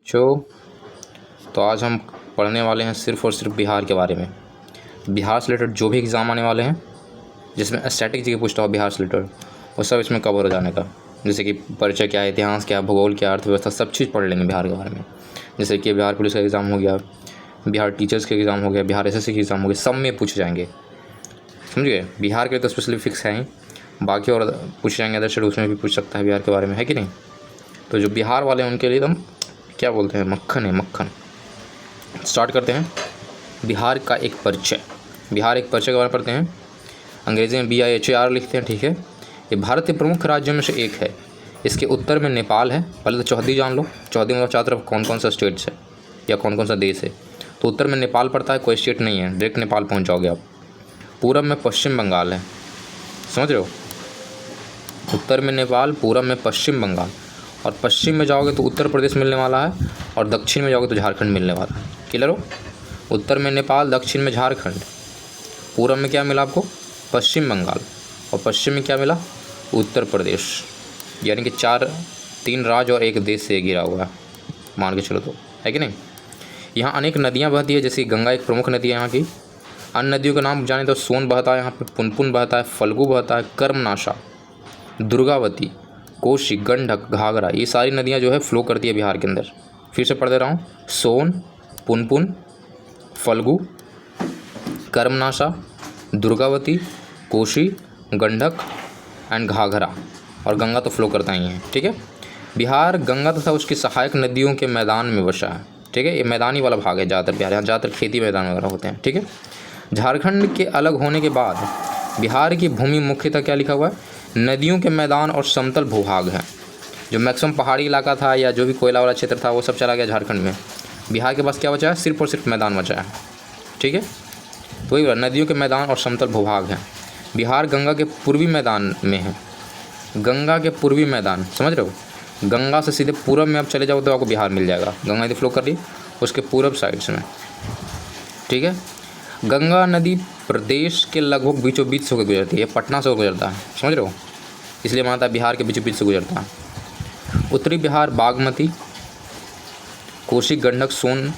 तो आज हम पढ़ने वाले हैं सिर्फ़ और सिर्फ बिहार के बारे में। बिहार से रिलेटेड जो भी एग्ज़ाम आने वाले हैं, जिसमें स्टैटिक जी पूछता हो बिहार से रिलेटेड, वो सब इसमें कवर हो जाने का। जैसे कि परिचय क्या है, इतिहास क्या है, भूगोल क्या, अर्थव्यवस्था, सब चीज़ पढ़ लेंगे बिहार के बारे में। जैसे कि बिहार पुलिस का एग्ज़ाम हो गया, बिहार टीचर्स के एग्ज़ाम हो गया, बिहार एसएससी के एग्ज़ाम हो गया, सब में पूछे जाएंगे। समझ गए? बिहार के लिए तो स्पेशली फिक्स है ही, बाकी और पूछे जाएंगे अदर स्टेट, उसमें भी पूछ सकता है बिहार के बारे में, है कि नहीं। तो जो बिहार वाले हैं उनके लिए एकदम क्या बोलते हैं, मक्खन है, मक्खन। स्टार्ट करते हैं। बिहार का एक परिचय। बिहार एक परिचय के बारे में पढ़ते हैं। अंग्रेज़ी में BIHAR लिखते हैं, ठीक है। ये भारत के प्रमुख राज्यों में से एक है। इसके उत्तर में नेपाल है। पहले तो चौहदी जान लो। चौहदी मतलब चारों तरफ कौन कौन सा स्टेट्स है या कौन कौन सा देश है। तो उत्तर में नेपाल पड़ता है, कोई स्टेट नहीं है, डायरेक्ट नेपाल पहुँच जाओगे आप। पूरब में पश्चिम बंगाल है, समझ रहे हो। उत्तर में नेपाल, पूरब में पश्चिम बंगाल, और पश्चिम में जाओगे तो उत्तर प्रदेश मिलने वाला है, और दक्षिण में जाओगे तो झारखंड मिलने वाला है। क्लियर हो? उत्तर में नेपाल, दक्षिण में झारखंड, पूरब में क्या मिला आपको, पश्चिम बंगाल, और पश्चिम में क्या मिला, उत्तर प्रदेश। यानी कि 3 राज्य और एक देश से घिरा हुआ है, मान के चलो तो, है कि नहीं। यहाँ अनेक नदियाँ बहती है, जैसे गंगा एक प्रमुख नदी है यहाँ की। अन्य नदियों का नाम जाने तो सोन बहता है यहाँ पे, पुनपुन बहता है, फल्गु बहता है, कर्मनाशा, दुर्गावती, कोसी, गंडक, घाघरा, ये सारी नदियाँ जो है फ्लो करती है बिहार के अंदर। फिर से पढ़ दे रहा हूँ। सोन, पुनपुन, फल्गु, कर्मनाशा, दुर्गावती, कोसी, गंडक एंड घाघरा, और गंगा तो फ्लो करता ही है, ठीक है। बिहार गंगा तथा उसकी सहायक नदियों के मैदान में बसा है, ठीक है। ये मैदानी वाला भाग है ज़्यादातर बिहार, यहाँ ज़्यादातर खेती मैदान वगैरह होते हैं, ठीक है। झारखंड के अलग होने के बाद बिहार की भूमि मुख्यतः क्या लिखा हुआ है, नदियों के मैदान और समतल भूभाग है। जो मैक्सिमम पहाड़ी इलाका था या जो भी कोयला वाला क्षेत्र था वो सब चला गया झारखंड में। बिहार के पास क्या बचा है, सिर्फ और सिर्फ मैदान बचा है, ठीक है। तो वही नदियों के मैदान और समतल भूभाग हैं। बिहार गंगा के पूर्वी मैदान में है। गंगा के पूर्वी मैदान, समझ रहे हो। गंगा से सीधे पूरब में आप चले जाओ तो आपको बिहार मिल जाएगा। गंगा नदी फ्लो कर रही उसके पूरब साइड से में, ठीक है। गंगा नदी प्रदेश के लगभग बीचों बीच से होकर गुजरती है, पटना से होकर गुजरता है, समझ रहे हो। इसलिए मानता है बिहार के बीचों बीच से गुजरता है। उत्तरी बिहार बागमती, कोसी, गंडक, सोन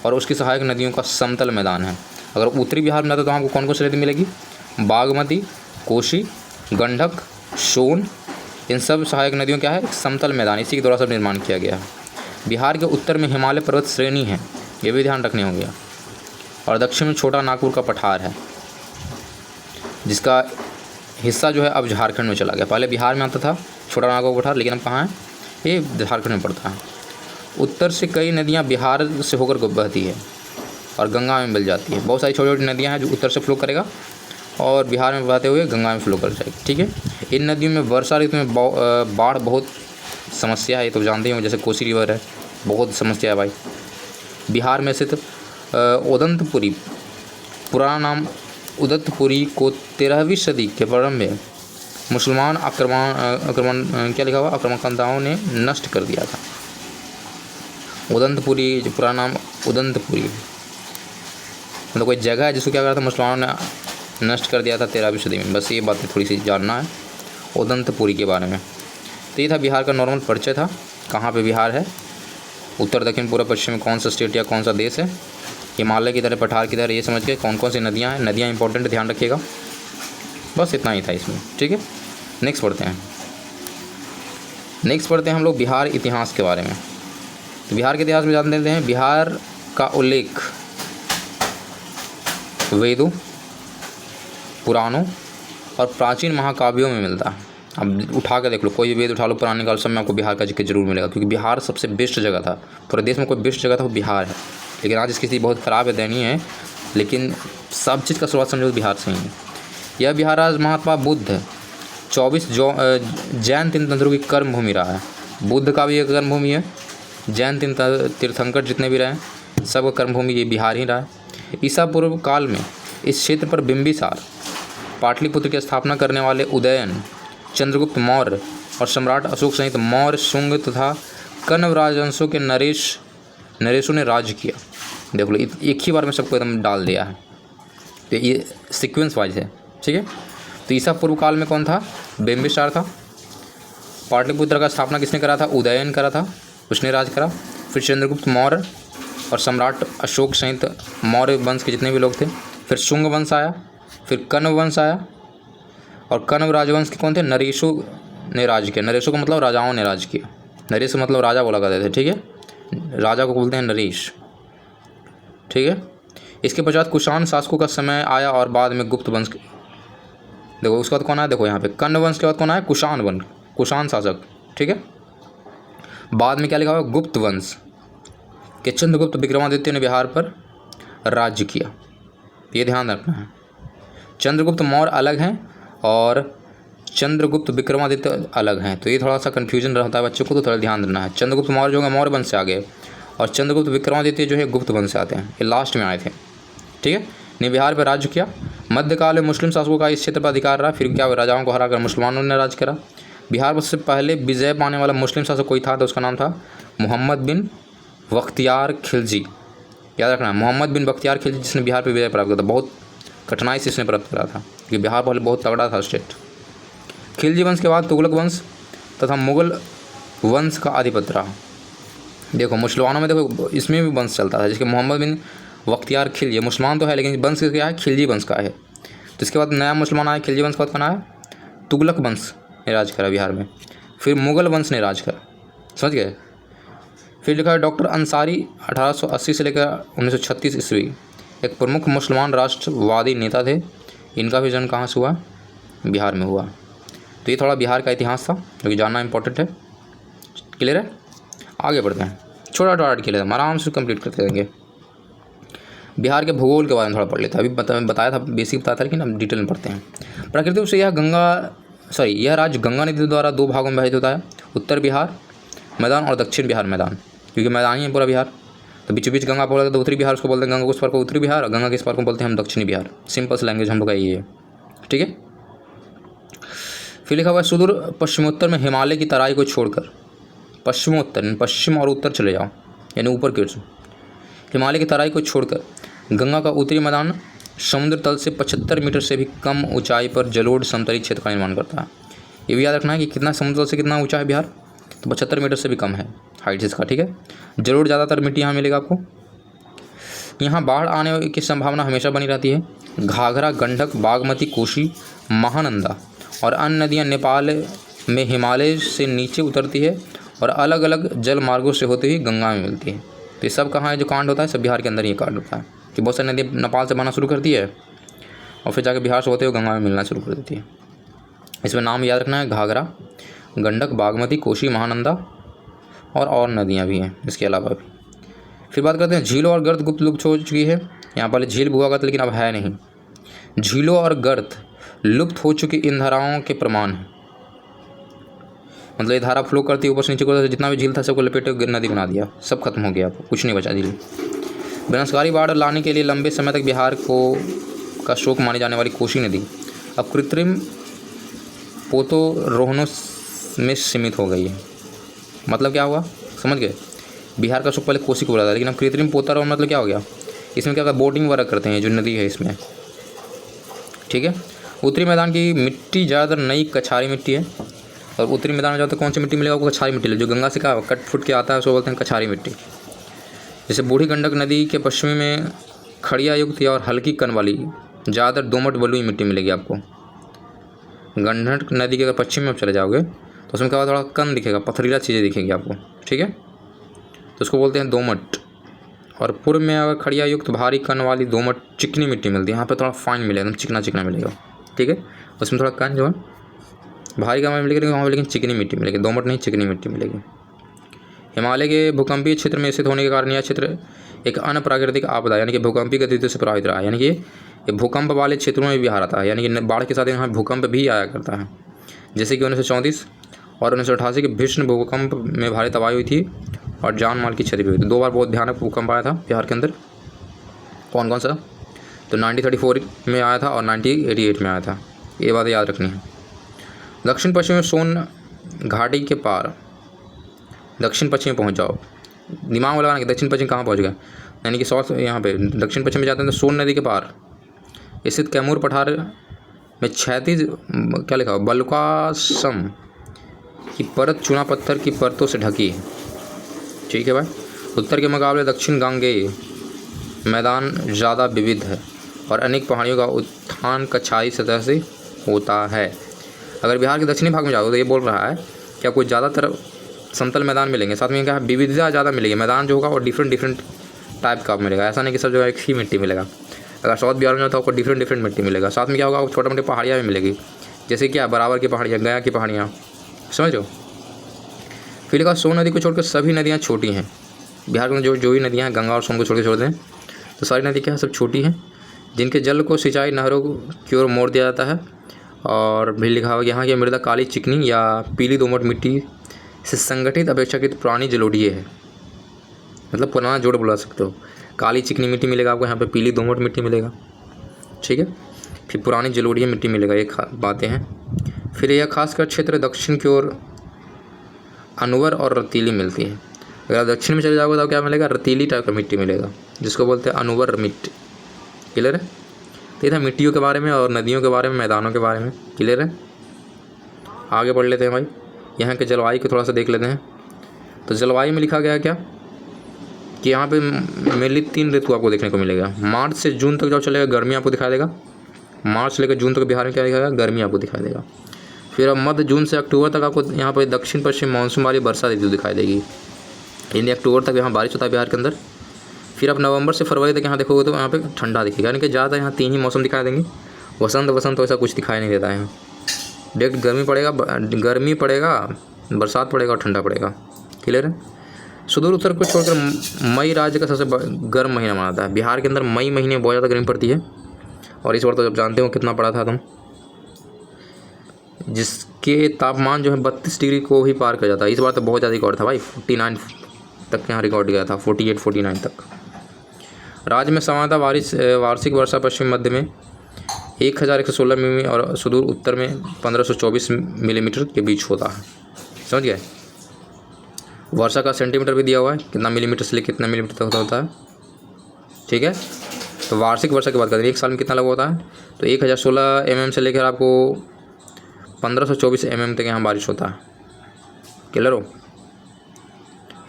और उसकी सहायक नदियों का समतल मैदान है। अगर उत्तरी बिहार में आता तो आपको कौन कौन सी नदी मिलेगी, बागमती, कोसी, गंडक, सोन, इन सब सहायक नदियों क्या है, समतल मैदान, इसी के द्वारा सब निर्माण किया गया है। बिहार के उत्तर में हिमालय पर्वत श्रेणी है, ये भी ध्यान रखने होंगे, और दक्षिण में छोटा नागपुर का पठार है, जिसका हिस्सा जो है अब झारखंड में चला गया। पहले बिहार में आता था छोटा नागपुर का पठार, लेकिन अब कहाँ है, ये झारखंड में पड़ता है। उत्तर से कई नदियाँ बिहार से होकर बहती है और गंगा में मिल जाती है। बहुत सारी छोटी छोटी नदियाँ हैं जो उत्तर से फ्लो करेगा और बिहार में बहते हुए गंगा में फ्लो कर जाएगी, ठीक है। इन नदियों में वर्षा ऋतु में बाढ़ बहुत समस्या है, ये तो जानते ही हो। जैसे कोसी रिवर है, बहुत समस्या है भाई। बिहार में स्थित उदंतपुरी, पुराना नाम उदंतपुरी, को 13वीं सदी के प्रारंभ में मुसलमान आक्रमण क्या लिखा हुआ, आक्रमणकर्ताओं ने नष्ट कर दिया था। उदंतपुरी, जो पुराना नाम उदंतपुरी, मतलब कोई जगह है जिसको क्या करा था, मुसलमानों ने नष्ट कर दिया था 13वीं सदी में। बस ये बातें थोड़ी सी जानना है उदंतपुरी के बारे में। तो ये था बिहार का नॉर्मल परिचय था, कहाँ पे बिहार है, उत्तर, दक्षिण, पूर्व, पश्चिम में कौन सा स्टेट या कौन सा देश है, हिमालय की तरह, पठार की तरह, ये समझ के कौन कौन सी नदियाँ हैं। नदियाँ इंपॉर्टेंट, ध्यान रखिएगा। बस इतना ही था इसमें, ठीक है। नेक्स्ट पढ़ते हैं हम लोग बिहार इतिहास के बारे में। तो बिहार के इतिहास में जान लेते हैं। बिहार का उल्लेख वेदों, पुराणों और प्राचीन महाकाव्यों में मिलता है। अब उठा के देख लो, कोई वेद उठा लो पुराने काल, सब में आपको बिहार का जिक्र जरूर मिलेगा, क्योंकि बिहार सबसे बेस्ट जगह था। पूरे देश में कोई बेस्ट जगह था वो बिहार है। लेकिन आज इसकी स्थिति बहुत ख़राब है, दयनीय है, लेकिन सब चीज़ का शुरुआत समझो बिहार से ही है। यह बिहार आज महात्मा बुद्ध 24 जैन तीर्थंकरों की कर्म भूमि रहा है। बुद्ध का भी एक कर्म भूमि है, जैन तीर्थंकर जितने भी रहे सब कर्म भूमि ये बिहार ही रहा है। ईसा पूर्व काल में इस क्षेत्र पर बिंबिसार, पाटलिपुत्र की स्थापना करने वाले उदयन, चंद्रगुप्त मौर्य और सम्राट अशोक सहित मौर्य, शुंग तथा कण्व राजवंशों के नरेशों ने राज किया। देख लो, एक ही बार में सबको एकदम डाल दिया है, तो ये सीक्वेंस वाइज है, ठीक है। तो ईसा पूर्व काल में कौन था, बिंबिसार था। पाटलिपुत्र का स्थापना किसने करा था, उदयन करा था, उसने राज करा। फिर चंद्रगुप्त मौर्य और सम्राट अशोक सहित मौर्य वंश के जितने भी लोग थे। फिर शुंग वंश आया, फिर कण्व वंश आया, और कण्व राजवंश के कौन थे? नरेशों ने राज किया। नरेशों का मतलब राजाओं ने राज किया। नरेश मतलब राजा बोला करते थे, ठीक है, राजा को बोलते हैं नरेश, ठीक है। इसके पश्चात कुषाण शासकों का समय आया और बाद में गुप्त वंश। देखो उसके बाद कौन आया, देखो यहाँ पे कण्व वंश के बाद कौन आया? कुषाण वंश, कुषाण शासक, ठीक है। बाद में क्या लिखा हुआ? गुप्त वंश के चंद्रगुप्त विक्रमादित्य ने बिहार पर राज्य किया। ये ध्यान रखना है, चंद्रगुप्त मौर्य अलग हैं और चंद्रगुप्त विक्रमादित्य अलग हैं, तो ये थोड़ा सा कन्फ्यूजन रहता है बच्चों को, तो थोड़ा ध्यान देना है। चंद्रगुप्त मौर्य जो है मौर्य वंश से आ गए और चंद्रगुप्त विक्रमादित्य जो है गुप्त वंश से आते हैं, ये लास्ट में आए थे, ठीक है। ने बिहार पर राज्य किया। मध्यकाल में मुस्लिम शासकों का इस क्षेत्र पर अधिकार रहा। फिर क्या हुआ? राजाओं को हराकर मुसलमानों ने राज करा। बिहार पर से पहले विजय पाने वाला मुस्लिम शासक कोई था, तो उसका नाम था मोहम्मद बिन बख्तियार खिलजी। याद रखना, मोहम्मद बिन बख्तियार खिलजी, जिसने बिहार पर विजय प्राप्त किया था। बहुत कठिनाई से इसने प्राप्त करा था, क्योंकि बिहार पहले बहुत तगड़ा था स्टेट। खिलजी वंश के बाद तुगलक वंश तथा मुगल वंश का आधिपत्य रहा। देखो मुसलमानों में देखो इसमें भी वंश चलता था, जिसके मोहम्मद बिन बख्तियार खिलजी, मुसलमान तो है लेकिन वंश क्या है? खिलजी वंश का है। तो इसके बाद नया मुसलमान आया, खिलजी वंश के बाद कौन आया? तुगलक वंश ने राज करा बिहार में। फिर मुगल वंश ने राज करा, समझ गए। फिर लिखा है डॉक्टर अंसारी 1880 से लेकर 1936 ईस्वी एक प्रमुख मुसलमान राष्ट्रवादी नेता थे। इनका भी जन्म कहाँ से हुआ? बिहार में हुआ। तो ये थोड़ा बिहार का इतिहास था जो कि जानना इंपॉर्टेंट है। क्लियर है? आगे बढ़ते हैं, छोटा छोटा क्लियर हम आराम से कंप्लीट करते रहेंगे। बिहार के भूगोल के बारे में थोड़ा पढ़ लेते हैं। अभी बताया था, बेसिक बताया था, लेकिन अब डिटेल में पढ़ते हैं। प्रकृति रूप से यह राज्य गंगा नदी द्वारा दो भागों में विभाजित होता है, उत्तर बिहार मैदान और दक्षिण बिहार मैदान, क्योंकि मैदानी है पूरा बिहार। तो बीचों बीच गंगा बोला तो उत्तरी बिहार उसको बोलते हैं, गंगा के उस पार को उत्तरी बिहार और गंगा के इस पार को बोलते हैं हम दक्षिणी बिहार। सिंपल सी लैंग्वेज हम लोग का ये है, ठीक है। फिर लिखा हुआ है सुदूर पश्चिमोत्तर में हिमालय की तराई को छोड़कर, पश्चिमोत्तर पश्चिम और उत्तर चले जाओ यानी ऊपर की ओर, हिमालय की तराई को छोड़कर गंगा का उत्तरी मैदान समुद्र तल से 75 मीटर से भी कम ऊंचाई पर जलोढ़ समतली क्षेत्र का निर्माण करता है। ये भी याद रखना है कि कितना समुद्र तल से कितना ऊंचा है बिहार, तो 75 मीटर से भी कम है हाइट इसका, ठीक है। जलोढ़ ज़्यादातर मिट्टी यहाँ मिलेगा आपको। यहाँ बाढ़ आने की संभावना हमेशा बनी रहती है। घाघरा, गंडक, बागमती, कोसी, महानंदा और अन्य नदियाँ नेपाल में हिमालय से नीचे उतरती है और अलग अलग जल मार्गों से होते हुए गंगा में मिलती है। तो ये सब कहाँ है जो कांड होता है? सब बिहार के अंदर ये कांड होता है कि बहुत सारी नदी नेपाल से बहना शुरू करती है और फिर जाकर बिहार से होते हुए गंगा में मिलना शुरू कर देती है। इसमें नाम याद रखना है, घाघरा, गंडक, बागमती, कोसी, महानंदा और नदियाँ भी हैं इसके अलावा भी। फिर बात करते हैं झीलों और गर्त गुप्त लुप्त हो चुकी है। यहाँ पहले झील हुआ करता लेकिन अब है नहीं। झीलों और गर्त लुप्त हो चुकी इन धाराओं के प्रमाण हैं, मतलब ये धारा फ्लो करती है ऊपर से नीचे को, जितना भी झील था सबको लपेटे नदी बना दिया, सब खत्म हो गया, कुछ नहीं बचा झील। विनाशकारी बाढ़ लाने के लिए लंबे समय तक बिहार का शोक मानी जाने वाली कोसी नदी अब कृत्रिम पोतोरोहनों में सीमित हो गई है। मतलब क्या हुआ? समझ गए? बिहार का शोक पहले कोसी को बोला था, लेकिन अब कृत्रिम पोतोरोहन मतलब क्या हो गया? इसमें क्या होगा? बोटिंग वगैरह करते हैं जो नदी है इसमें, ठीक है। उत्तरी मैदान की मिट्टी ज़्यादातर नई कछारी मिट्टी है और उत्तरी मैदान में जाते कौन सी मिट्टी मिलेगा आपको? कछारी मिट्टी, जो गंगा से क्या कट फुट के आता है उसको बोलते हैं कछारी मिट्टी। जैसे बूढ़ी गंडक नदी के पश्चिमी में खड़िया युक्त और हल्की कण वाली ज़्यादातर दोमट बलुई मिट्टी मिलेगी आपको। गंडक नदी के अगर पश्चिम में आप चले जाओगे तो उसमें क्या होगा? थोड़ा कण दिखेगा, पथरीला चीज़ें दिखेंगी आपको, ठीक है, तो उसको बोलते हैं दोमट। और पूर्व में अगर खड़िया युक्त भारी कण वाली दोमट चिकनी मिट्टी मिलती है, यहाँ पर थोड़ा फाइन मिलेगा, एकदम चिकना चिकना मिलेगा, ठीक है। उसमें थोड़ा कण जो है भारी कण मिलेगी, वहाँ पर लेकिन चिकनी मिट्टी मिलेगी, दोमट नहीं चिकनी मिट्टी मिलेगी। हिमालय के भूकंपीय क्षेत्र में स्थित होने के कारण यह क्षेत्र एक अन्य प्राकृतिक आपदा यानी कि भूकंपीय गतिविधियों से प्रभावित रहा है, यानी कि ये भूकंप वाले क्षेत्रों में भी बिहार आता है, यानी कि बाढ़ के साथ यहाँ भूकंप भी आया करता है। जैसे कि 1934 और 1988 के भीषण भूकंप में भारी तबाही हुई थी और जान माल की क्षति भी हुई थी। 2 बार बहुत भयानक भूकंप आया था बिहार के अंदर। कौन कौन सा? तो 1934 में आया था और 1988 में आया था, ये बात याद रखनी है। दक्षिण पश्चिम में सोन घाटी के पार दक्षिण पश्चिम में पहुँच जाओ, दिमाग में लगाना कि दक्षिण पश्चिम कहाँ पहुँच गया, यानी कि साउथ यहाँ पे दक्षिण पश्चिम में जाते हैं तो सोन नदी के पार स्थित कैमूर पठार में क्षैतिज क्या लिखा हुआ? बलुकासम की परत चूना पत्थर की परतों से ढकी है, ठीक है भाई। उत्तर के मुकाबले दक्षिण गांगेय मैदान ज़्यादा विविध है और अनेक पहाड़ियों का उत्थान कछाई सतह से होता है। अगर बिहार के दक्षिणी भाग में जाओ तो ये बोल रहा है क्या कुछ ज़्यादातर समतल मैदान मिलेंगे, साथ में क्या है विविधता ज़्यादा मिलेगी, मैदान जो होगा वो डिफरेंट टाइप का मिलेगा, ऐसा नहीं कि सब जगह एक ही मिट्टी मिलेगा। अगर साउथ बिहार में जाओ तो आपको डिफरेंट मिट्टी मिलेगा, साथ में क्या होगा छोटे मोटे पहाड़ियाँ भी मिलेगी, जैसे क्या बराबर की पहाड़ियाँ, गया की पहाड़ियाँ, समझ लो। फिर लिखा सोन नदी को छोड़कर सभी नदियाँ छोटी हैं। बिहार में जो भी नदियाँ हैं गंगा और सोन को छोड़ दें तो सारी नदी क्या है सब छोटी हैं, जिनके जल को सिंचाई नहरों की ओर मोड़ दिया जाता है। और भी लिखा हुआ यहाँ की मृदा काली चिकनी या पीली दोमट मिट्टी से संगठित अपेक्षाकृत पुरानी जलोढ़ीय है, मतलब पुराना जोड़ बुला सकते हो। काली चिकनी मिट्टी मिलेगा आपको यहाँ पे, पीली दोमट मिट्टी मिलेगा, ठीक है, फिर पुरानी जलोढ़ीय मिट्टी मिलेगा, ये बातें हैं। फिर यह खासकर क्षेत्र दक्षिण की ओर अनवर और रतीली मिलती है। अगर आप दक्षिण में चले जाओगे तो क्या मिलेगा, रतीली टाइप का मिट्टी मिलेगा जिसको बोलते हैं अनवर मिट्टी। क्लियर है? तो ये था मिट्टियों के बारे में और नदियों के बारे में, मैदानों के बारे में। क्लियर है? आगे बढ़ लेते हैं भाई, यहाँ के जलवायु को थोड़ा सा देख लेते हैं। तो जलवायु में लिखा गया है क्या कि यहाँ पे मेनली 3 ऋतु आपको देखने को मिलेगा। मार्च से जून तक जो चलेगा गर्मी आपको दिखाई देगा, मार्च से लेकर जून तक बिहार में क्या दिखाएगा, गर्मी आपको दिखाई देगा। फिर अब मध्य जून से अक्टूबर तक आपको यहाँ पर दक्षिण पश्चिम मानसून वाली वर्षा ऋतु दिखाई देगी, यानी अक्टूबर तक यहाँ बारिश होता है बिहार के अंदर। फिर अब नवंबर से फरवरी तक यहाँ देखोगे तो यहाँ पे ठंडा दिखेगा, यानी कि ज़्यादा यहाँ 3 ही मौसम दिखाई देंगे। वसंत तो ऐसा कुछ दिखाई नहीं देता है यहाँ, डायरेक्ट गर्मी पड़ेगा, बरसात पड़ेगा और ठंडा पड़ेगा। क्लियर है? सुदूर उत्तर को छोड़कर मई राज्य का सबसे गर्म महीना माना जाता है। बिहार के अंदर मई महीने बहुत ज़्यादा गर्मी पड़ती है, और इस बार तो जब जानते हो कितना पड़ा था तुम, जिसके तापमान जो है 32 डिग्री को भी पार कर जाता है। इस बार तो बहुत ज़्यादा रिकॉर्ड था भाई, 49 तक यहाँ रिकॉर्ड गया था, 48-49 तक। राज्य में सामान्यतः वार्षिक वर्षा पश्चिम मध्य में 1116 मिमी और सुदूर उत्तर में 1524 मिलीमीटर के बीच होता है। समझ गए? वर्षा का सेंटीमीटर भी दिया हुआ है, कितना मिलीमीटर से लेकर कितना मिलीमीटर तक होता है, ठीक है। तो वार्षिक वर्षा की बात करें, एक साल में कितना लगा होता है, तो 1016 mm से लेकर आपको 1524 mm तक यहाँ बारिश होता है। क्लियर हो?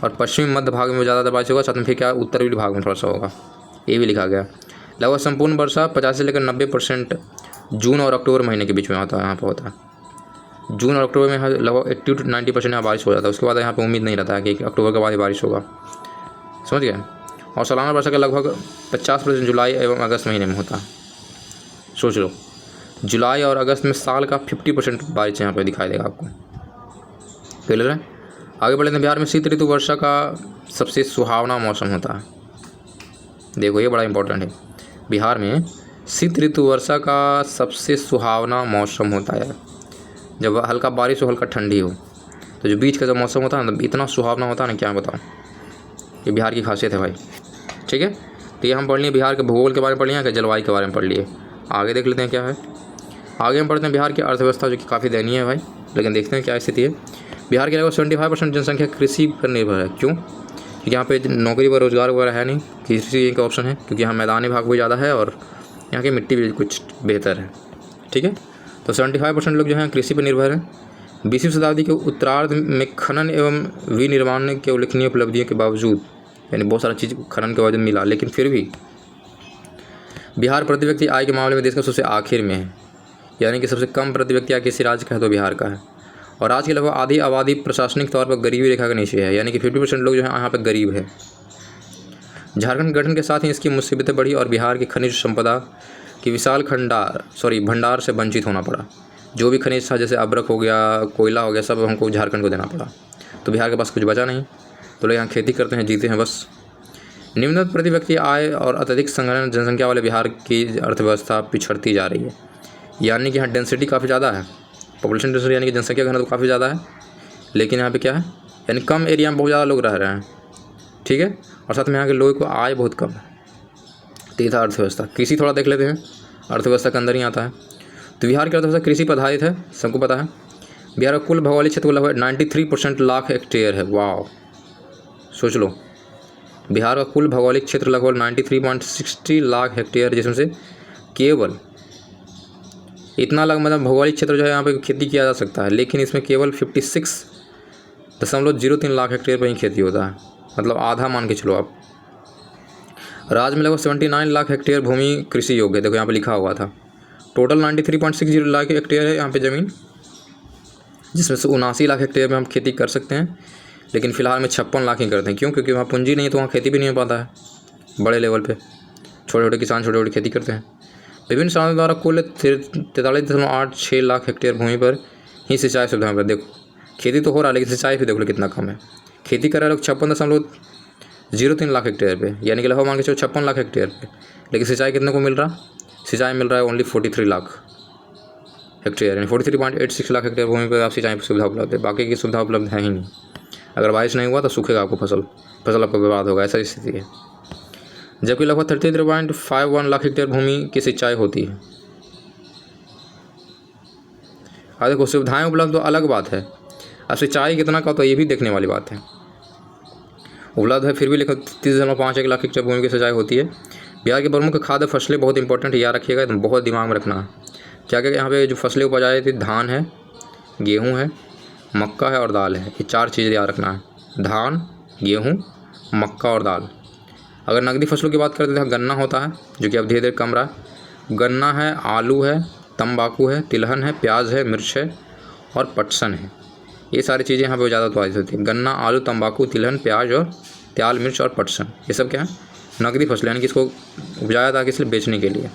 और पश्चिमी मध्य भाग में ज़्यादातर बारिश होगा, साथ में फिर क्या उत्तरी भाग में थोड़ा सा होगा, ये भी लिखा गया। लगभग संपूर्ण वर्षा 50 से लेकर 90% जून और अक्टूबर महीने के बीच में होता है, यहाँ पर होता है। जून और अक्टूबर में लगभग 80 to 90% यहाँ बारिश हो जाता है। उसके बाद यहाँ पे उम्मीद नहीं रहता है कि अक्टूबर के बाद ही बारिश होगा। समझ गए? और सालाना वर्षा का लगभग 50% जुलाई एवं अगस्त महीने में होता है। सोच लो, जुलाई और अगस्त में साल का 50% बारिश यहाँ पे दिखाई देगा आपको। क्लियर है? आगे बढ़ते हैं। बिहार में शीत ऋतु वर्षा का सबसे सुहावना मौसम होता है। देखो ये बड़ा इंपॉर्टेंट है, बिहार में शीत ऋतु वर्षा का सबसे सुहावना मौसम होता है। जब हल्का बारिश हो हल्का ठंडी हो, तो जो बीच का जो मौसम होता है ना, इतना सुहावना होता है ना, क्या बताऊँ। ये बिहार की खासियत है भाई, ठीक है। तो ये हम पढ़ लिए बिहार के भूगोल के बारे में पढ़ लिए, जलवायु के बारे में पढ़ लिए। आगे देख लेते हैं क्या है। आगे हम पढ़ते हैं बिहार की अर्थव्यवस्था, जो कि काफ़ी दयनीय है भाई, लेकिन देखते हैं क्या स्थिति है। बिहार के लगभग 75% जनसंख्या कृषि पर निर्भर है। क्यों? क्योंकि यहाँ पे नौकरी व रोज़गार वगैरह है नहीं, कृषि का ऑप्शन है, क्योंकि यहाँ मैदानी भाग भी ज़्यादा है और यहाँ की मिट्टी भी कुछ बेहतर है, ठीक है। तो 75% लोग जो हैं कृषि पर निर्भर हैं। 20वीं शताब्दी के उत्तरार्ध में खनन एवं विनिर्माण के उल्लेखनीय उपलब्धियों के बावजूद, यानी बहुत सारा चीज़ खनन के वजह मिला, लेकिन फिर भी बिहार प्रति व्यक्ति आय के मामले में देश का सबसे आखिर में है, यानी कि सबसे कम प्रति व्यक्ति आय किसी राज्य का है तो बिहार का है। और आज की लगभग आधी आबादी प्रशासनिक तौर पर गरीबी रेखा के नीचे है, यानी कि 50% लोग जो है यहाँ पर गरीब है। झारखंड गठन के साथ ही इसकी मुसीबतें बढ़ी और बिहार की खनिज संपदा की विशाल भंडार से वंचित होना पड़ा। जो भी खनिज था, जैसे अब्रक हो गया, कोयला हो गया, सब हमको झारखंड को देना पड़ा। तो बिहार के पास कुछ बचा नहीं, तो लोग यहाँ खेती करते हैं, जीते हैं बस। निम्नतम प्रति व्यक्ति आय और अत्यधिक संघनन जनसंख्या वाले बिहार की अर्थव्यवस्था पिछड़ती जा रही है, यानी कि यहाँ डेंसिटी काफ़ी ज़्यादा है, पॉपुलेशन डेंसिटी यानी कि जनसंख्या घनत्व काफ़ी ज़्यादा है, लेकिन यहाँ पे क्या है, यानी कम एरिया में बहुत ज़्यादा लोग रह रहे हैं, ठीक है। और साथ में यहाँ के लोगों को आय बहुत कम है। तो ये था अर्थव्यवस्था। कृषि थोड़ा देख लेते हैं, अर्थव्यवस्था के अंदर ही आता है। तो बिहार की अर्थव्यवस्था कृषि पर आधारित है, सबको पता है। बिहार का कुल भौगोलिक क्षेत्र लगभग 93% लाख हेक्टेयर है। वाह, सोच लो, बिहार का कुल भौगोलिक क्षेत्र लगभग 93.60 लाख हेक्टेयर, जिसमें से केवल इतना मतलब भौगोलिक क्षेत्र जो है यहाँ पे खेती किया जा सकता है, लेकिन इसमें केवल 56.03 लाख हेक्टेयर पर ही खेती होता है। मतलब आधा मान के चलो आप। राज्य में लगभग 79 लाख हेक्टेयर भूमि कृषि योग्य है। देखो यहाँ पे लिखा हुआ था। टोटल 93.60 लाख हेक्टेयर है यहाँ पे ज़मीन, जिसमें से 79 लाख हेक्टेयर में हम खेती कर सकते हैं, लेकिन फ़िलहाल में 56 लाख ही करते हैं। क्यों? क्योंकि वहाँ पूंजी नहीं है, तो वहाँ खेती भी नहीं हो पाता है बड़े लेवल पे। छोटे छोटे किसान छोटी छोटी खेती करते हैं। विभिन्न साधनों द्वारा कुल 43.86 लाख हेक्टेयर भूमि पर ही सिंचाई सुविधाएं पर। देखो खेती तो हो रहा है, लेकिन सिंचाई भी देख लो कितना कम है। खेती कर रहे लोग 56.03 लाख हेक्टेयर पे, यानी कि लगभग मान के चलो 56 लाख हेक्टेयर पे, लेकिन सिंचाई कितने को मिल रहा? सिंचाई मिल रहा है ओनली 43 लाख हेक्टेयर, यानी 43.86 लाख हेक्टेयर भूमि पर आप सिंचाई सुविधा उपलब्ध है। बाकी की सुविधा उपलब्ध है ही नहीं। अगर बारिश नहीं हुआ तो सूखेगा आपको फसल आपको बर्बाद होगा, ऐसा स्थिति है। जबकि लगभग 33.51 लाख हेक्टेयर भूमि की सिंचाई होती है। और देखो सुविधाएं उपलब्ध तो अलग बात है, अब सिंचाई कितना का तो ये भी देखने वाली बात है। उपलब्ध है फिर भी लगभग 30.51 लाख हेक्टेयर भूमि की सिंचाई होती है। बिहार की प्रमुख खाद्य फसलें बहुत इंपॉर्टेंट, याद रखिएगा, एकदम बहुत दिमाग में रखना है। क्या क्या यहाँ पे जो फसलें उपजाई जाती है, धान है, गेहूँ है, मक्का है और दाल है। ये 4 चीज़ें याद रखना है, धान, गेहूँ, मक्का और दाल। अगर नकदी फसलों की बात करते हैं, गन्ना होता है जो कि अब धीरे धीरे कम रहा है। गन्ना है, आलू है, तंबाकू है, तिलहन है, प्याज है, मिर्च है और पटसन है। ये सारी चीज़ें यहाँ पे ज़्यादा उत्पादित होती है। गन्ना, आलू, तंबाकू, तिलहन, प्याज और त्याल, मिर्च और पटसन, ये सब क्या है? नकदी फसलें, यानी कि इसको उपजाया था किस लिए? बेचने के लिए।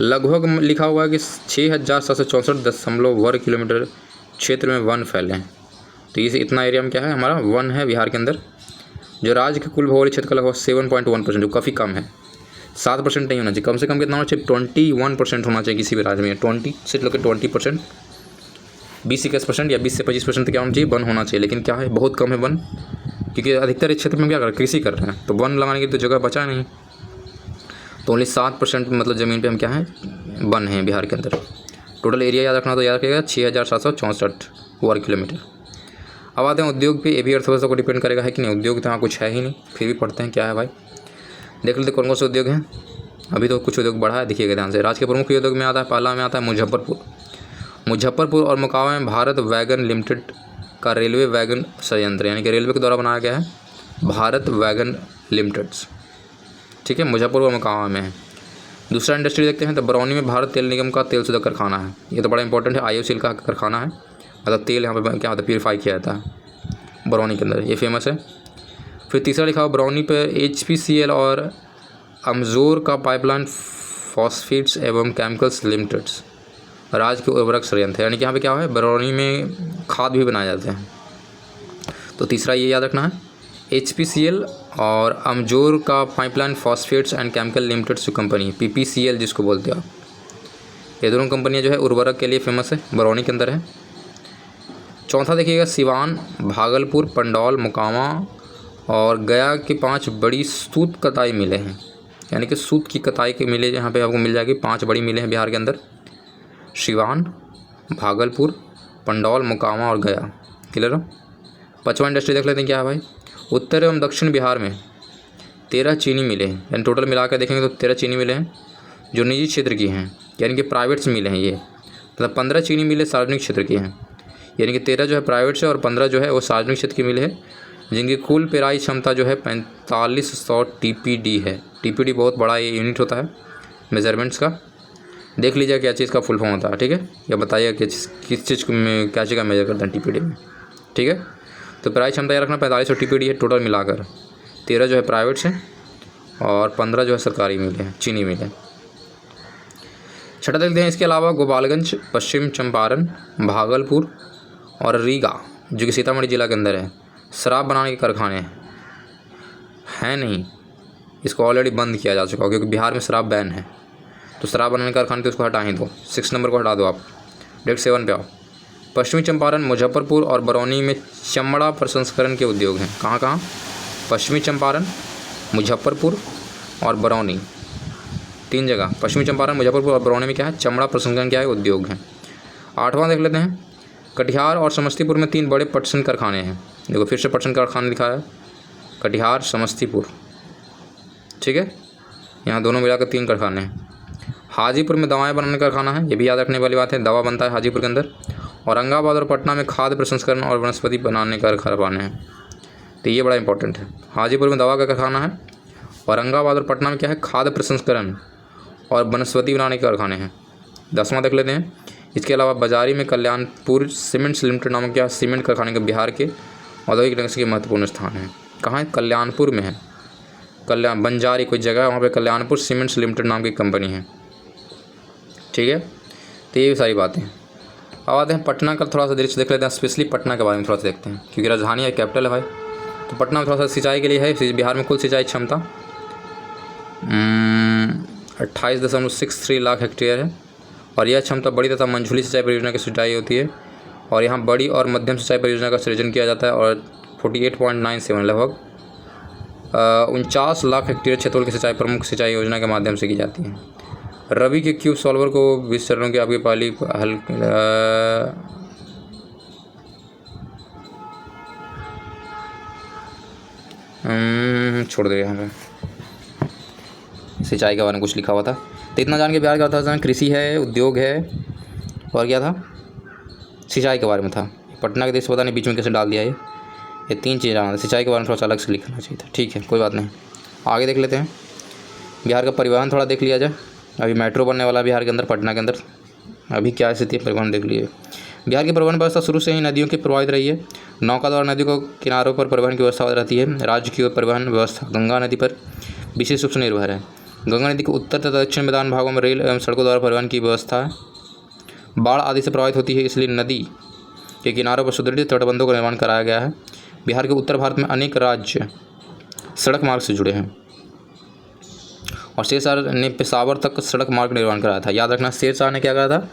लगभग लिखा हुआ है कि 6,764 वर्ग किलोमीटर क्षेत्र में वन फैले हैं। तो इस इतना एरिया में क्या है? हमारा वन है बिहार के अंदर। जो राज्य के कुल भौगोलिक क्षेत्र का लगभग 7.1%, जो काफ़ी कम है। 7% नहीं होना चाहिए, कम से कम कितना होना चाहिए? 21% होना चाहिए किसी भी राज्य में। 20 से लेकर 20%, 20-21% या 20 से 25% तक क्या होना चाहिए? वन होना चाहिए। लेकिन क्या है, बहुत कम है वन, क्योंकि अधिकतर इस क्षेत्र में क्या कर रहे हैं? कृषि कर रहे हैं, तो वन लगाने की तो जगह बचा नहीं। तो ओनली 7% मतलब ज़मीन पे हम क्या है? वन हैं बिहार के अंदर। टोटल एरिया याद रखना, तो याद रखिएगा 6,764 वर्ग किलोमीटर। अब आते हैं उद्योग पे। ये भी अर्थव्यवस्था को डिपेंड करेगा है कि नहीं। उद्योग तो यहाँ कुछ है ही नहीं, फिर भी पढ़ते हैं क्या है भाई। देख लेते कौन कौन से उद्योग हैं। अभी तो कुछ उद्योग बढ़ा है, देखिएगा ध्यान से। राज्य के प्रमुख उद्योग में आता है, पहला में आता है मुजफ्फरपुर और मोकामा में भारत वैगन लिमिटेड का रेलवे वैगन संयंत्र, यानी कि रेलवे के द्वारा बनाया गया है भारत वैगन लिमिटेड्स। ठीक है, मुजफ्फरपुर और मोकामा में है। दूसरा इंडस्ट्री देखते हैं तो बरौनी में भारत तेल निगम का तेल शुद्धक कारखाना है। ये तो बड़ा इंपॉर्टेंट है, IOCL का कारखाना है, मतलब तेल यहाँ पे क्या होता है? प्योरीफाई किया जाता है बरौनी के अंदर, ये फेमस है। फिर तीसरा लिखा हुआ बरौनी पे HPCL और अमजोर का पाइपलाइन फॉस्फेट्स एवं केमिकल्स लिमिटेड्स राज्य के उर्वरक संयंत्र, यानी कि यहाँ पे क्या है? बरौनी में खाद भी बनाए जाते हैं। तो तीसरा ये याद रखना है, HPCL और अमजोर का pipeline phosphates and chemical limited जो कंपनी, PPCL जिसको बोलते हैं आप, ये दोनों कंपनियां जो है उर्वरक के लिए फेमस है, बरौनी के अंदर है। चौथा देखिएगा, सिवान, भागलपुर, पंडौल, मोकामा और गया की 5 बड़ी सूत कताई मिलें हैं, यानी कि सूत की कताई के मिलें यहाँ पे आपको मिल जाएगी। 5 बड़ी मिलें हैं बिहार के अंदर, सिवान, भागलपुर, पंडौल, मोकामा और गया। क्लियर हो? 5वां इंडस्ट्री देख लेते हैं क्या है भाई। उत्तर एवं दक्षिण बिहार में 13 चीनी मिलें हैं, यानी टोटल मिलाकर देखेंगे तो 13 चीनी मिलें हैं जो निजी क्षेत्र की हैं, यानी कि प्राइवेट्स मिले हैं ये। मतलब 15 चीनी मिलें सार्वजनिक क्षेत्र की हैं, यानी कि 13 जो है प्राइवेट से और 15 जो है वो सार्वजनिक क्षेत्र की मिले हैं, जिनकी कुल पेराई क्षमता जो है 4500 TPD है। TPD बहुत बड़ा ये यूनिट होता है मेजरमेंट्स का। देख लीजिए क्या चीज़ का फुल फॉर्म होता है, ठीक है, या बताइए किस चीज़ में क्या चीज़ का मेजर करते हैं TPD में, ठीक है। तो पेराई क्षमता याद रखना 4500 TPD है टोटल मिलाकर। 13 जो है प्राइवेट से और 15 जो है सरकारी मिले हैं, चीनी मिले। छठा देखते हैं, इसके अलावा गोपालगंज, पश्चिम चंपारण, भागलपुर और रीगा जो कि सीतामढ़ी जिला के अंदर है, शराब बनाने के कारखाने हैं नहीं, इसको ऑलरेडी बंद किया जा चुका है क्योंकि बिहार में शराब बैन है। तो शराब बनाने के कारखाने तो उसको हटा ही दो, 6 नंबर को हटा दो आप, डायरेक्ट 7 पे आओ। पश्चिमी चंपारण, मुजफ्फरपुर और बरौनी में चमड़ा प्रसंस्करण के उद्योग हैं। कहाँ कहाँ? पश्चिमी चंपारण, मुजफ्फरपुर और बरौनी, 3 जगह। पश्चिमी चंपारण, मुजफ्फरपुर और बरौनी में क्या है? चमड़ा प्रसंस्करण क्या है? उद्योग हैं। 8वां देख लेते हैं, कटिहार और समस्तीपुर में 3 बड़े पटसन कारखाने हैं। देखो फिर से पटसन कारखाना लिखा है, कटिहार, समस्तीपुर, ठीक है, यहाँ दोनों मिलाकर 3 कारखाने हैं। हाजीपुर में दवाएं बनाने का कारखाना है, ये भी याद रखने वाली बात है, दवा बनता है हाजीपुर के अंदर। औरंगाबाद और पटना में खाद्य प्रसंस्करण और वनस्पति बनाने का कारखाने हैं। तो ये बड़ा इंपॉर्टेंट है। हाजीपुर में दवा का कारखाना है। औरंगाबाद और पटना में क्या है, खाद्य प्रसंस्करण और वनस्पति बनाने के कारखाने हैं। 10वां देख लेते हैं। इसके अलावा बाजारी में कल्याणपुर सीमेंट्स लिमिटेड नामक क्या सीमेंट कारखाने के बिहार के औद्योगिक नक्शे के महत्वपूर्ण स्थान है। कहाँ है, कल्याणपुर में है। कल्याण बंजारी कोई जगह है, वहाँ पे कल्याणपुर सीमेंट्स लिमिटेड नाम की कंपनी है। ठीक है, तो ये भी सारी बातें। अब आते हैं पटना का थोड़ा सा दृश्य देख लेते हैं, स्पेशली पटना के बारे में थोड़ा सा देखते हैं, क्योंकि राजधानी है, कैपिटल है भाई। तो पटना में थोड़ा सा सिंचाई के लिए है। बिहार में कुल सिंचाई क्षमता 28.63 लाख हेक्टेयर है, और यह क्षमता बड़ी तथा मंझूली सिंचाई परियोजना की सिंचाई होती है। और यहाँ बड़ी और मध्यम सिंचाई परियोजना का सृजन किया जाता है, और 48.97 लगभग 49 लाख हेक्टेयर क्षेत्रफल की सिंचाई प्रमुख सिंचाई योजना के माध्यम से की जाती है। रवि के क्यूब सॉल्वर को 20 चरणों की आपकी पहली हल छोड़ दे यहाँ पे, सिंचाई के बारे में कुछ लिखा हुआ था। तो इतना जान के बिहार का था, कृषि है, उद्योग है, और क्या था, सिंचाई के बारे में था। पटना के देश पता नहीं बीच में कैसे डाल दिया ये 3 चीज़ आना था। सिंचाई के बारे में थोड़ा सा अलग से लिखना चाहिए था। ठीक है, कोई बात नहीं, आगे देख लेते हैं। बिहार का परिवहन थोड़ा देख लिया जाए। अभी मेट्रो बनने वाला बिहार के अंदर, पटना के अंदर अभी क्या स्थिति है, परिवहन देख लीजिए। बिहार की परिवहन व्यवस्था शुरू से ही नदियों की प्रभावित रही है। नौका द्वारा नदी को किनारों पर परिवहन की व्यवस्था रहती है। राज्य की परिवहन व्यवस्था गंगा नदी पर विशेष रूप से निर्भर है। गंगा नदी के उत्तर तथा दक्षिण मैदान भागों में रेल एवं सड़कों द्वारा परिवहन की व्यवस्था है। बाढ़ आदि से प्रभावित होती है, इसलिए नदी के किनारों पर सुदृढ़ तटबंधों का निर्माण कराया गया है। बिहार के उत्तर भारत में अनेक राज्य सड़क मार्ग से जुड़े हैं, और शेरशाह ने पेशावर तक सड़क मार्ग निर्माण कराया था। याद रखना, शेरशाह ने क्या करा था,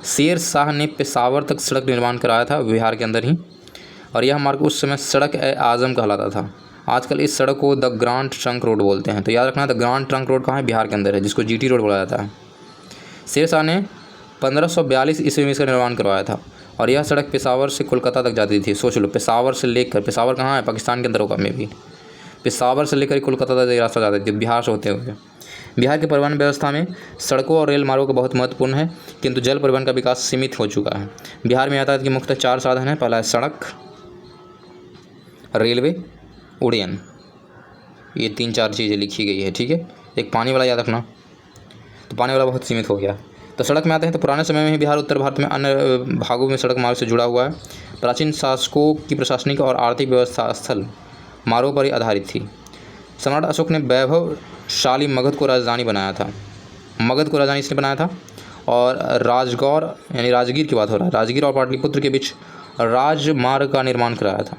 शेरशाह ने पेशावर तक सड़क निर्माण कराया था बिहार के अंदर ही, और यह मार्ग उस समय सड़क ए आज़म कहलाता था। आजकल इस सड़क को द ग्रांड ट्रंक रोड बोलते हैं। तो याद रखना, द ग्रांड ट्रंक रोड कहाँ है, बिहार के अंदर है, जिसको जीटी रोड बोला जाता है। शेरशाह ने 1542 ईस्वी में इसका निर्माण करवाया था, और यह सड़क पेशावर से कोलकाता तक जाती थी। सोच लो, पेशावर से लेकर, पेशावर कहाँ है, पाकिस्तान के अंदर होगा में भी, पेशावर से लेकर कोलकाता तक रास्ता जाता है बिहार से होते हुए। बिहार के परिवहन व्यवस्था में सड़कों और रेल मार्गों का बहुत महत्वपूर्ण है, किंतु जल परिवहन का विकास सीमित हो चुका है। बिहार में यातायात के मुख्यतः 4 साधन हैं। पहला है सड़क, रेलवे, उड़ियन। ये 3-4 चीज़ें लिखी गई है। ठीक है, एक पानी वाला याद रखना, तो पानी वाला बहुत सीमित हो गया। तो सड़क में आते हैं, तो पुराने समय में ही बिहार उत्तर भारत में अन्य भागों में सड़क मार्ग से जुड़ा हुआ है। प्राचीन शासकों की प्रशासनिक और आर्थिक व्यवस्था स्थल मार्गों पर ही आधारित थी। सम्राट अशोक ने वैभवशाली मगध को राजधानी बनाया था। मगध को राजधानी इसने बनाया था, और राजगौर यानी राजगीर की बात हो रहा है, राजगीर और पाटलिपुत्र के बीच राजमार्ग का निर्माण कराया था।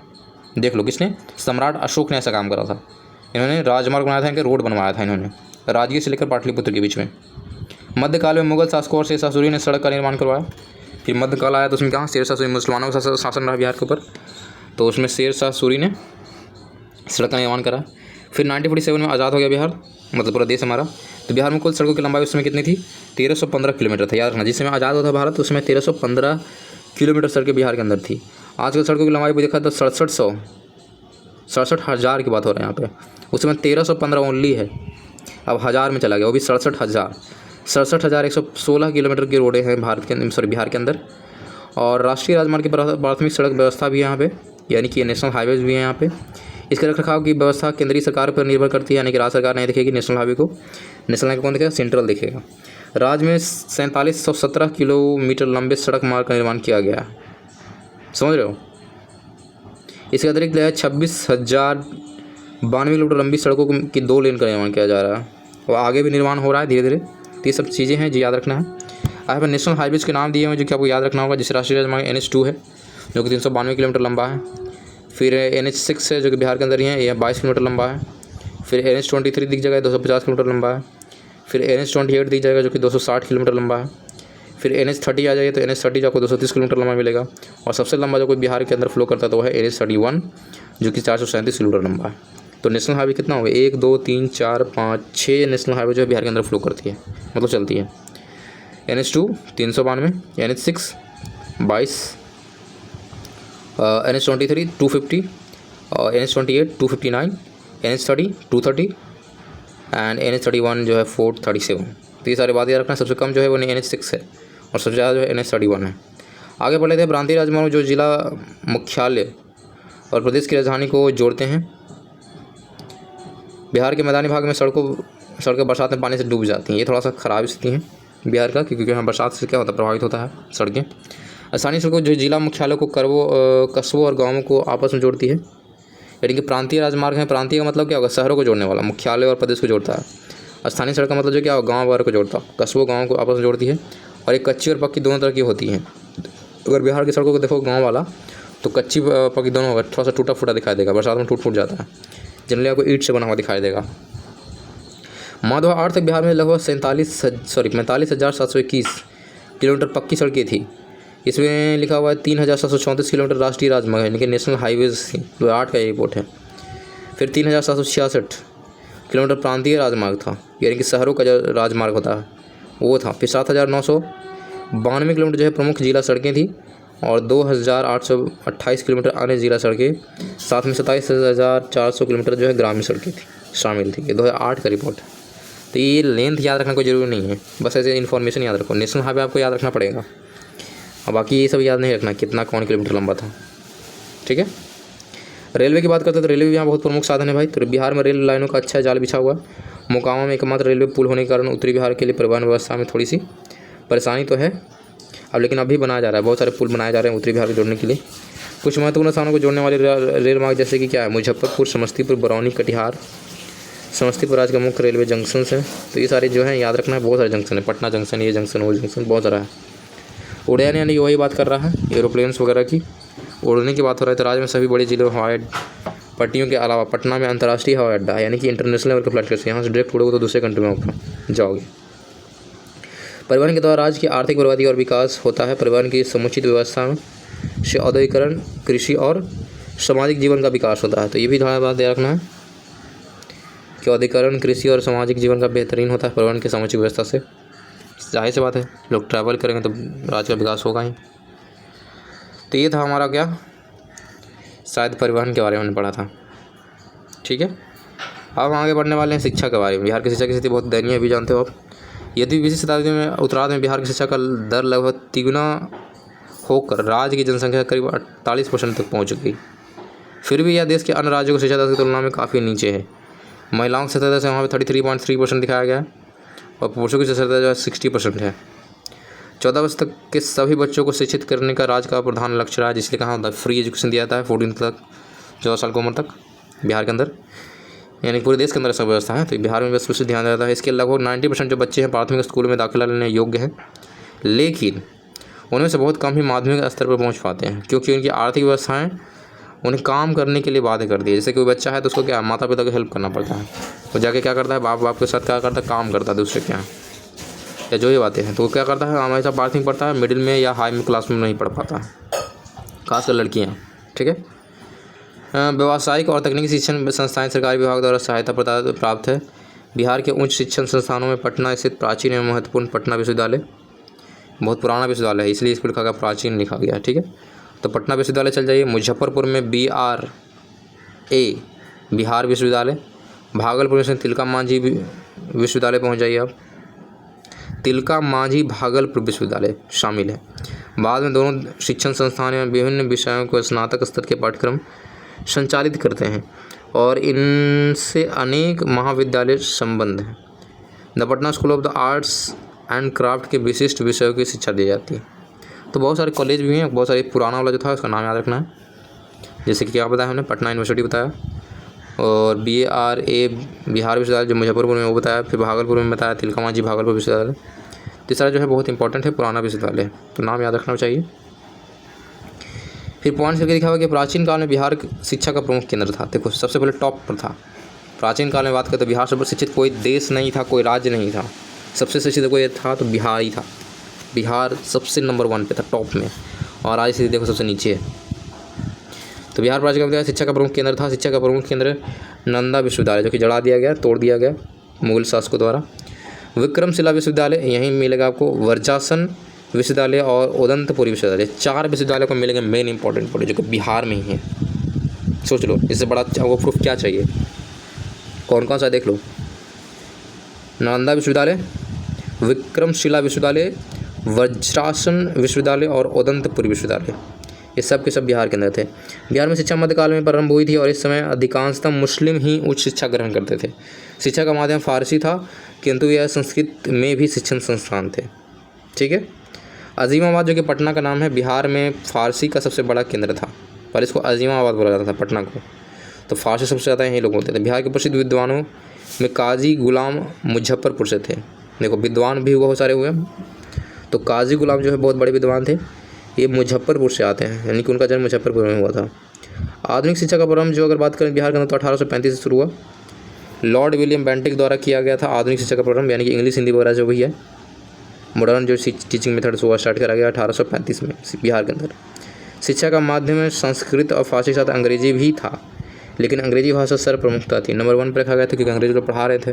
देख लो, किसने, सम्राट अशोक ने ऐसा काम करा था। इन्होंने राजमार्ग बनाया था, इनके रोड बनवाया था इन्होंने, राजगीर से लेकर पाटलिपुत्र के बीच में। मध्यकाल में मुगल शासकों और शेरशाह सूरी ने सड़क का निर्माण करवाया। फिर मध्यकाल आया, तो उसमें कहाँ, शेरशाह सूरी, मुसलमानों का शासन रहा बिहार के ऊपर, तो उसमें शेरशाह सूरी ने सड़क का निर्माण करा। फिर 1947 में आज़ाद हो गया बिहार, मतलब पूरा देश हमारा। तो बिहार में कुल सड़कों की लंबाई उस समय कितनी थथी, 1315 किलोमीटर था। याद रखना, जिस समय आज़ाद होता भारत उस समय 1315 किलोमीटर सड़कें बिहार के अंदर थी। आजकल सड़कों की लंबाई भी देखा तो 67,000 की बात हो रहा है यहाँ पे। उस समय 1315 ओनली है, अब 1000 में चला गया, वो भी 67,116 किलोमीटर की रोडें हैं बिहार के अंदर। और राष्ट्रीय राजमार्ग की प्राथमिक सड़क व्यवस्था भी है यहाँ पे, यानी कि नेशनल हाईवेज भी है यहाँ पे। इसके रखरखाव की व्यवस्था केंद्रीय सरकार पर निर्भर करती है, यानी कि राज्य सरकार नहीं देखेगी नेशनल हाईवे को। नेशनल हाईवे कौन देखेगा, सेंट्रल देखेगा। राज्य में 4717 किलोमीटर लंबे सड़क मार्ग का निर्माण किया गया है, समझ रहे हो। इसके अतिरिक्त 26,092 किलोमीटर लंबी सड़कों की 2 लेन का निर्माण किया जा रहा है, और आगे भी निर्माण हो रहा है धीरे धीरे। तो ये सब चीज़ें हैं जो याद रखना है। यहाँ पर नेशनल हाईवेज के नाम दिए हुए हैं, जो कि आपको याद रखना होगा। जैसे राष्ट्रीय राजमार्ग NH2 है, जो कि 392 किलोमीटर लंबा है। फिर NH6 है, जो कि बिहार के अंदर ही है, यह 22 किलोमीटर लंबा है। फिर NH23 दिख जाएगा, 250 किलोमीटर लंबा है। फिर NH28 दिख जाएगा, जो कि 260 किलोमीटर लंबा है। फिर NH30 आ जाएगा, तो NH30 जो आपको 230 किलोमीटर लंबा मिलेगा। और सबसे लंबा जो कोई बिहार के अंदर फ्लो करता है तो वह है NH31, जो कि 437 किलोमीटर लंबा है। तो नेशनल हाईवे कितना हो गया, 1 2 3 4 5 6 नेशनल हाईवे जो है बिहार के अंदर फ्लो करती है, मतलब चलती है। NH2 392, NH6 22, NH23 250, और NH28 259, NH30 230 एंड NH31 जो है 437। तो ये सारी बात याद रखना। सबसे कम जो है वो NH6 है, और सबसे ज़्यादा जो है NH31 है। आगे बढ़ लेते हैं प्रांतीय राजमार्ग, जो जिला मुख्यालय और प्रदेश की राजधानी को जोड़ते हैं। बिहार के मैदानी भाग में सड़कें बरसात में पानी से डूब जाती हैं। ये थोड़ा सा ख़राब स्थिति है बिहार का, क्योंकि यहाँ बरसात से क्या होता है, प्रभावित होता है सड़कें। स्थानीय सड़कों जो जिला मुख्यालय को कस्बों और गाँवों को आपस में जोड़ती है, यानी कि प्रांतीय राजमार्ग है। प्रांतीय का मतलब क्या होगा, शहरों को जोड़ने वाला, मुख्यालय और प्रदेश को जोड़ता है। स्थानीय सड़क का मतलब जो क्या होगा, गाँव वालों को जोड़ता, कस्बों गाँव को आपस में जोड़ती है। और एक कच्ची और पक्की दोनों तरह की होती हैं। अगर बिहार की सड़कों को देखो गाँव वाला, तो कच्ची पक्की दोनों होगा, थोड़ा सा टूटा फूटा दिखाई देगा, बरसात में टूट फूट जाता है, जनरली आपको ईंट से बना हुआ दिखाई देगा। माह 2008 तक बिहार में लगभग 45,721 किलोमीटर पक्की सड़कें थी। इसमें लिखा हुआ है 3,734 किलोमीटर राष्ट्रीय राजमार्ग है, यानी कि नेशनल हाईवेज थी। 2008 का ये रिपोर्ट है। फिर 3,766 किलोमीटर प्रांतीय राजमार्ग था, यानी कि शहरों का जो राजमार्ग होता है वो था। फिर 7,992 किलोमीटर जो है प्रमुख जिला सड़कें थी, और 2,828 किलोमीटर अन्य जिला सड़कें, साथ में 27,400 किलोमीटर जो है ग्रामीण सड़कें थी शामिल थी। ये 2008 का रिपोर्ट है। तो ये लेंथ याद रखना कोई ज़रूरी नहीं है, बस ऐसे इन्फॉर्मेशन याद रखो। नेशनल हाईवे आपको याद रखना पड़ेगा, और बाकी ये सब याद नहीं रखना कितना कौन किलोमीटर लंबा था, ठीक है। रेलवे की बात करते हैं तो रेलवे यहाँ बहुत प्रमुख साधन है भाई। तो बिहार में रेल लाइनों का अच्छा जाल बिछा हुआ है। मोकामा में एकमात्र रेलवे पुल होने के कारण उत्तरी बिहार के लिए परिवहन व्यवस्था में थोड़ी सी परेशानी तो है अब, लेकिन अभी बनाया जा रहा है। बहुत सारे पुल बनाए जा रहे हैं उत्तरी बिहार को जोड़ने के लिए। कुछ महत्वपूर्ण स्थानों को जोड़ने वाले रेल मार्ग जैसे कि क्या है, मुजफ्फरपुर, समस्तीपुर, बरौनी, कटिहार। समस्तीपुर राज्य का मुख्य रेलवे जंक्शन है। तो ये सारे जो है याद रखना है, बहुत सारे जंक्शन है, पटना जंक्शन, ये जंक्शन, वो जंक्शन, बहुत सारा है। उड़ान यानी वही बात कर रहा है, एरोप्लेन्स वगैरह की उड़ने की बात हो रहा है। तो राज्य में सभी बड़े जिलों हवाई पट्टियों के अलावा पटना में अंतर्राष्ट्रीय हवाई अड्डा है, यानी कि इंटरनेशनल लेवल का फ्लाइट कैसे यहाँ से डायरेक्ट उड़ोगे तो दूसरे कंट्री में जाओगे। परिवहन के द्वारा राज्य की आर्थिक प्रगति और विकास होता है। परिवहन की समुचित व्यवस्था से औद्योगिकरण, कृषि और सामाजिक जीवन का विकास होता है। तो ये भी थोड़ा बात ध्यान रखना है कि औद्योगिकरण, कृषि और सामाजिक जीवन का बेहतरीन होता है परिवहन की समुचित व्यवस्था से। जाहिर सी बात है, लोग ट्रैवल करेंगे तो राज्य का विकास होगा ही। तो ये था हमारा क्या, शायद परिवहन के बारे में हमने पढ़ा था, ठीक है। अब आगे बढ़ने वाले हैं शिक्षा के बारे में। बिहार की शिक्षा की स्थिति बहुत दयनीय है, भी जानते हो आप। यदि 20वीं शताब्दी में उत्तरार्ध में बिहार की शिक्षा का दर लगभग 3 होकर राज्य की जनसंख्या करीब 48% तक पहुँच गई, फिर भी यह देश के अन्य राज्यों की शिक्षा दर की तुलना में काफ़ी नीचे है। महिलाओं की शिक्षा दर से वहाँ पर 33.3% दिखाया गया है, और पुरुषों की शिक्षा दर जो है 60% है। 14 वर्ष तक के सभी बच्चों को शिक्षित करने का राज्य का प्रधान लक्ष्य रहा है, जिसलिए कहा होता है फ्री एजुकेशन दिया जाता है 14 तक, 14 साल की उम्र तक बिहार के अंदर, यानी पूरे देश के अंदर सब व्यवस्था है। तो बिहार में बस ध्यान देता है। इसके लगभग 90% जो बच्चे हैं प्राथमिक स्कूल में दाखिला लेने योग्य हैं, लेकिन उनमें से बहुत कम ही माध्यमिक स्तर पर पहुँच पाते हैं, क्योंकि उनकी आर्थिक व्यवस्थाएँ उन्हें काम करने के लिए बाध्य करती है। जैसे कोई बच्चा है तो उसको क्या, माता पिता को हेल्प करना पड़ता है, वो जाके क्या करता है, बाप के साथ क्या करता है, काम करता है दूसरे क्या, या जो ये बातें हैं। तो वो क्या करता है, हमेशा पार्थिंग पढ़ता है, मिडिल में या हाई में क्लास में नहीं पढ़ पाता है, खासकर लड़कियाँ, ठीक है। व्यावसायिक और तकनीकी शिक्षण संस्थाएं सरकारी विभाग द्वारा सहायता प्राप्त है। बिहार के उच्च शिक्षण संस्थानों में पटना स्थित प्राचीन एवं महत्वपूर्ण पटना विश्वविद्यालय, बहुत पुराना विश्वविद्यालय है, इसलिए इसको लिखा गया प्राचीन लिखा गया, ठीक है। तो पटना विश्वविद्यालय चल जाइए। मुजफ्फरपुर में BRA बिहार विश्वविद्यालय। भागलपुर में तिलका मांझी विश्वविद्यालय पहुँच जाइए आप, तिलका मांझी भागलपुर विश्वविद्यालय शामिल है। बाद में दोनों शिक्षण संस्थान में विभिन्न विषयों को स्नातक स्तर के पाठ्यक्रम संचालित करते हैं, और इनसे अनेक महाविद्यालय संबंध हैं। The Patna school of the arts and craft के विशिष्ट विषयों की शिक्षा दी जाती है। तो बहुत सारे कॉलेज भी हैं, बहुत सारे पुराना वाला जो था उसका नाम याद रखना है, जैसे कि क्या बताया हमने, पटना यूनिवर्सिटी बताया, और BRA बिहार विश्वविद्यालय जो मुजफ्फरपुर में वो बताया, फिर भागलपुर में बताया तिलका मांझी भागलपुर विश्वविद्यालय। तीसरा जो है बहुत इंपॉर्टेंट है, पुराना विश्वविद्यालय, तो नाम याद रखना चाहिए। फिर पॉइंट करके लिखा हुआ कि प्राचीन काल में बिहार शिक्षा का प्रमुख केंद्र था। देखो सबसे पहले टॉप पर था। प्राचीन काल में बात करें तो बिहार से शिक्षित कोई देश नहीं था, कोई राज्य नहीं था। सबसे शिक्षित कोई था तो बिहार ही था। बिहार सबसे नंबर 1 पे था, टॉप में, और आज से देखो सबसे नीचे है। तो बिहार प्राचीन काल में शिक्षा का प्रमुख केंद्र था। शिक्षा का प्रमुख केंद्र नालंदा विश्वविद्यालय, जो कि जला दिया गया, तोड़ दिया गया मुगल शासकों द्वारा। विक्रमशिला विश्वविद्यालय यहीं मिलेगा आपको। वर्जासन विश्वविद्यालय और उदंतपुरी विश्वविद्यालय, 4 विश्वविद्यालय को मिलेंगे मेन इंपॉर्टेंट पड़े, जो कि बिहार में ही है। सोच लो, इससे बड़ा आपको प्रूफ क्या चाहिए, कौन कौन सा देख लो। नालंदा विश्वविद्यालय, विक्रमशिला विश्वविद्यालय, वज्रासन विश्वविद्यालय और उदंतपुरी विश्वविद्यालय, ये सब के सब बिहार के अंदर थे। बिहार में शिक्षा मध्यकाल में प्रारंभ हुई थी और इस समय अधिकांशतः मुस्लिम ही उच्च शिक्षा ग्रहण करते थे। शिक्षा का माध्यम फारसी था, किंतु यह संस्कृत में भी शिक्षण संस्थान थे। ठीक है। अजीमाबाद जो कि पटना का नाम है, बिहार में फारसी का सबसे बड़ा केंद्र था, पर इसको अजीमाबाद बोला जाता था पटना को। तो फारसी सबसे ज़्यादा यही लोग होते थे। बिहार के प्रसिद्ध विद्वानों में काजी गुलाम मुजफ्फरपुर से थे। देखो विद्वान भी बहुत सारे हुए, तो काजी गुलाम जो है बहुत बड़े विद्वान थे, ये मुजफ्फरपुर से आते हैं, यानी कि उनका जन्म मुजफ्फरपुर में हुआ था। आधुनिक शिक्षा का प्रारंभ जो अगर बात करें बिहार के अंदर, तो 1835 से शुरू हुआ। लॉर्ड विलियम बेंटिक द्वारा किया गया था आधुनिक शिक्षा का प्रारंभ, यानी कि इंग्लिश हिंदी वगैरह जो भी है मॉडर्न जो टीचिंग मेथड हुआ स्टार्ट करा गया 1835 में बिहार के अंदर। शिक्षा का माध्यम में संस्कृत और फारसी के साथ अंग्रेजी भी था, लेकिन अंग्रेजी भाषा सर्वप्रमुखता थी। नंबर 1 पर रखा गया था क्योंकि अंग्रेजी लोग पढ़ा रहे थे।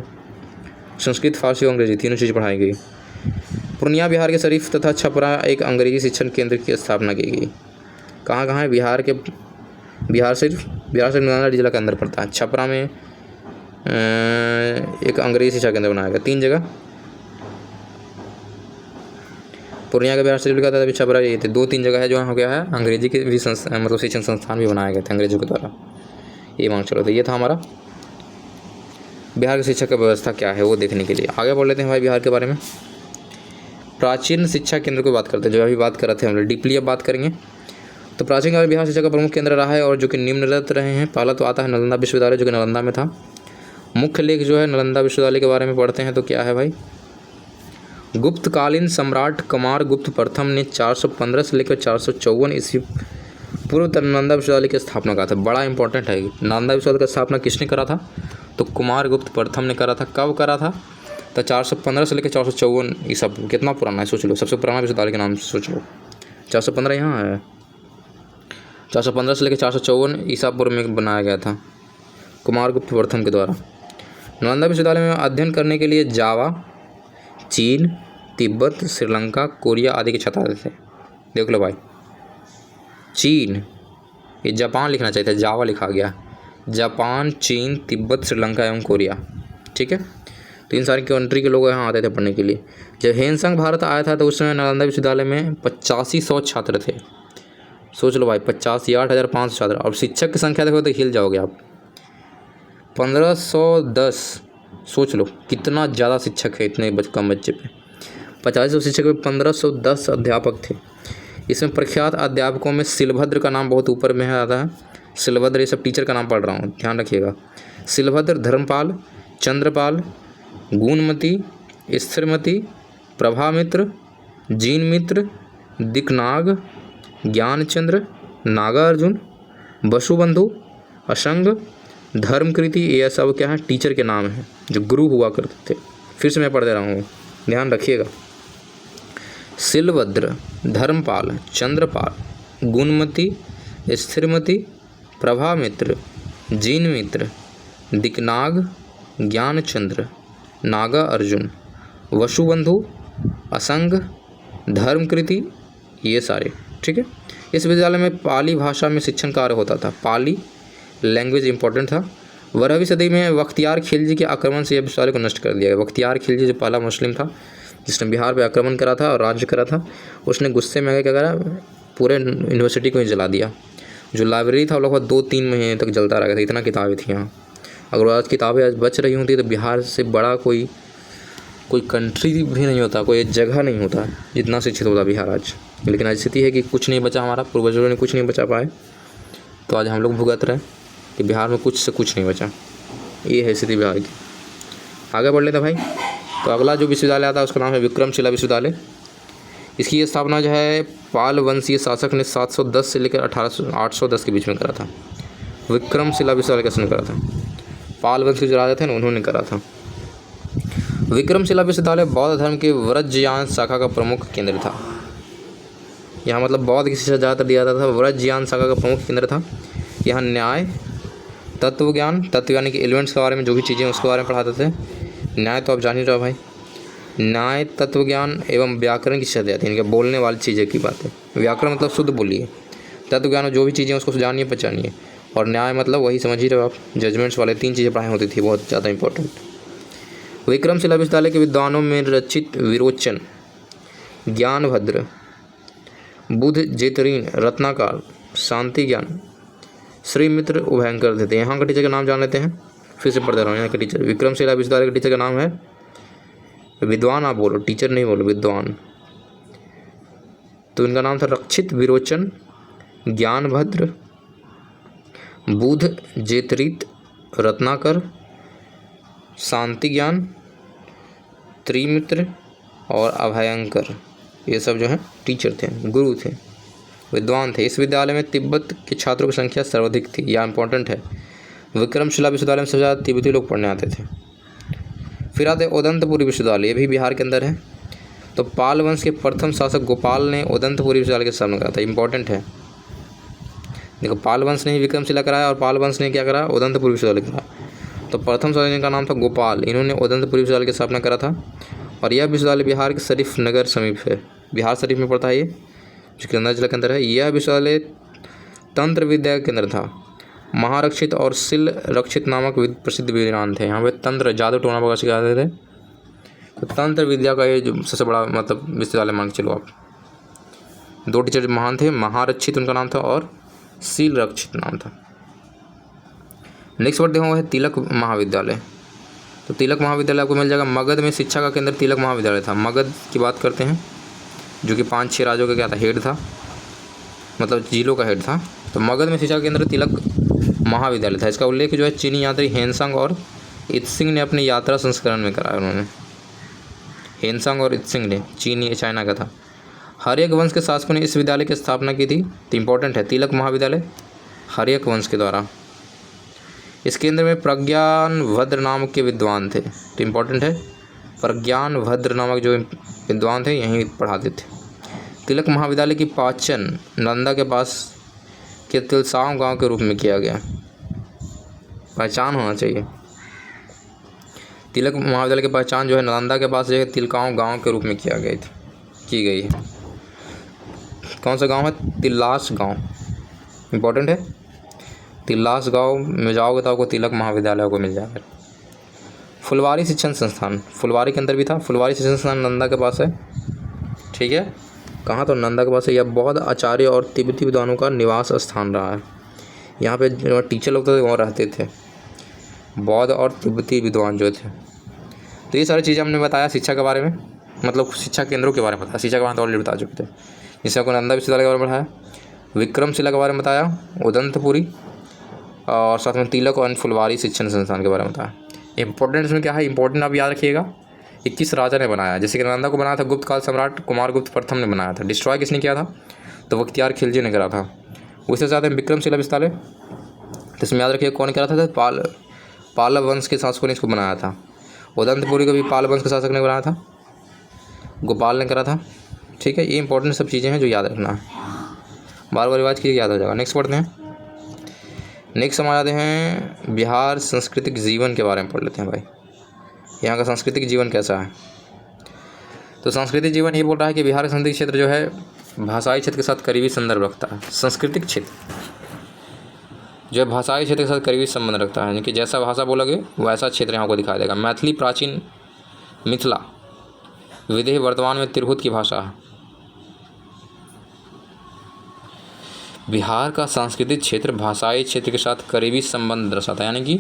संस्कृत, फारसी और अंग्रेजी तीनों चीज़ पढ़ाई गई। पूर्णिया बिहार के शरीफ तथा छपरा एक अंग्रेजी शिक्षण केंद्र की स्थापना की गई। कहाँ कहाँ है? बिहार सिर्फ नालंदा जिला के अंदर पड़ता है। छपरा में एक अंग्रेजी शिक्षा केंद्र बनाया गया, 3 जगह। पूर्णिया का बिहार शरीफ लिखा था, छपरा, ये थे 2-3 जगह है जो हो गया है अंग्रेजी के भी मतलब शिक्षण संस्थान भी बनाए गए थे अंग्रेजों के द्वारा। ये मान चलो। तो ये था हमारा बिहार की शिक्षा की व्यवस्था क्या है वो देखने के लिए। आगे बढ़ लेते हैं भाई बिहार के बारे में। प्राचीन शिक्षा केंद्र की बात करते हैं, जो अभी बात कर रहे थे हम लोग, डीपली अब बात करेंगे। तो प्राचीन काल में बिहार शिक्षा का प्रमुख केंद्र रहा है और जो कि निम्नलिखित रहे हैं। पहला तो आता है नालंदा विश्वविद्यालय, जो कि नालंदा में था। मुख्य लेख जो है नालंदा विश्वविद्यालय के बारे में पढ़ते हैं तो क्या है भाई? गुप्तकालीन सम्राट कुमार गुप्त प्रथम ने 415 से लेकर 454 ईस्वी पूर्व नालंदा विश्वविद्यालय की स्थापना करा था। बड़ा इंपॉर्टेंट है। नालंदा विश्वविद्यालय की स्थापना किसने करा था? तो कुमार गुप्त प्रथम ने करा था। कब करा था? तो 415 से लेकर 454 ये सब कितना पुराना है सोच लो। सबसे पुराना विश्वविद्यालय के नाम सोच लो। 415 यहाँ है, 415 से लेकर 454 ईसा पूर्व में बनाया गया था कुमार गुप्त प्रथम के द्वारा। नालंदा विश्वविद्यालय में अध्ययन करने के लिए जावा, चीन, तिब्बत, श्रीलंका, कोरिया आदि के छात्र आते थे। देख लो भाई, चीन, ये जापान लिखना चाहिए था, जावा लिखा गया। जापान, चीन, तिब्बत, श्रीलंका एवं कोरिया। ठीक है। तो इन सारी कंट्री के लोग यहाँ आते थे पढ़ने के लिए। जब हेनसंग भारत आया था तो उस समय नालंदा विश्वविद्यालय में 8500 छात्र थे। सोच लो भाई, 85 8,500 छात्र। और शिक्षक की संख्या देखो तो हिल जाओगे आप, 1510। सोच लो कितना ज़्यादा शिक्षक है इतने कम बच्चे पे। 8500 शिक्षक में 1510 अध्यापक थे। इसमें प्रख्यात अध्यापकों में शिलभद्र का नाम बहुत ऊपर में आता है। शिलभद्र, ये सब टीचर का नाम पढ़ रहा हूँ, ध्यान रखिएगा। शिलभद्र, धर्मपाल, चंद्रपाल, गुणमती, स्थिरमती, प्रभामित्र, जीनमित्र, दिक्नाग, ज्ञानचंद्र, नागार्जुन, वसुबंधु, असंग, धर्मकृति, ये सब क्या है? टीचर के नाम हैं जो गुरु हुआ करते थे। फिर से मैं पढ़ दे रहा हूँ, ध्यान रखिएगा। शिलभद्र, धर्मपाल, चंद्रपाल, गुणमती, स्थिरमती, प्रभामित्र, जीनमित्र, दिक्नाग, ज्ञानचंद्र, नागा अर्जुन, वसुबंधु, असंग, धर्मकृति, ये सारे। ठीक है। इस विद्यालय में पाली भाषा में शिक्षण कार्य होता था। पाली लैंग्वेज इंपॉर्टेंट था। 12वीं सदी में बख्तियार खिलजी के आक्रमण से यह विश्वविद्यालय को नष्ट कर दिया गया। बख्तियार खिलजी जो पहला मुस्लिम था जिसने बिहार पे आक्रमण करा था और राज्य करा था, उसने गुस्से में क्या करा, पूरे यूनिवर्सिटी को ही जला दिया। जो लाइब्रेरी था वो लगभग 2-3 महीने तक जलता रह गया था, इतना किताबें थी यहाँ। अगर आज किताबें आज बच रही होती तो बिहार से बड़ा कोई कंट्री भी नहीं होता, कोई जगह नहीं होता जितना शिक्षित होता बिहार आज। लेकिन आज स्थिति है कि कुछ नहीं बचा, हमारा पूर्वजों ने कुछ नहीं बचा पाए, तो आज हम लोग भुगत रहे कि बिहार में कुछ से कुछ नहीं बचा। ये है स्थिति बिहार की। आगे बढ़ लेते भाई। तो अगला जो विश्वविद्यालय आता है उसका नाम है विक्रमशिला विश्वविद्यालय। इसकी स्थापना जो है पाल वंशीय शासक ने 710 से लेकर 810 के बीच में करा था। विक्रमशिला विश्वविद्यालय किसने करा था? पाल वंश के जो राजा थे ना, उन्होंने करा था। विक्रमशिला विश्वविद्यालय बौद्ध धर्म के व्रजयान शाखा का प्रमुख केंद्र था। यहाँ मतलब बौद्ध की शिक्षा ज़्यादातर दिया जाता था। व्रजयान शाखा का प्रमुख केंद्र था। यहाँ न्याय, तत्वज्ञान के एलिमेंट्स के बारे में जो भी चीज़ें उसके बारे में पढ़ाते थे। न्याय तो आप जान ही रहो भाई, न्याय, तत्वज्ञान एवं व्याकरण की शिक्षा दी जाती है। इनके बोलने वाली चीज़ें की बात है। व्याकरण मतलब शुद्ध बोलिए, तत्वज्ञान जो भी चीज़ें उसको जानिए पहचानिए, और न्याय मतलब वही समझ ही रहे हो आप, जजमेंट्स वाले 3 चीज़ें पढ़ाई होती थी, बहुत ज़्यादा इंपॉर्टेंट। विक्रमशिला विश्वविद्यालय के विद्वानों में रचित विरोचन, ज्ञानभद्र, बुध जेतरीन, रत्नाकर, शांति ज्ञान, श्री मित्र उभयंकर थे। यहाँ का टीचर का नाम जान लेते हैं, फिर से पढ़ते रहा हूँ। यहाँ का टीचर विक्रमशिला विश्वविद्यालय के टीचर का नाम है विद्वान। आप बोलो, टीचर नहीं बोलो, विद्वान। तो इनका नाम था रक्षित विरोचन, ज्ञानभद्र, बुध जेतरित, रत्नाकर, शांति ज्ञान, त्रिमित्र और अभयंकर। ये सब जो है टीचर थे, गुरु थे, विद्वान थे। इस विद्यालय में तिब्बत के छात्रों की संख्या सर्वाधिक थी। यह इंपॉर्टेंट है। विक्रमशिला विश्वविद्यालय में सबसे ज़्यादा तिब्बती लोग पढ़ने आते थे। फिर आते उदंतपुरी विश्वविद्यालय, ये भी बिहार के अंदर है। तो पाल वंश के प्रथम शासक गोपाल ने उदंतपुरी विश्वविद्यालय की स्थापना करा था। इंपॉर्टेंट है, देखो पाल वंश ने ही विक्रमशिला कराया और पाल वंश ने क्या करा, उदंतपुरी विश्वविद्यालय कराया। तो प्रथम शासक जिनका नाम था गोपाल, इन्होंने उदंतपुरी विश्वविद्यालय की स्थापना करा था। और यह विश्वविद्यालय बिहार के शरीफ नगर समीप है, बिहार शरीफ में पड़ता है ये, जो कि नंदा जिला के अंदर है। यह विश्वविद्यालय तंत्र विद्या के केंद्र था। महारक्षित और शिल रक्षित नामक प्रसिद्ध विद्वान थे। यहाँ पे तंत्र जादू टोना वगैरह सिखाते थे। तो तंत्र विद्या का ये जो सबसे बड़ा मतलब विश्वविद्यालय मान के चलो आप। दो टीचर महान थे, महारक्षित उनका नाम था और शील रक्षित नाम था। नेक्स्ट वर्ड देखो है तिलक महाविद्यालय। तो तिलक महाविद्यालय आपको मिल जाएगा मगध में। शिक्षा का केंद्र तिलक महाविद्यालय था। मगध की बात करते हैं, जो कि 5-6 राज्यों का क्या था, हेड था, मतलब जिलों का हेड था। तो मगध में शिक्षा का केंद्र तिलक महाविद्यालय था। इसका उल्लेख जो है चीनी यात्री हेनसांग और इत्सिंग ने अपनी यात्रा संस्करण में कराया। उन्होंने हेनसांग और इत्सिंग ने, चीनी चाइना का था। हर्यक वंश के शासकों ने इस विद्यालय की स्थापना की थी। तो इंपॉर्टेंट है, तिलक महाविद्यालय हर्यक वंश के द्वारा। इस केंद्र में प्रज्ञानभद्र नामक के विद्वान थे। तो इंपॉर्टेंट है, प्रज्ञानभद्र नामक जो विद्वान थे यहीं पढ़ाते थे। तिलक महाविद्यालय की पहचान नालंदा के पास के तिलसांव गांव के रूप में किया गया। पहचान होना चाहिए। तिलक महाविद्यालय की पहचान जो है नालंदा के पास जो है तिलकांव गांव के रूप में की गई है। कौन सा गांव है, तिल्लास गांव। इंपॉर्टेंट है, तिल्लास गांव में जाओगे तो आपको तिलक महाविद्यालय को मिल जाएगा। फुलवारी शिक्षण संस्थान, फुलवारी के अंदर भी था। फुलवारी शिक्षण संस्थान नंदा के पास है, ठीक है। कहाँ, तो नंदा के पास है। यह बौद्ध आचार्य और तिब्बती विद्वानों का निवास स्थान रहा है। यहाँ पे जो टीचर लोग थे वहाँ रहते थे, बौद्ध और तिब्बती विद्वान जो थे। तो ये सारी चीज़ें हमने बताया शिक्षा के बारे में, मतलब शिक्षा केंद्रों के बारे में बताया। शिक्षा के बारे में तो ऑलरेडी बता चुके थे। जिससे आपको नंदा विश्वविद्यालय के बारे में बताया, विक्रमशिला के बारे में बताया, उदंतपुरी, और साथ में तिलक और फुलवारी शिक्षण संस्थान के बारे में बताया। इंपॉर्टेंट इसमें क्या है, इंपॉर्टेंट आप याद रखिएगा। 21 राजा ने बनाया, जैसे कि नालंदा को बनाया था गुप्त काल सम्राट कुमारगुप्त प्रथम ने बनाया था। डिस्ट्रॉय किसने किया था, तो बख्तियार खिलजी ने करा था। उससे साथ में विक्रमशिला विश्वविद्यालय, तो इसमें याद रखिए कौन करा था, पाल वंश के शासकों ने इसको बनाया था। उदंतपुरी को भी पाल वंश के शासक ने बनाया था, गोपाल ने करा था, ठीक है। ये इंपॉर्टेंट सब चीज़ें हैं जो याद रखना है, बार बार रिवाज कीजिए, याद हो जाएगा। नेक्स्ट पढ़ते हैं। नेक्स्ट हम आ जाते हैं बिहार सांस्कृतिक जीवन के बारे में पढ़ लेते हैं भाई। यहाँ का सांस्कृतिक जीवन कैसा है। तो सांस्कृतिक जीवन ये बोल रहा है कि बिहार का सांस्कृतिक क्षेत्र जो है भाषाई क्षेत्र के साथ करीबी संदर्भ रखता है। सांस्कृतिक क्षेत्र जो है भाषाई क्षेत्र के साथ करीबी संबंध रखता है, कि जैसा भाषा बोलोगे वैसा क्षेत्र यहाँ को दिखाई देगा। मैथिली प्राचीन मिथिला विदेह वर्तमान में तिरहुत की भाषा है। बिहार का सांस्कृतिक क्षेत्र भाषाई क्षेत्र के साथ करीबी संबंध दर्शाता है। यानी कि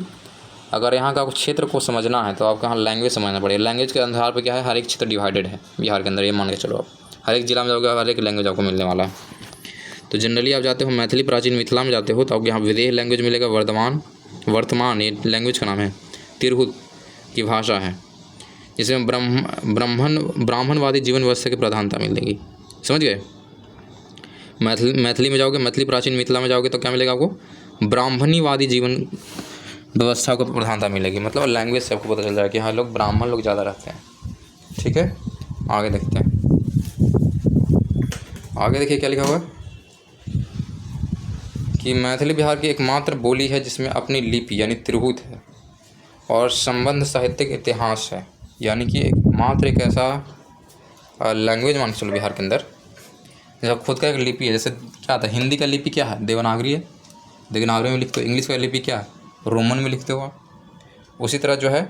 अगर यहाँ का क्षेत्र को समझना है तो आपको यहाँ लैंग्वेज समझना पड़ेगा। लैंग्वेज के आधार पर क्या है, हर एक क्षेत्र डिवाइडेड है बिहार के अंदर, ये मान के चलो आप। हर एक जिला में जाओगे हर एक लैंग्वेज आपको मिलने वाला है। तो जनरली आप जाते हो मैथिली प्राचीन मिथिला में जाते हो तो आपको यहाँ विदेह लैंग्वेज मिलेगा। वर्तमान ये लैंग्वेज का नाम है। तिरहुत की भाषा है, जिसमें ब्राह्मणवादी जीवन व्यवस्था की प्रधानता मिलेगी। समझ गए। मैथिली में जाओगे, मैथिली प्राचीन मिथिला में जाओगे तो क्या मिलेगा आपको, ब्राह्मणीवादी जीवन व्यवस्था को प्रधानता मिलेगी। मतलब लैंग्वेज से आपको पता चल जाएगा कि हाँ लोग ब्राह्मण लोग ज़्यादा रहते हैं, ठीक है। आगे देखते हैं, आगे देखिए क्या लिखा हुआ है कि मैथिली बिहार की एकमात्र बोली है जिसमें अपनी लिपि यानी तिरहुत है और संबंध साहित्यिक इतिहास है। यानी कि एकमात्र एक ऐसा लैंग्वेज मान के चलो बिहार के अंदर जैसा खुद का एक लिपि है। जैसे क्या था, हिंदी का लिपि क्या है, देवनागरी है, देवनागरी में लिखते हो। इंग्लिश का लिपि क्या है, रोमन में लिखते हो। उसी तरह जो है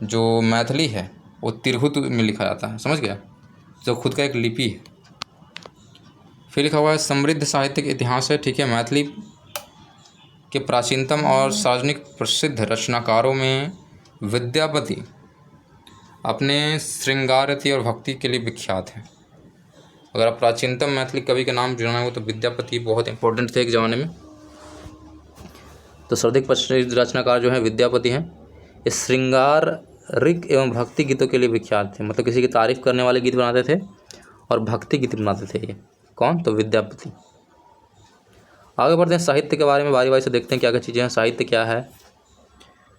जो मैथिली है वो तिरहुत में लिखा जाता है। समझ गया, जो खुद का एक लिपि है। फिर लिखा हुआ है समृद्ध साहित्यिक इतिहास है, ठीक है। मैथिली के प्राचीनतम और सार्वजनिक प्रसिद्ध रचनाकारों में विद्यापति अपने श्रृंगाररति और भक्ति के लिए विख्यात हैं। अगर आप प्राचीनतम मैथिली कवि का नाम जुड़ना हो तो विद्यापति बहुत इंपॉर्टेंट थे एक ज़माने में। तो सर्वाधिक प्रसिद्ध रचनाकार जो हैं विद्यापति हैं। ये श्रृंगारिक एवं भक्ति गीतों के लिए विख्यात थे, मतलब किसी की तारीफ करने वाले गीत बनाते थे और भक्ति गीत बनाते थे। ये कौन? तो विद्यापति। आगे बढ़ते हैं साहित्य के बारे में, बारी बारी से देखते हैं क्या क्या चीज़ें हैं। साहित्य क्या है,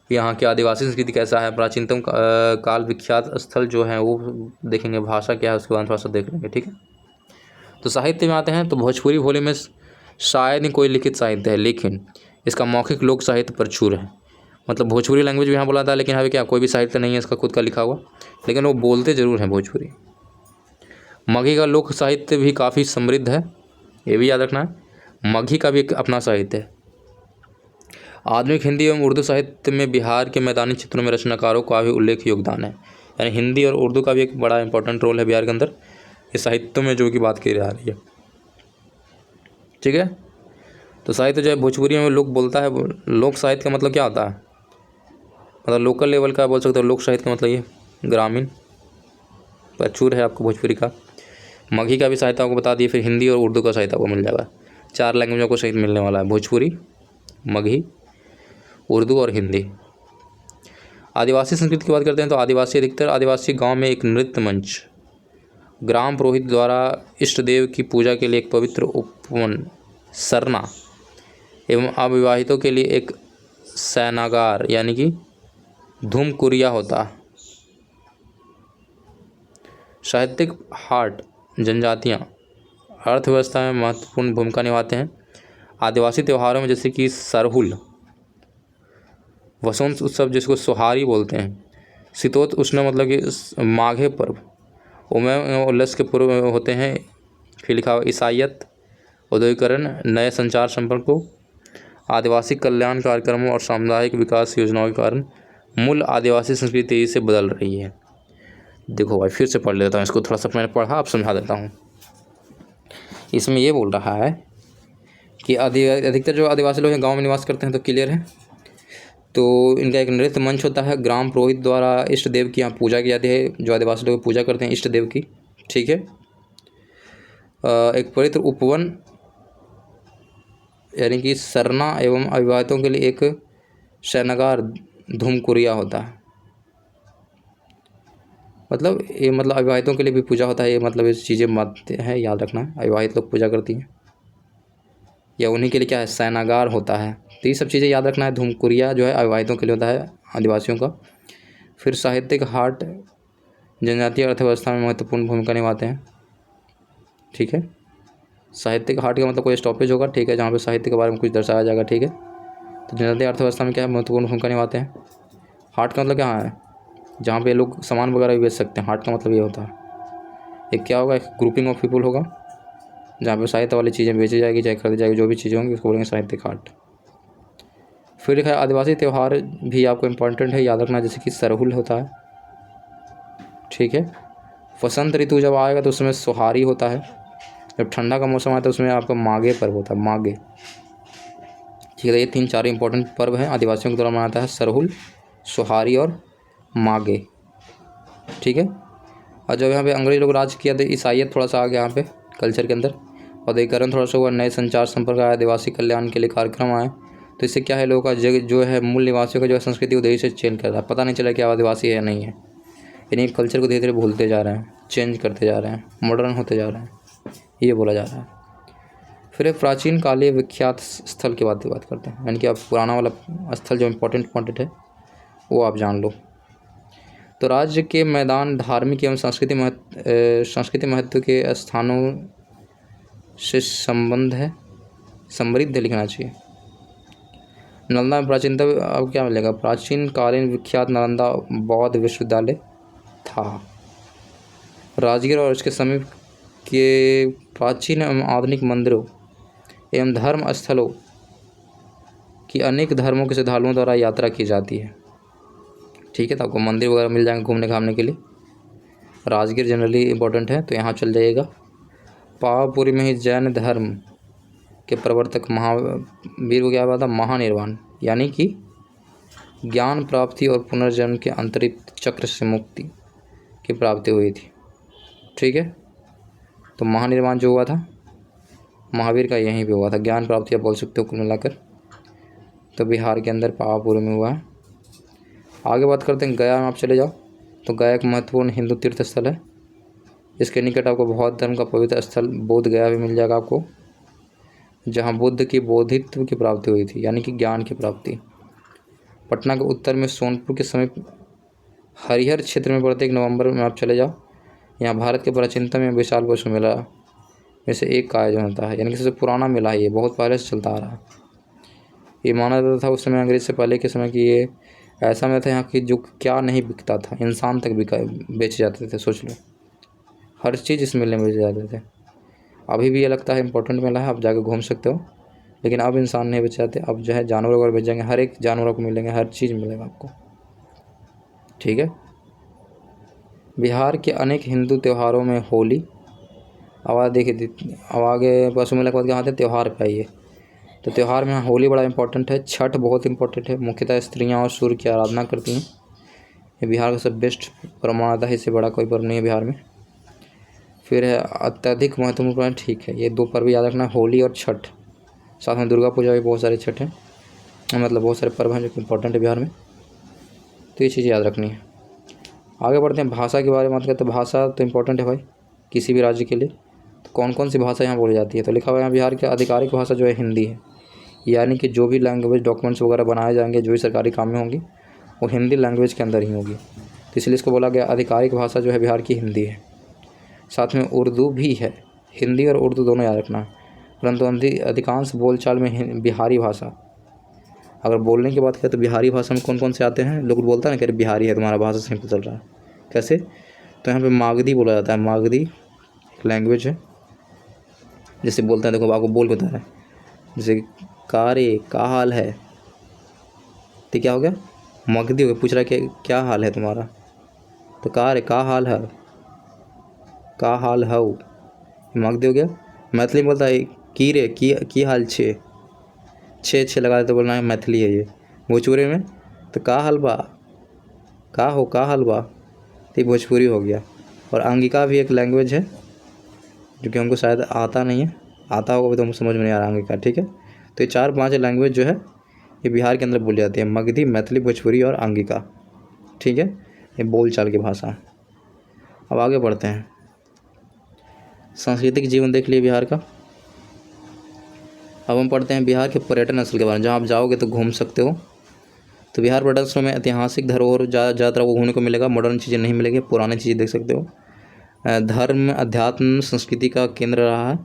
यहाँ की आदिवासी संस्कृति कैसा है, प्राचीनतम काल विख्यात स्थल जो है वो देखेंगे, भाषा क्या है उसके बाद थोड़ा सा देख लेंगे। ठीक है, तो साहित्य में आते हैं तो भोजपुरी बोली में शायद ही कोई लिखित साहित्य है, लेकिन इसका मौखिक लोक साहित्य प्रचुर है। मतलब भोजपुरी लैंग्वेज भी यहाँ बोला था, लेकिन अभी क्या कोई भी साहित्य नहीं है इसका खुद का लिखा हुआ, लेकिन वो बोलते ज़रूर हैं भोजपुरी। मगही का लोक साहित्य भी काफ़ी समृद्ध है, ये भी याद रखना है। मगही का भी एक अपना साहित्य है। आधुनिक हिंदी एवं उर्दू साहित्य में बिहार के मैदानी क्षेत्रों में रचनाकारों का भी उल्लेख योगदान है। यानी हिंदी और उर्दू का भी एक बड़ा इंपॉर्टेंट रोल है बिहार के अंदर इस साहित्यों में जो कि बात की जा रही है। ठीक है, तो साहित्य जो है भोजपुरी में लोग बोलता है। लोक साहित्य का मतलब क्या होता है? मतलब लोकल लेवल का बोल सकते हो। लोक साहित्य का मतलब ये ग्रामीण प्रचुर है आपको भोजपुरी का। मगही का भी साहित्य आपको बता दिए, फिर हिंदी और उर्दू का साहित्य आपको मिल जाएगा। 4 लैंग्वेजों को साहित्य मिलने वाला है, भोजपुरी, मगही, उर्दू और हिंदी। आदिवासी संस्कृति की बात करते हैं तो अधिकतर आदिवासी गांव में एक नृत्य मंच, ग्राम पुरोहित द्वारा इष्ट देव की पूजा के लिए एक पवित्र उपवन, सरना एवं अविवाहितों के लिए एक सैनागार यानी कि धूमकुरिया होता है। साहित्यिक हाट जनजातियाँ अर्थव्यवस्था में महत्वपूर्ण भूमिका निभाते हैं। आदिवासी त्योहारों में जैसे कि सरहुल, वसंत उत्सव जिसको सोहारी बोलते हैं, शीतोत उष्ण मतलब कि माघे पर्व, उमंग उल्लास के पर्व होते हैं। फिर लिखा हुआ ईसाइयत, औद्योगिकरण, नए संचार संपर्कों, आदिवासी कल्याण कार्यक्रमों और सामुदायिक विकास योजनाओं के कारण मूल आदिवासी संस्कृति तेजी से बदल रही है। देखो भाई फिर से पढ़ लेता हूँ इसको, थोड़ा सा मैंने पढ़ा अब समझा देता हूँ। इसमें ये बोल रहा है कि अधिकतर जो आदिवासी लोग हैं गाँव में निवास करते हैं, तो क्लियर है। तो इनका एक नृत्य मंच होता है, ग्राम पुरोहित द्वारा इष्ट देव की यहाँ पूजा की जाती है। जो आदिवासी लोग पूजा करते हैं इष्ट देव की, ठीक है। एक पवित्र उपवन यानी कि सरना एवं अविवाहितों के लिए एक शयनागार धूमकुरिया होता है। मतलब ये मतलब अविवाहितों के लिए भी पूजा होता है। ये मतलब इस चीज़ें मत है, याद रखना। अविवाहित लोग पूजा करती हैं या उन्हीं के लिए क्या है, शयनागार होता है। तो ये सब चीज़ें याद रखना है। धूमकुरिया जो है अविवाहितों के लिए होता है, आदिवासियों का। फिर साहित्यिक हाट जनजातीय अर्थव्यवस्था में महत्वपूर्ण भूमिका निभाते हैं, ठीक है। साहित्यिक हाट का मतलब कोई स्टॉपेज होगा, ठीक है, जहाँ पे साहित्य के बारे में कुछ दर्शाया जाएगा, ठीक है। तो जनजातीय अर्थव्यवस्था में क्या है, महत्वपूर्ण भूमिका निभाते हैं। हाट का मतलब क्या है, जहाँ पे लोग सामान वगैरह भी बेच सकते हैं। हाट का मतलब ये होता है, एक क्या होगा, एक ग्रुपिंग ऑफ पीपल होगा जहाँ पे साहित्य वाली चीज़ें बेची जाएगी, चाहे खरीदी जाएगी, जो भी चीज़ें होंगी उसको बोलेंगे साहित्यिक हाट। फिर लिखा है आदिवासी त्यौहार भी आपको इम्पोर्टेंट है, याद रखना, जैसे कि सरहुल होता है, ठीक है। वसंत ऋतु जब आएगा तो उसमें सोहारी होता है। जब ठंडा का मौसम आता है तो उसमें आपका माघे पर्व होता है, माघे, ठीक है। ये 3-4 इंपॉर्टेंट पर्व हैं आदिवासियों के द्वारा मनाता है, सरहुल, सोहारी और माघे, ठीक है। और जब यहाँ पे अंग्रेज लोग राज किया तो ईसाइयत थोड़ा सा आ गया यहाँ पे कल्चर के अंदर, औद्योगिकरण थोड़ा सा हुआ, नए संचार संपर्क आया, आदिवासी कल्याण के लिए कार्यक्रम आए। तो इससे क्या है, लोगों का जगह जो है मूल निवासियों का जो है संस्कृति उधर से चेंज कर रहा है। पता नहीं चला कि आदिवासी है या नहीं है, यानी कल्चर को धीरे धीरे भूलते जा रहे हैं, चेंज करते जा रहे हैं, मॉडर्न होते जा रहे हैं, ये बोला जा रहा है। फिर एक प्राचीन कालीय विख्यात स्थल की बात करते हैं, यानी कि आप पुराना वाला स्थल जो इम्पोर्टेंट है वो आप जान लो। तो राज्य के मैदान धार्मिक एवं सांस्कृतिक महत्व के स्थानों से समृद्ध लिखना चाहिए। नालंदा में प्राचीनतम अब क्या मिलेगा, प्राचीन कालीन विख्यात नालंदा बौद्ध विश्वविद्यालय था। राजगीर और इसके समीप के प्राचीन एवं आधुनिक मंदिरों एवं धर्म स्थलों की अनेक धर्मों के श्रद्धालुओं द्वारा यात्रा की जाती है, ठीक है। तो आपको मंदिर वगैरह मिल जाएंगे घूमने घामने के लिए। राजगीर जनरली इम्पोर्टेंट है, तो यहाँ चल जाइएगा। पावापुरी में ही जैन धर्म के प्रवर्तक महावीर को क्या था, महानिर्वाण, यानी कि ज्ञान प्राप्ति और पुनर्जन्म के अंतरिक्त चक्र से मुक्ति की प्राप्ति हुई थी। ठीक है, तो महानिर्वाण जो हुआ था महावीर का यहीं पे हुआ था, ज्ञान प्राप्ति आप बोल सकते हो कुल मिलाकर। तो बिहार के अंदर पावापुरी में हुआ है। आगे बात करते हैं गया में आप चले जाओ तो गया एक महत्वपूर्ण हिंदू तीर्थ स्थल है। इसके निकट आपको बौद्ध धर्म का पवित्र स्थल बोध गया भी मिल जाएगा आपको, जहाँ बुद्ध की बोधित्व की प्राप्ति हुई थी, यानी कि ज्ञान की प्राप्ति। पटना के उत्तर में सोनपुर के समीप हरिहर क्षेत्र में पड़ते 1 नवंबर में आप चले जाओ। यहाँ भारत के प्राचीनतम में विशाल पशु मेला में से एक का आयोजन होता है, यानी कि सबसे पुराना मेला है ये, बहुत पहले से चलता आ रहा है। ये माना जाता था उस समय अंग्रेज से पहले के समय कि ये ऐसा मेला था यहाँ की जो क्या नहीं बिकता था इंसान तक बेचे जाते थे। सोच लो, हर चीज़ इस मेले में बेचे जाते थे। अभी भी ये लगता है इंपॉर्टेंट मेला है, आप जाकर घूम सकते हो, लेकिन अब इंसान नहीं बेचे जाते, अब जो है जानवर वगैरह बेच जाएंगे, हर एक जानवरों को मिलेंगे, हर चीज़ मिलेगा आपको। ठीक है, बिहार के अनेक हिंदू त्योहारों में होली, आवाज़ देखिए, अब आगे पशु मेला के बाद क्या आते हैं त्यौहार पे आइए। तो त्यौहार में होली बड़ा इंपॉर्टेंट है, छठ बहुत इंपॉर्टेंट है, मुख्यतः स्त्रियां और सूर्य की आराधना करती हैं। ये बिहार का सब बेस्ट प्रमाणता है, इससे बड़ा कोई पर्व नहीं है बिहार में। फिर है अत्यधिक महत्वपूर्ण, ठीक है, ये 2 पर्व याद रखना, होली और छठ। साथ में दुर्गा पूजा भी बहुत सारे छठ हैं, मतलब बहुत सारे पर्व हैं जो कि इंपॉर्टेंट है बिहार में, तो ये चीज़ याद रखनी है। आगे बढ़ते हैं, भाषा के बारे में बात करते हैं। भाषा तो इंपॉर्टेंट है भाई किसी भी राज्य के लिए। तो कौन कौन सी भाषा यहाँ बोली जाती है, तो लिखा हुआ है यहाँ बिहार की आधिकारिक भाषा जो है हिंदी है, यानी कि जो भी लैंग्वेज डॉक्यूमेंट्स वगैरह बनाए जाएंगे, जो भी सरकारी काम में होंगी वो हिंदी लैंग्वेज के अंदर ही होगी, तो इसलिए इसको बोला गया आधिकारिक भाषा जो है बिहार की हिंदी है। साथ में उर्दू भी है, हिंदी और उर्दू दोनों याद रखना है, परंतु अधिकांश बोलचाल में बिहारी भाषा। अगर बोलने की बात करें तो बिहारी भाषा में कौन कौन से आते हैं, लोग बोलते हैं ना कि बिहारी है तुम्हारा भाषा से पता चल रहा है, कैसे, तो यहाँ पे मागधी बोला जाता है। मागधी लैंग्वेज है, जैसे बोलते हैं, देखो आपको बोल बता रहा है, जैसे कारे का हाल है, तो क्या हो गया, मगधी हो गया। पूछ रहा है कि क्या हाल है तुम्हारा, तो कारे का हाल है, का हाल है, मगधी हो गया। मैथिली में बोलता है की रे की हाल छे, छे लगा देते, बोलना है मैथिली है ये। भोजपुरी में तो का हाल बा, का हाल बा, तो ये भोजपुरी हो गया। और अंगिका भी एक लैंग्वेज है जो कि हमको शायद आता नहीं है, आता होगा भी तो हमको समझ में नहीं आ रहा अंगिका। ठीक है, तो ये 4-5 लैंग्वेज जो है ये बिहार के अंदर बोली जाती है, मगधी, मैथिली, भोजपुरी और अंगिका। ठीक है, ये बोलचाल की भाषा। अब आगे बढ़ते हैं, सांस्कृतिक जीवन देख लिए बिहार का। अब हम पढ़ते हैं बिहार के पर्यटन स्थल के बारे में, जहाँ आप जाओगे तो घूम सकते हो। तो बिहार पर्यटन स्थल में ऐतिहासिक धरोहर ज़्यादातर आपको घूमने को मिलेगा, मॉडर्न चीज़ें नहीं मिलेगी, पुरानी चीज़ें देख सकते हो। धर्म, अध्यात्म, संस्कृति का केंद्र रहा है,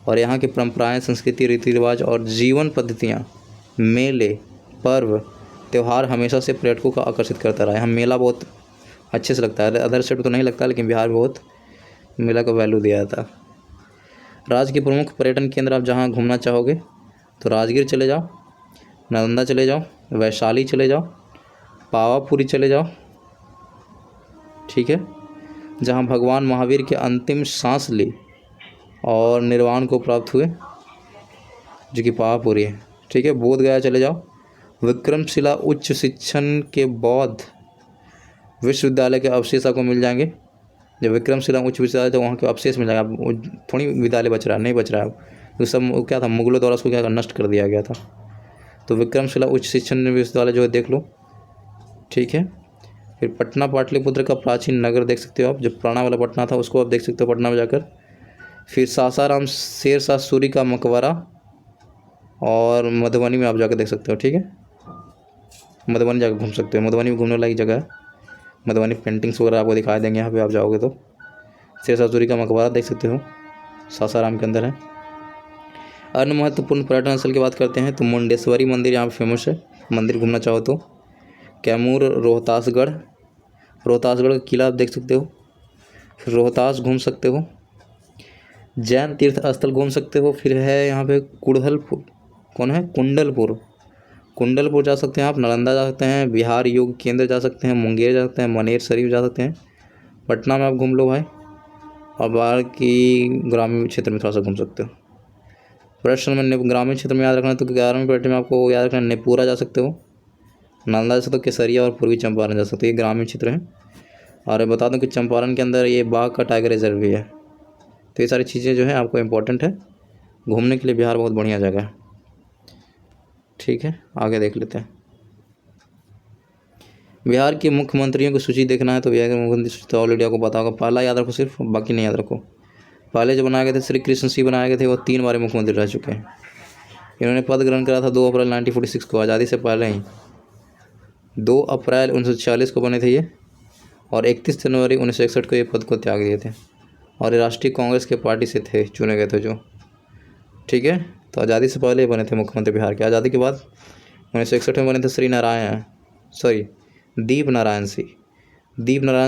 और यहाँ की परंपराएं, संस्कृति, रीति रिवाज और जीवन पद्धतियाँ, मेले, पर्व, त्यौहार हमेशा से पर्यटकों को आकर्षित करता रहा है। यहाँ मेला बहुत अच्छे से लगता है, अदर स्टेट तो नहीं लगता, लेकिन बिहार में बहुत मेला को वैल्यू दिया जाता है। राज्य के प्रमुख पर्यटन केंद्र आप जहाँ घूमना चाहोगे तो राजगीर चले जाओ, नालंदा चले जाओ, वैशाली चले जाओ, पावापुरी चले जाओ। ठीक है, जहाँ भगवान महावीर के अंतिम सांस ली और निर्वाण को प्राप्त हुए, जो कि पावापुरी है। ठीक है, बोध गया चले जाओ, विक्रमशिला उच्च शिक्षण के बौद्ध विश्वविद्यालय के अवशेष आपको मिल जाएंगे। जब विक्रमशिला उच्च विद्यालय तो वहाँ के अवशेष मिल जाएगा, थोड़ी विद्यालय बच रहा है, नहीं बच रहा है, तो सब क्या था, मुगलों द्वारा उसको क्या नष्ट कर दिया गया था। तो विक्रमशिला उच्च शिक्षण विश्वविद्यालय जो है देख लो। ठीक है, फिर पटना पाटलिपुत्र का प्राचीन नगर देख सकते हो आप, जो पुराना वाला पटना था उसको आप देख सकते हो पटना में जाकर। फिर सासाराम शेरशाह सूरी का मकबरा, और मधुबनी में आप जाकर देख सकते हो। ठीक है, मधुबनी जाकर घूम सकते हो, मधुबनी में घूमने वाली जगह है, मधुबनी पेंटिंग्स वगैरह आपको दिखाई देंगे यहाँ पे आप जाओगे तो। शेरशाह सूरी का मकबरा देख सकते हो, सासाराम के अंदर है। अन्य महत्वपूर्ण पर्यटन स्थल की बात करते हैं तो मुंडेश्वरी मंदिर यहाँ पे फेमस है, मंदिर घूमना चाहो तो। कैमूर, रोहतासगढ़ का किला आप देख सकते हो, फिर रोहतास घूम सकते हो, जैन तीर्थ स्थल घूम सकते हो। फिर है यहाँ पे कुंडलपुर, कुंडलपुर जा सकते हैं आप, नालंदा जा सकते हैं, बिहार योग केंद्र जा सकते हैं, मुंगेर जा सकते हैं, मनेर शरीफ जा सकते हैं। पटना में आप घूम लो भाई, और बाहर की ग्रामीण क्षेत्र में थोड़ा सा घूम सकते हो। प्रश्न में ग्रामीण क्षेत्र में याद रखना है तो 11वीं पेटी में आपको याद रखना है नेपुरा जा सकते हो, नालंदा जा सकते हो, केसरिया और पूर्वी चंपारण जा सकते हो। ये ग्रामीण क्षेत्र है। और बता दूं कि चंपारण के अंदर ये बाघ का टाइगर रिजर्व भी है। तो ये सारी चीज़ें जो है आपको इम्पोर्टेंट है, घूमने के लिए बिहार बहुत बढ़िया जगह है। ठीक है, आगे देख लेते हैं। बिहार के मुख्यमंत्रियों की सूची देखना है तो बिहार के मुख्यमंत्री सूची तो ऑलरेडी आपको पता होगा। पहला याद रखो सिर्फ, बाकी नहीं याद रखो। पहले जो बनाए गए थे श्री कृष्ण सिंह बनाए गए थे, वो 3 बार मुख्यमंत्री रह चुके हैं। इन्होंने पद ग्रहण करा था 2 अप्रैल 1946 को, आज़ादी से पहले ही 2 अप्रैल 1946 को बने थे ये, और 31 जनवरी 1961 को ये पद को त्याग दिए थे। और ये राष्ट्रीय कांग्रेस के पार्टी से थे, चुने गए थे जो। ठीक है, तो आज़ादी से पहले बने थे मुख्यमंत्री बिहार के। आज़ादी के बाद 1961 में बने थे दीप नारायण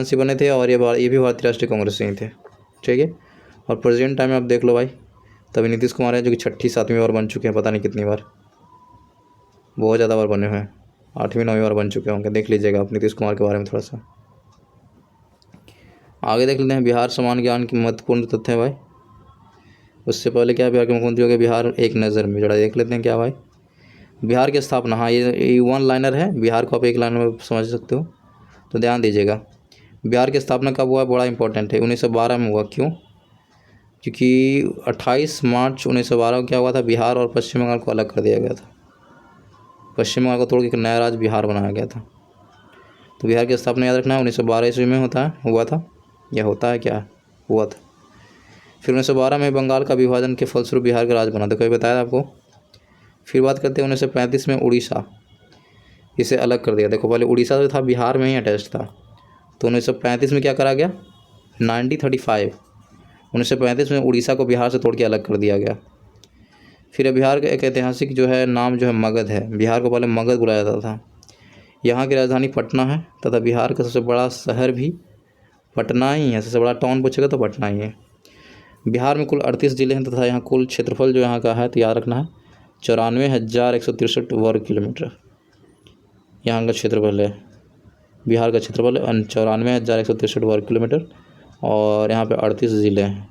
सिंह बने थे, और ये भी भारतीय राष्ट्रीय कांग्रेस से ही थे। ठीक है, और प्रेजेंट टाइम में आप देख लो भाई, तभी नीतीश कुमार है जो कि 6ठी 7वीं बार बन चुके हैं, पता नहीं कितनी बार, बहुत ज़्यादा बार बने हुए हैं, 8वीं 9वीं बार बन चुके होंगे। देख लीजिएगा आप नीतीश कुमार के बारे में थोड़ा सा। आगे देख लेते हैं बिहार समान ज्ञान की महत्वपूर्ण तथ्य है भाई। उससे पहले क्या है, बिहार के मुख्यमंत्री हो गए बिहार एक नज़र में, जरा देख लेते हैं क्या भाई। बिहार की स्थापना, हाँ ये 1 लाइनर है, बिहार को आप 1 लाइनर में समझ सकते हो, तो ध्यान दीजिएगा। बिहार की स्थापना कब हुआ, बड़ा इंपॉर्टेंट है, 1912 में हुआ। क्यों? क्योंकि 28 मार्च 1912 को क्या हुआ था, बिहार और पश्चिम बंगाल को अलग कर दिया गया था। पश्चिम बंगाल को तोड़ के एक नया राज्य बिहार बनाया गया था। तो बिहार की स्थापना याद रखना है 1912 ईस्वी में हुआ था, या होता है क्या, हुआ था। फिर 1912 में बंगाल का विभाजन के फलस्वरूप बिहार का राज्य बना था, कभी बताया आपको। फिर बात करते हैं 1935 में उड़ीसा, इसे अलग कर दिया। देखो पहले उड़ीसा जो था बिहार में ही अटैच था, तो 1935 में क्या करा गया, 1935 में उड़ीसा को बिहार से तोड़ के अलग कर दिया गया। फिर बिहार का एक ऐतिहासिक जो है नाम जो है मगध है। बिहार को पहले मगध बुलाया जाता था। यहाँ की राजधानी पटना है, तथा बिहार का सबसे बड़ा शहर भी पटना ही है। सबसे बड़ा टाउन पूछेगा तो पटना ही है। बिहार में कुल 38 जिले हैं, तथा यहाँ कुल क्षेत्रफल जो यहाँ का है, तो याद रखना है 94,163 वर्ग किलोमीटर यहाँ का क्षेत्रफल है। बिहार का क्षेत्रफल 94,163 वर्ग किलोमीटर, और यहाँ पे 38 ज़िले हैं।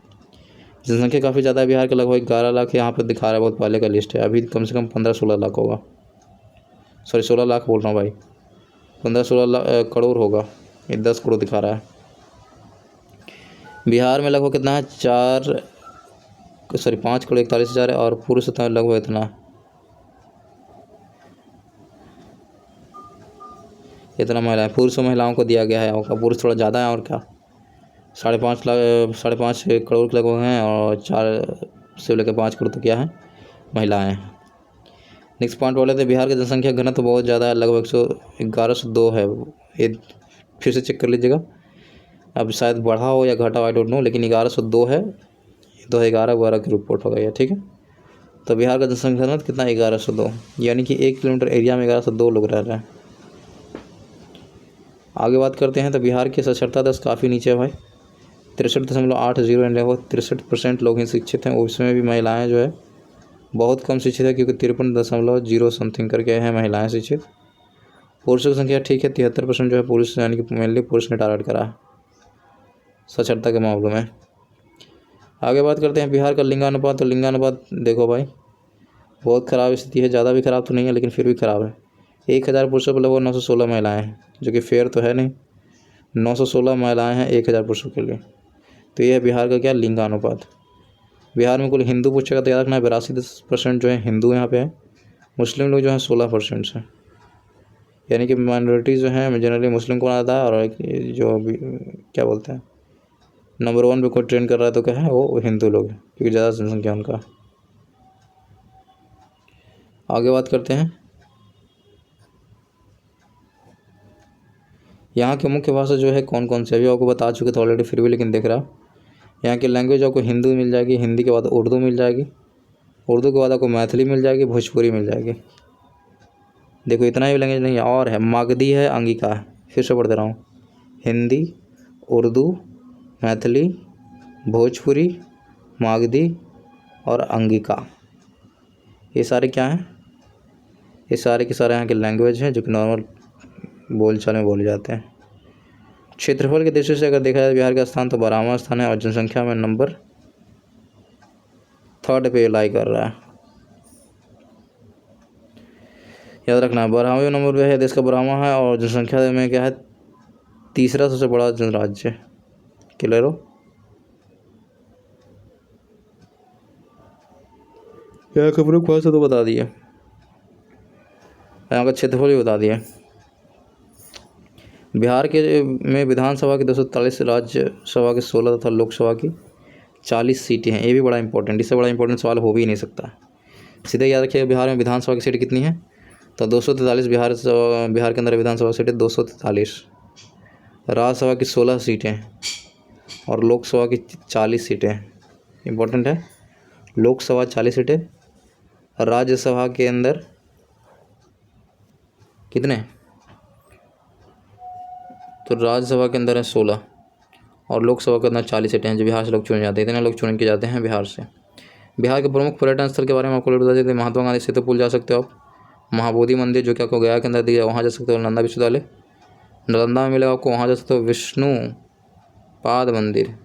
जनसंख्या काफ़ी ज़्यादा है बिहार के, लगभग 11 लाख यहाँ पर दिखा रहा है, बहुत पहले का लिस्ट है। अभी कम से कम 15-16 लाख होगा, सॉरी 16 लाख बोल रहा हूँ भाई, 15-16 करोड़ होगा, ये 10 करोड़ दिखा रहा है। बिहार में लगभग कितना है, 5 करोड़ 41 हज़ार है, और पुरुष लगभग इतना महिलाएं, पुरुष और महिलाओं को दिया गया है। और पुरुष थोड़ा ज़्यादा है, और क्या 5.5 करोड़ के लगभग हैं, और 4 से लेकर 5 करोड़ तक क्या है, महिलाएं। नेक्स्ट पॉइंट बोले थे, बिहार की जनसंख्या घनत्व तो बहुत ज़्यादा है, लगभग 1102 है। ये फिर से चेक कर लीजिएगा, अब शायद बढ़ा हो या घटा हो, आई डोंट नो, लेकिन 1102 है। 2011-12 की रिपोर्ट हो गई है। ठीक है, तो बिहार का जनसंख्या घनत्व कितना, 1102, यानी कि 1 किलोमीटर एरिया में 1102 लोग रह रहे हैं। आगे बात करते हैं, तो बिहार की साक्षरता दर काफ़ी नीचे है भाई, 63.80, लगभग 63% लोग ही शिक्षित हैं। उसमें भी महिलाएं जो है बहुत कम शिक्षित है, क्योंकि 53.0 समथिंग करके हैं महिलाएं शिक्षित। पुरुषों की संख्या ठीक है, 73% जो है पुरुष, यानी कि मेनली पुरुष ने टारगेट करा है साक्षरता के मामलों में। आगे बात करते हैं बिहार का लिंगानुपात। तो लिंगानुपात देखो भाई, बहुत ख़राब स्थिति है, ज़्यादा भी ख़राब तो नहीं है, लेकिन फिर भी ख़राब है। 1000 पुरुषों पर लगभग 916 महिलाएँ हैं, जो कि फेयर तो है नहीं। 916 महिलाएँ हैं 1000 पुरुषों के लिए, तो ये है बिहार का क्या, लिंगानुपात। बिहार में कुल हिंदू पूछेगा तो याद रखना 82% जो है हिंदू यहाँ पे है। मुस्लिम लोग जो हैं 16% से, यानी कि माइनॉरिटी जो है जनरली मुस्लिम को आता है, और जो क्या बोलते हैं नंबर 1 पे कोई ट्रेंड कर रहा है तो क्या है, वो हिंदू लोग हैं, क्योंकि ज़्यादा जनसंख्या उनका। आगे बात करते हैं, यहाँ की मुख्य भाषा जो है कौन कौन सी, अभी आपको बता चुके थे ऑलरेडी, फिर भी लेकिन देख रहा, यहाँ की लैंग्वेज आपको हिंदी मिल जाएगी, हिंदी के बाद उर्दू मिल जाएगी, उर्दू के बाद आपको मैथिली मिल जाएगी, भोजपुरी मिल जाएगी। देखो इतना ही लैंग्वेज नहीं है, और है मागधी है, अंगिका है। फिर से पढ़ दे रहा हूँ, हिंदी, उर्दू, मैथिली, भोजपुरी, मागधी और अंगिका, ये सारे क्या हैं, ये सारे के सारे यहाँ के लैंग्वेज हैं जो कि नॉर्मल बोलचाल में बोले जाते हैं। क्षेत्रफल के दृष्टि से अगर देखा जाए बिहार का स्थान, तो 12वां स्थान है, और जनसंख्या में नंबर 3rd पे लाई कर रहा है। याद रखना है। 12वें नंबर पे है देश का बरामा है और जनसंख्या में क्या है, तीसरा सबसे बड़ा राज्य। क्लियर हो? यहाँ का प्रमुख भाषा तो बता दिया, यहाँ का क्षेत्रफल भी बता दिया। बिहार के में विधानसभा की 243, राज्यसभा की 16 तथा लोकसभा की 40 सीटें हैं। ये भी बड़ा इंपॉर्टेंट, इससे बड़ा इंपॉर्टेंट सवाल हो भी नहीं सकता। सीधे याद रखिएगा बिहार में विधानसभा की सीट कितनी है, तो 243 बिहार के अंदर विधानसभा सीटें 243, राज्यसभा की 16 सीटें और लोकसभा की 40 सीटें। इंपॉर्टेंट है, लोकसभा 40 सीटें, राज्यसभा के अंदर कितने, तो राज्यसभा के अंदर है 16 और लोकसभा के अंदर 40 सीटें हैं जो बिहार से लोग चुने जाते हैं। इतने लोग चुन के जाते हैं बिहार से। बिहार के प्रमुख पर्यटन स्थल के बारे में आपको बता देते हैं। महात्मा गांधी सेतु पुल जा सकते हो आप, महाबोधि मंदिर जो कि आपको गया के अंदर दिया वहाँ जा सकते हो, नालंदा विश्वविद्यालय नालंदा में मिलेगा आपको, वहाँ जा सकते हो। विष्णु पाद मंदिर,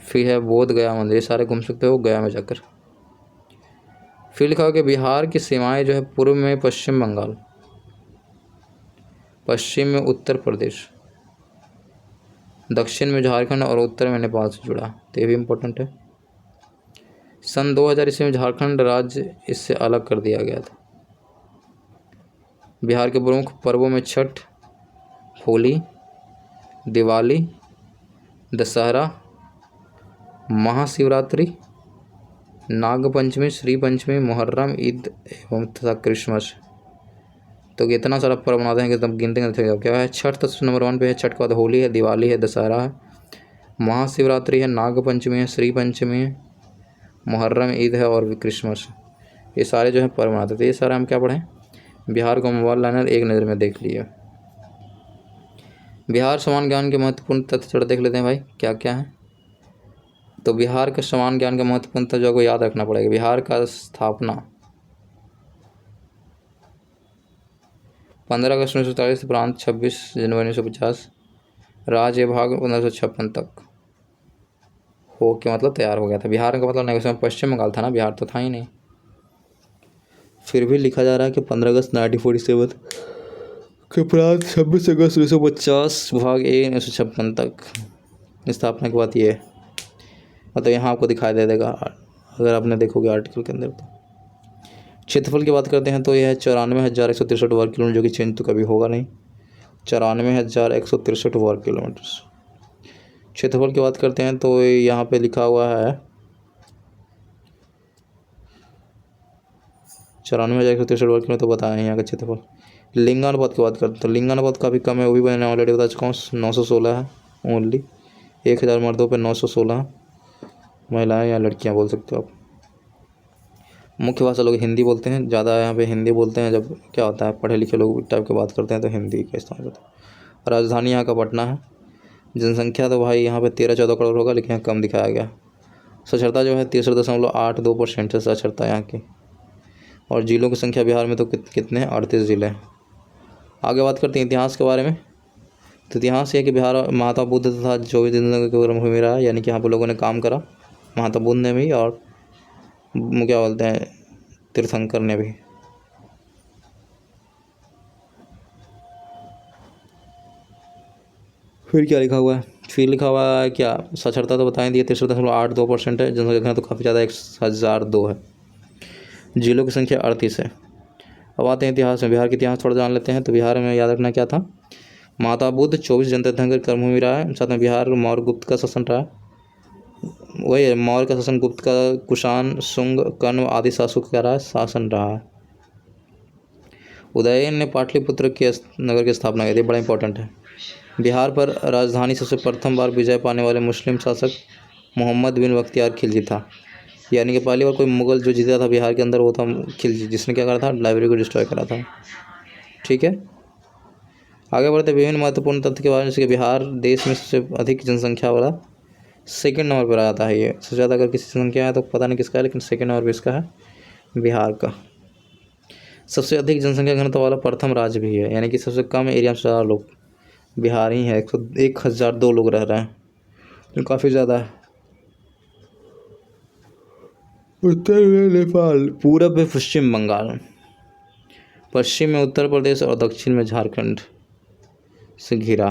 फिर है बोध गया मंदिर, ये सारे घूम सकते हो गया में जाकर। फिर लिखा हुआ कि बिहार की सीमाएं जो है पूर्व में पश्चिम बंगाल, पश्चिम में उत्तर प्रदेश, दक्षिण में झारखंड और उत्तर में नेपाल से जुड़ा। तो ये भी इम्पोर्टेंट है। सन 2000 ईस्वी में झारखंड राज्य इससे अलग कर दिया गया था। बिहार के प्रमुख पर्वों में छठ, होली, दिवाली, दशहरा, महाशिवरात्रि, नागपंचमी, श्री पंचमी, मुहर्रम, ईद एवं तथा क्रिसमस। तो इतना सारा पर्व मनाते हैं कि तब गिनते हैं। क्या है, छठ तो नंबर 1 पे है, छठ के बाद होली है, दिवाली है, दशहरा है, महाशिवरात्रि है, नागपंचमी है, श्री पंचमी है, मुहर्रम, ईद है और क्रिसमस। ये सारे जो है पर्व मनाते थे। ये सारे हम क्या पढ़ें, बिहार को मोबाइल लाइनर एक नज़र में देख लिए। बिहार समान ज्ञान के महत्वपूर्ण तथ्य थोड़ा देख लेते हैं भाई, क्या क्या है। तो बिहार के समान ज्ञान का महत्वपूर्ण तथ्य जो को याद रखना पड़ेगा। बिहार का स्थापना 15 अगस्त 1947 प्रांत 26 जनवरी 1950, राज्य भाग 1556 तक हो के मतलब तैयार हो गया था। बिहार का मतलब नहीं, उसमें पश्चिम बंगाल था ना, बिहार तो था ही नहीं। फिर भी लिखा जा रहा है कि 15 अगस्त 1947 के प्रांत 26 अगस्त 1950 भाग 1 1956 तक स्थापना के बाद ये मतलब यहाँ आपको दिखाई दे देगा अगर आपने देखोगे आर्टिकल के अंदर। तो क्षेत्रफल की बात करते हैं तो यह है 94,163 वर्ग किलोमीटर, जो कि चेंज तो कभी होगा नहीं, 94,163 वर्ग किलोमीटर। क्षेत्रफल की बात करते हैं तो यहाँ पे लिखा हुआ है 94,163 वर्ग किलोमीटर, तो बताया है यहाँ का क्षेत्रफल। लिंगानुपात की बात करते हैं तो लिंगानुपात काफ़ी कम है, वो भी मैंने ऑलरेडी बता चुका हूँ, 916 है ओनली, 1000 मर्दों पे 916 महिलाएं या लड़कियां बोल सकते हो आप। मुख्य भाषा लोग हिंदी बोलते हैं, ज़्यादा यहाँ पे हिंदी बोलते हैं। जब क्या होता है पढ़े लिखे लोग टाइप की बात करते हैं तो हिंदी का इस्तेमाल करते हैं। राजधानी यहाँ का पटना है। जनसंख्या तो भाई यहाँ पे 13-14 करोड़ होगा, लेकिन यहाँ कम दिखाया गया। साक्षरता जो है 63.82% से साक्षरता यहाँ की। और जिलों की संख्या बिहार में तो कितने हैं, 38 ज़िले हैं। आगे बात करते हैं इतिहास के बारे में। तो इतिहास ये कि बिहार महात्मा बुद्ध तथा 24 दिन की कर्मभूमि रहा है, यानी कि यहाँ पर लोगों ने काम करा, महात्मा बुद्ध ने भी और क्या बोलते हैं तीर्थंकर ने भी। फिर क्या लिखा हुआ है, फिर लिखा हुआ है क्या, साक्षरता तो बताएं दिए 63.82% है। जनसंख्या तो काफ़ी ज़्यादा 1002 है। जिलों की संख्या 38 है। अब आते हैं इतिहास में, बिहार के इतिहास थोड़ा जान लेते हैं। तो बिहार में याद रखना क्या था, महात्मा बुद्ध 24 जन तीर्थंकर कर्मभूमि रहा है। साथ में बिहार मौर्य गुप्त का शासन रहा, वही मौर्य का शासन, गुप्त का कुषाण, शुंग, कण्व आदि शासक का रहा शासन रहा। उदयन ने पाटलिपुत्र के नगर की स्थापना की थी, बड़ा इंपॉर्टेंट है। बिहार पर राजधानी सबसे प्रथम बार विजय पाने वाले मुस्लिम शासक मोहम्मद बिन बख्तियार खिलजी था, यानी कि पहली बार कोई मुगल जो जीता था बिहार के अंदर वो था खिलजी, जिसने क्या करा था, लाइब्रेरी को डिस्ट्रॉय करा था। ठीक है, आगे बढ़ते विभिन्न महत्वपूर्ण तथ्य के बारे में। जैसे कि बिहार देश में सबसे अधिक जनसंख्या वाला सेकंड नंबर पर आता है। ये सबसे ज़्यादा अगर किसी संख्या है तो पता नहीं किसका है, लेकिन सेकंड नंबर पर इसका है बिहार का। सबसे अधिक जनसंख्या घनत्व वाला प्रथम राज्य भी है, यानी कि सबसे कम एरिया में ज़्यादा लोग बिहार ही है। 1,002 लोग रह रहे हैं, जो काफ़ी ज़्यादा है। उत्तर में नेपाल, पूरब में पश्चिम बंगाल, पश्चिम में उत्तर प्रदेश और दक्षिण में झारखंड से घिरा।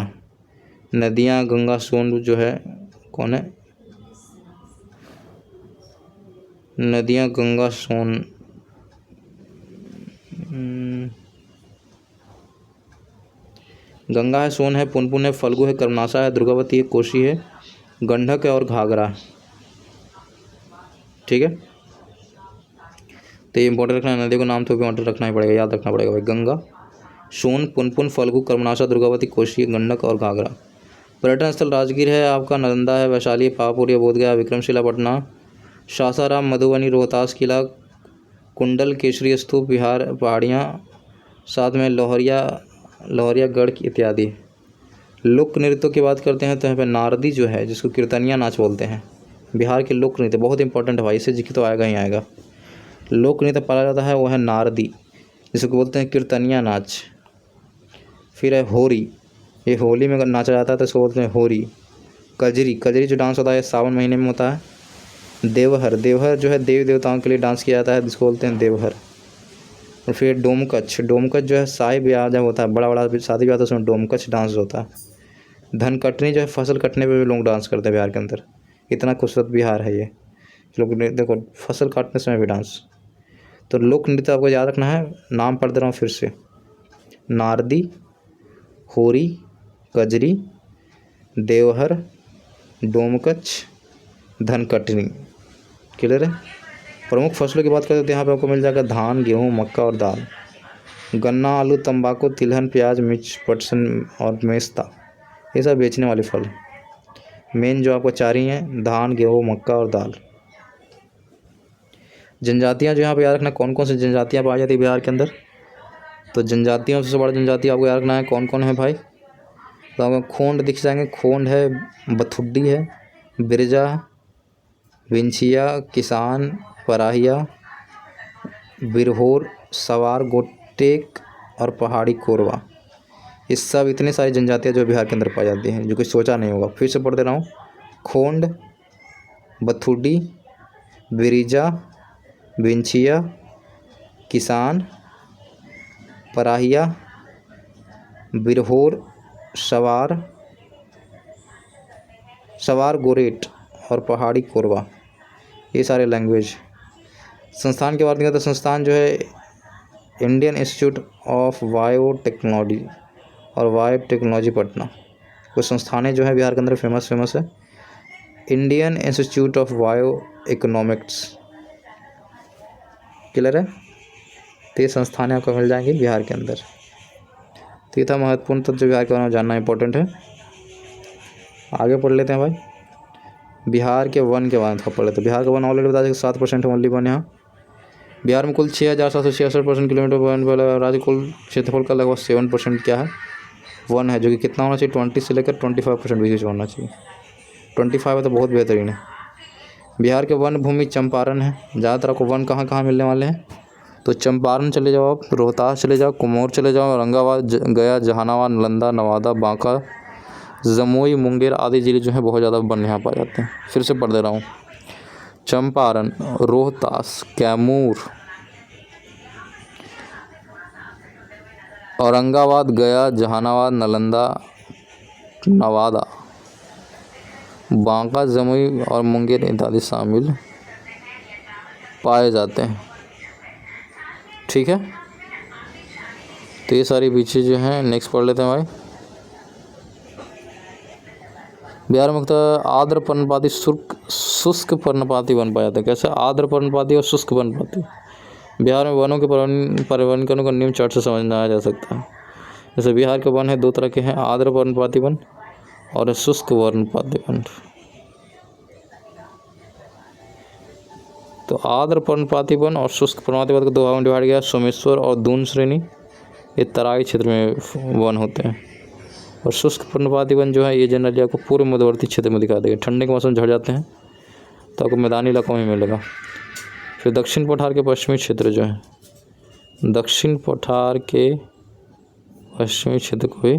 नदियाँ गंगा सोन जो है कौन है, नदियाँ गंगा सोन, गंगा है, सोन है, पुनपुन है, फल्गु है, कर्मनाशा है, दुर्गावती है, कोसी है, गंडक है और घाघरा। ठीक है, तो ये इंपॉर्टेंट रखना है, नदी को नाम तो इंपॉर्टेंट रखना ही पड़ेगा, याद रखना पड़ेगा भाई। गंगा, सोन, पुनपुन, फल्गु, कर्मनाशा, दुर्गावती, कोसी, गंडक और घाघरा। पर्यटन स्थल राजगीर है आपका, नालंदा है, वैशाली, पावापुरी, बोधगया, विक्रमशिला, पटना, सासाराम, मधुबनी, रोहतास किला, कुंडल केसरी स्तूप, बिहार पहाड़ियाँ, साथ में लोहरियागढ़ इत्यादि। लोक नृत्यों की बात करते हैं तो यहाँ पे नारदी जो है, जिसको कीर्तनिया नाच बोलते हैं, बिहार के लोक नृत्य बहुत इंपॉर्टेंट है भाई, इसे जिक्र तो आएगा ही आएगा। लोक नृत्य पाला जाता है वो है नारदी, जिसको बोलते हैं कीर्तनिया नाच। फिर है होरी, ये होली में नाचा जाता है तो इसको बोलते हैं होरी। कजरी, कजरी जो डांस होता है सावन महीने में होता है। देवहर, देवहर जो है देवी देवताओं के लिए डांस किया जाता है, जिसको बोलते हैं देवहर। और फिर डोमकच, डोमकच जो है शादी ब्याह जब होता है, बड़ा बड़ा शादी ब्याह होता है, उसमें डोमकच डांस होता है। धनकटनी जो है फसल कटने पे भी लोग डांस करते हैं बिहार के अंदर, इतना खूबसूरत बिहार है ये। लोग देखो फसल काटने समय भी डांस। तो लोक नृत्य आपको याद रखना है, नाम पढ़ दे रहा हूँ फिर से, नारदी, होरी, कजरी, देवहर, डोमकच, धनकटनी। क्लियर है। प्रमुख फसलों की बात करें तो यहाँ पे आपको मिल जाएगा धान, गेहूँ, मक्का और दाल। गन्ना, आलू, तंबाकू, तिलहन, प्याज, मिर्च, पटसन और मेस्ता, ये सब बेचने वाले फल। मेन जो आपको चार ही हैं, धान, गेहूँ, मक्का और दाल। जनजातियाँ जो यहाँ पे याद रखना, कौन कौन सी जनजातियाँ पाई जाती है बिहार के अंदर। तो जनजातियों में सबसे बड़ा जनजाति आपको याद रखना है कौन कौन है भाई। तो आपको खोंड दिख जाएंगे, खोंड है, बथुड्डी है, बिरजा, विंछिया, किसान, पराहिया, बिरहोर, सवार, गोटेक और पहाड़ी कोरवा। ये सब इतने सारी जनजातियाँ जो बिहार के अंदर पाई जाती हैं, जो कुछ सोचा नहीं होगा। फिर से पढ़ दे रहा हूँ, खोंड, बथुडी, बिरिजा, विंछिया, किसान, पराहिया, बिरहोर, सवार गोरेट और पहाड़ी कोरवा, ये सारे लैंग्वेज। संस्थान की बात करें तो संस्थान जो है इंडियन इंस्टीट्यूट ऑफ बायोटेक्नोलॉजी और बायोटेक्नोलॉजी पटना। कुछ संस्थानें जो है बिहार के अंदर फेमस है। Indian institute of bio economics, clear है। तो ये संस्थानें आपको मिल जाएंगी बिहार के अंदर। तो ये था महत्वपूर्ण तथ्य जो बिहार के बारे में जानना इंपॉर्टेंट है। आगे पढ़ लेते हैं भाई, बिहार के वन के बारे में पढ़ लेते हैं। बिहार का वन ऑलरेडी बता दें 7% ओनली वन यहाँ। बिहार में कुल 6,766 किलोमीटर वन वाला राज्य, कुल क्षेत्रफल का लगभग 7% क्या है, वन है, जो कि कितना होना चाहिए 20 से लेकर 25% बीच होना चाहिए। 25 है तो बहुत बेहतरीन है। बिहार के वन भूमि चंपारण है। ज़्यादातर आपको वन कहाँ कहाँ मिलने वाले हैं, तो चंपारण चले जाओ आप, रोहतास चले जाओ, कुमाऊँ चले जाओ, औरंगाबाद, गया, जहानाबाद, नालंदा, नवादा, बांका, जमुई, मुंगेर आदि जिले जो हैं बहुत ज़्यादा वन यहाँ पाए जाते हैं। फिर से पढ़ दे रहा हूँ, चंपारण, रोहतास, कैमूर, औरंगाबाद, गया, जहानाबाद, नालंदा, नवादा, बांका, जमुई और मुंगेर इत्यादि शामिल पाए जाते हैं। ठीक है, तो ये सारी बीचें जो हैं नेक्स्ट पढ़ लेते हैं भाई। बिहार में मुख्यतः आर्द्र पर्णपाती शुष्क पर्णपाती वन पाया जाता है। कैसे, आर्द्र पर्णपाती और शुष्क पर्णपाती। बिहार में वनों के पर्यावरण को निम्न चार्ट से समझाया जा सकता है। जैसे बिहार के वन है दो तरह के हैं, आर्द्र पर्णपाती वन और शुष्क पर्णपाती वन। तो आर्द्र पर्णपाती वन और शुष्क पर्णपाती वन को दो भागों में डिवाइड किया, सोमेश्वर और दून श्रेणी, ये तराई क्षेत्र में वन होते हैं। और शुष्क पर्णपाती वन जो है ये जनरली आपको पूर्व मध्यवर्ती क्षेत्र में दिखा देगा, ठंडे के मौसम झड़ जाते हैं तो आपको मैदानी इलाकों में मिलेगा। फिर दक्षिण पठार के पश्चिमी क्षेत्र जो है, दक्षिण पठार के पश्चिमी क्षेत्र को भी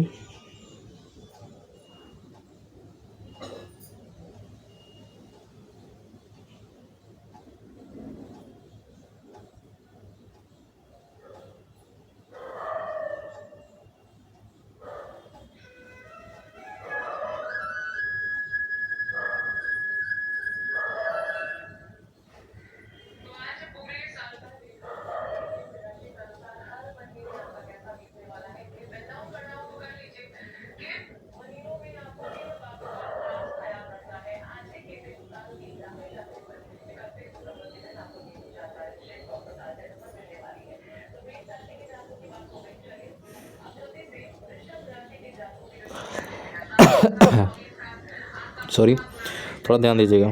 सॉरी, थोड़ा ध्यान दीजिएगा।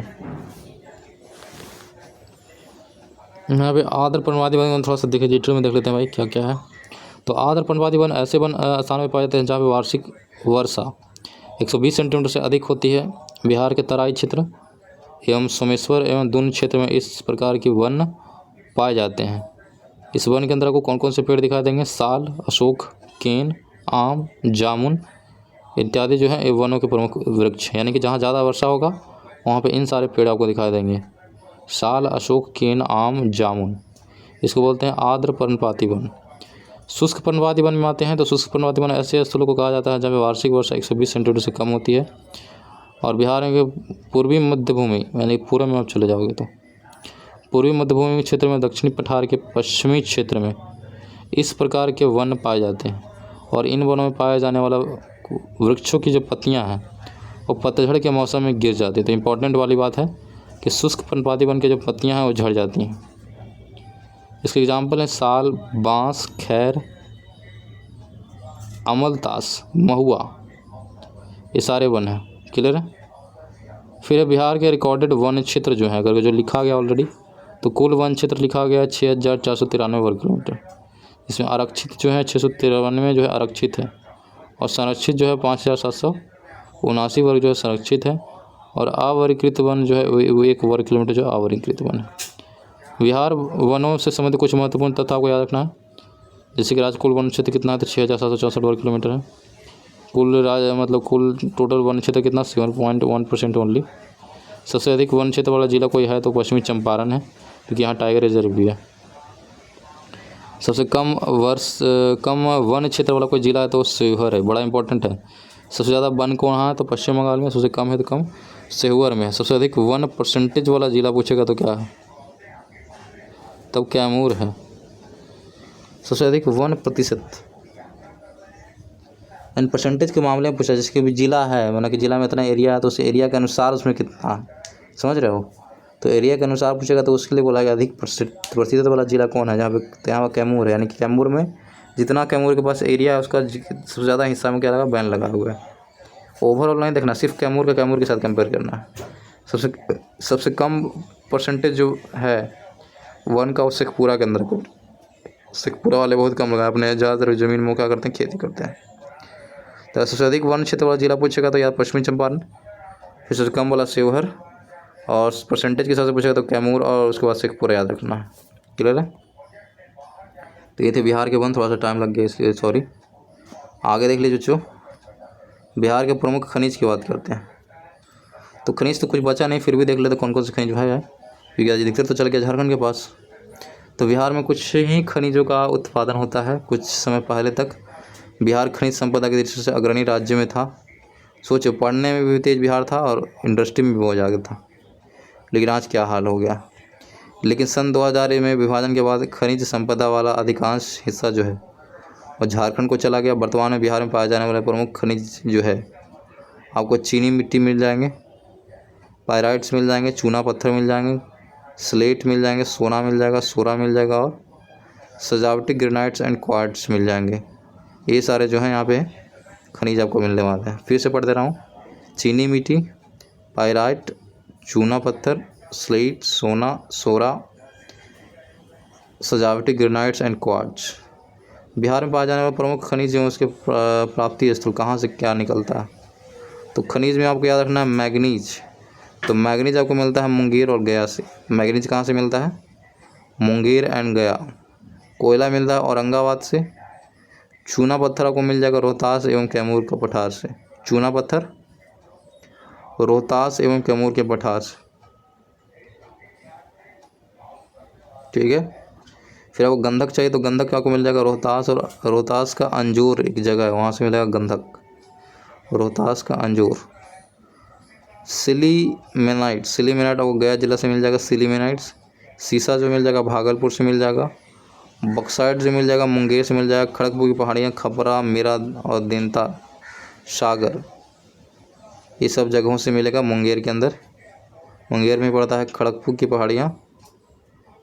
यहाँ पे आर्द्र पर्णवादी वन थोड़ा सा देखिए, डिटेल में देख लेते हैं भाई क्या क्या है। तो आर्द्र पर्णवादी वन ऐसे वन स्थानों में पाए जाते हैं जहाँ पे वार्षिक वर्षा 120 सेंटीमीटर से अधिक होती है। बिहार के तराई क्षेत्र एवं सोमेश्वर एवं दून क्षेत्र में इस प्रकार की वन पाए जाते हैं। इस वन के अंदर आपको कौन कौन से पेड़ दिखाई देंगे? साल, अशोक, केन, आम, जामुन इत्यादि जो है ये वनों के प्रमुख वृक्ष, यानी कि जहाँ ज़्यादा वर्षा होगा वहाँ पे इन सारे पेड़ आपको दिखाई देंगे। साल, अशोक, केन, आम, जामुन, इसको बोलते हैं आर्द्र पर्णपाती वन। शुष्क पर्णपाती वन में आते हैं तो शुष्क पर्णपाती वन ऐसे स्थलों को कहा जाता है जहाँ पे वार्षिक वर्षा 120 सेंटीमीटर से कम होती है। और बिहार में पूर्वी मध्य भूमि, यानी पूर्व में आप चले जाओगे तो पूर्वी मध्य भूमि क्षेत्र में दक्षिणी पठार के पश्चिमी क्षेत्र में इस प्रकार के वन पाए जाते हैं। और इन वनों में पाए जाने वाला वृक्षों की जो पत्तियां हैं वो पतझड़ के मौसम में गिर जाती है। तो इम्पोर्टेंट वाली बात है कि शुष्क पर्णपाती वन की जो पत्तियां हैं वो झड़ जाती हैं। इसके एग्जाम्पल हैं साल, बांस, खैर, अमलतास, महुआ, ये सारे वन हैं। क्लियर है? फिर बिहार के रिकॉर्डेड वन क्षेत्र जो है, अगर जो लिखा गया ऑलरेडी, तो कुल वन क्षेत्र लिखा गया है 6493 वर्ग किलोमीटर। इसमें आरक्षित जो है 693 जो है आरक्षित है, और संरक्षित जो है 5779 वर्ग जो है संरक्षित है, और अवर्गीकृत वन जो है वो 1 वर्ग किलोमीटर जो है अवर्गीकृत वन है। बिहार वनों से संबंधित कुछ महत्वपूर्ण तथ्य आपको याद रखना है। जैसे कि राज्य कुल वन क्षेत्र कितना है? तो 6764 वर्ग किलोमीटर है। कुल कुल टोटल वन क्षेत्र कितना? 7.1% ओनली। सबसे अधिक वन क्षेत्र वाला जिला कोई है तो पश्चिमी चंपारण है, क्योंकि यहाँ टाइगर रिजर्व भी है। सबसे कम वन क्षेत्र वाला कोई जिला है तो शिवहर है, बड़ा इंपॉर्टेंट है। सबसे ज़्यादा वन कहाँ है? तो पश्चिम बंगाल में। सबसे कम है तो कम शिवहर में है। सबसे अधिक वन परसेंटेज वाला जिला पूछेगा तो क्या है? तब कैमूर है। सबसे अधिक वन प्रतिशत, एंड परसेंटेज के मामले में पूछा, जिसके भी जिला है, मतलब कि जिला में इतना एरिया है तो उस एरिया के अनुसार उसमें कितना है, समझ रहे हो? तो एरिया के अनुसार पूछेगा तो उसके लिए बोला गया अधिक प्रतिशत वाला जिला कौन है, जहाँ पे यहाँ कैमूर है। यानी कि कैमूर में जितना कैमूर के पास एरिया है उसका सबसे ज़्यादा हिस्सा में क्या लगा? बैन लगा हुआ है। ओवरऑल नहीं देखना, सिर्फ कैमूर के साथ कंपेयर करना है। सबसे कम परसेंटेज जो है वन का, वो शेखपुरा के अंदर को, शेखपुरा वाले बहुत कम लगा। अपने ज़्यादातर ज़मीन में क्या करते हैं? खेती करते हैं। तो सबसे अधिक वन क्षेत्र वाला जिला पूछेगा तो या पश्चिमी चंपारण, फिर सबसे कम वाला शिवहर, और परसेंटेज के हिसाब से पूछेगा तो कैमूर, और उसके बाद शेखपुरा याद रखना है। क्लियर है? तो ये थे बिहार के वन, थोड़ा सा टाइम लग गया इसलिए सॉरी। आगे देख लीजिए बच्चों, बिहार के प्रमुख खनिज की बात करते हैं। तो खनिज तो कुछ बचा नहीं, फिर भी देख लेते कौन कौन से खनिज है, क्योंकि आज अधिकतर तो चल गया झारखंड के पास। तो बिहार में कुछ ही खनिजों का उत्पादन होता है। कुछ समय पहले तक बिहार खनिज संपदा की दृष्टि से अग्रणी राज्य में था। सोचो, पढ़ने में भी तेज बिहार था और इंडस्ट्री में भी बहुत आगे था। लेकिन आज क्या हाल हो गया। लेकिन सन 2000 में विभाजन के बाद खनिज संपदा वाला अधिकांश हिस्सा जो है और झारखंड को चला गया। वर्तमान में बिहार में पाए जाने वाले प्रमुख खनिज जो है, आपको चीनी मिट्टी मिल जाएंगे, पायराइट्स मिल जाएंगे, चूना पत्थर मिल जाएंगे, स्लेट मिल जाएंगे, सोना मिल जाएगा, सोरा मिल जाएगा, और सजावटी ग्रेनाइट्स एंड क्वार्ट्स मिल जाएंगे। ये सारे जो हैं यहाँ पे खनिज आपको मिलने वाले हैं। फिर से पढ़ दे रहा हूँ। चीनी मिट्टी, पायराइट, चूना पत्थर, स्लेट, सोना, सोरा, सजावटी ग्रेनाइट्स एंड क्वार्ट्ज। बिहार में पाए जाने वाले प्रमुख खनिज जो उसके प्राप्ति स्थल कहाँ से क्या निकलता है? तो खनिज में आपको याद रखना है मैग्नीज। तो मैग्नीज आपको मिलता है मुंगेर और गया से। मैग्नीज कहाँ से मिलता है? मुंगेर एंड गया। कोयला मिलता है औरंगाबाद से। चूना पत्थर आपको मिल जाएगा रोहतास एवं कैमूर के पठार से। चूना पत्थर रोहतास एवं कैमूर के पठार से, ठीक है। फिर आपको गंधक चाहिए तो गंधक आपको मिल जाएगा रोहतास, और रोहतास का अंजोर एक जगह है, वहाँ से मिलेगा गंधक, रोहतास का अंजोर। सिलीमेनाइट आपको गया जिला से मिल जाएगा सिलीमेनाइट्स। सीसा जो मिल जाएगा भागलपुर से मिल जाएगा। बक्साइट जो मिल जाएगा मुंगेर से मिल जाएगा। खड़गपुर की पहाड़ियाँ खपरा, मेरा और देंता, सागर, ये सब जगहों से मिलेगा मुंगेर के अंदर। मुंगेर में पड़ता है खड़गपुर की पहाड़ियाँ,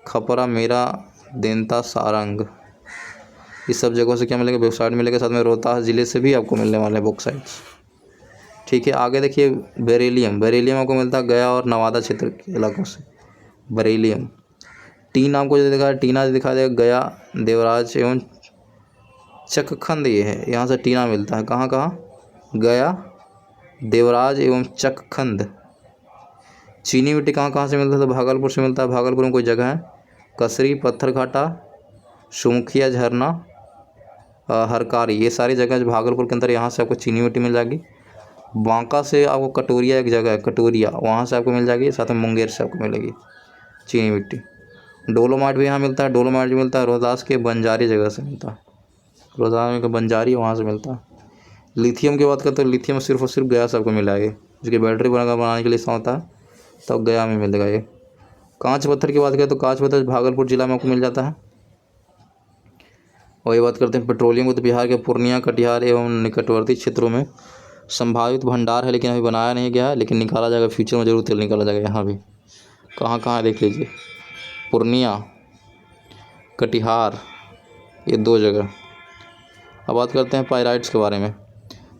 खपरा, मेरा, देंता, सारंग, इस सब जगहों से क्या मिलेगा? बॉक्साइट मिलेगा। साथ में रोहतास ज़िले से भी आपको मिलने वाले हैं बॉक्साइट्स। ठीक है। आगे देखिए बेरिलियम, बेरिलियम आपको मिलता है गया और नवादा क्षेत्र के इलाकों से। बेरिलियम। टीन आपको जो दिखा है, टीना दिखा देगा गया, देवराज एवं चकखंड, ये है, यहाँ से टीना मिलता है। कहाँ कहाँ? गया, देवराज एवं चकखंड। चीनी मिट्टी कहाँ कहाँ से मिलता है? तो भागलपुर से मिलता है। भागलपुर में कोई जगह है, कसरी, पत्थर घाटा, सुमुखिया झरना, हरकारी, ये सारी जगह जो भागलपुर के अंदर, यहाँ से आपको चीनी मिट्टी मिल जाएगी। बांका से आपको कटोरिया एक जगह है, कटोरिया, वहाँ से आपको मिल जाएगी। साथ में मुंगेर से आपको मिलेगी चीनी मिट्टी। डोलोमाइट भी यहाँ मिलता है। डोलोमाइट भी मिलता है रोहतास के बंजारी जगह से मिलता है। रोहतास में बंजारी, वहाँ से मिलता है। लिथियम की बात करते हैं, लिथियम सिर्फ और सिर्फ गया से आपको मिला है, जो बैटरी बनाने के लिए इस्तेमाल होता है, तो गया में मिलेगा ये। कांच पत्थर की बात करें तो कांच पत्थर भागलपुर जिला में आपको मिल जाता है। और ये बात करते हैं पेट्रोलियम को, तो बिहार के पूर्णिया, कटिहार एवं निकटवर्ती क्षेत्रों में संभावित भंडार है, लेकिन अभी बनाया नहीं गया है, लेकिन निकाला जाएगा, फ्यूचर में जरूर तेल निकाला जाएगा। यहाँ भी कहाँ कहाँ है देख लीजिए, पूर्णिया, कटिहार, ये 2 जगह। अब बात करते हैं पायराइट्स के बारे में,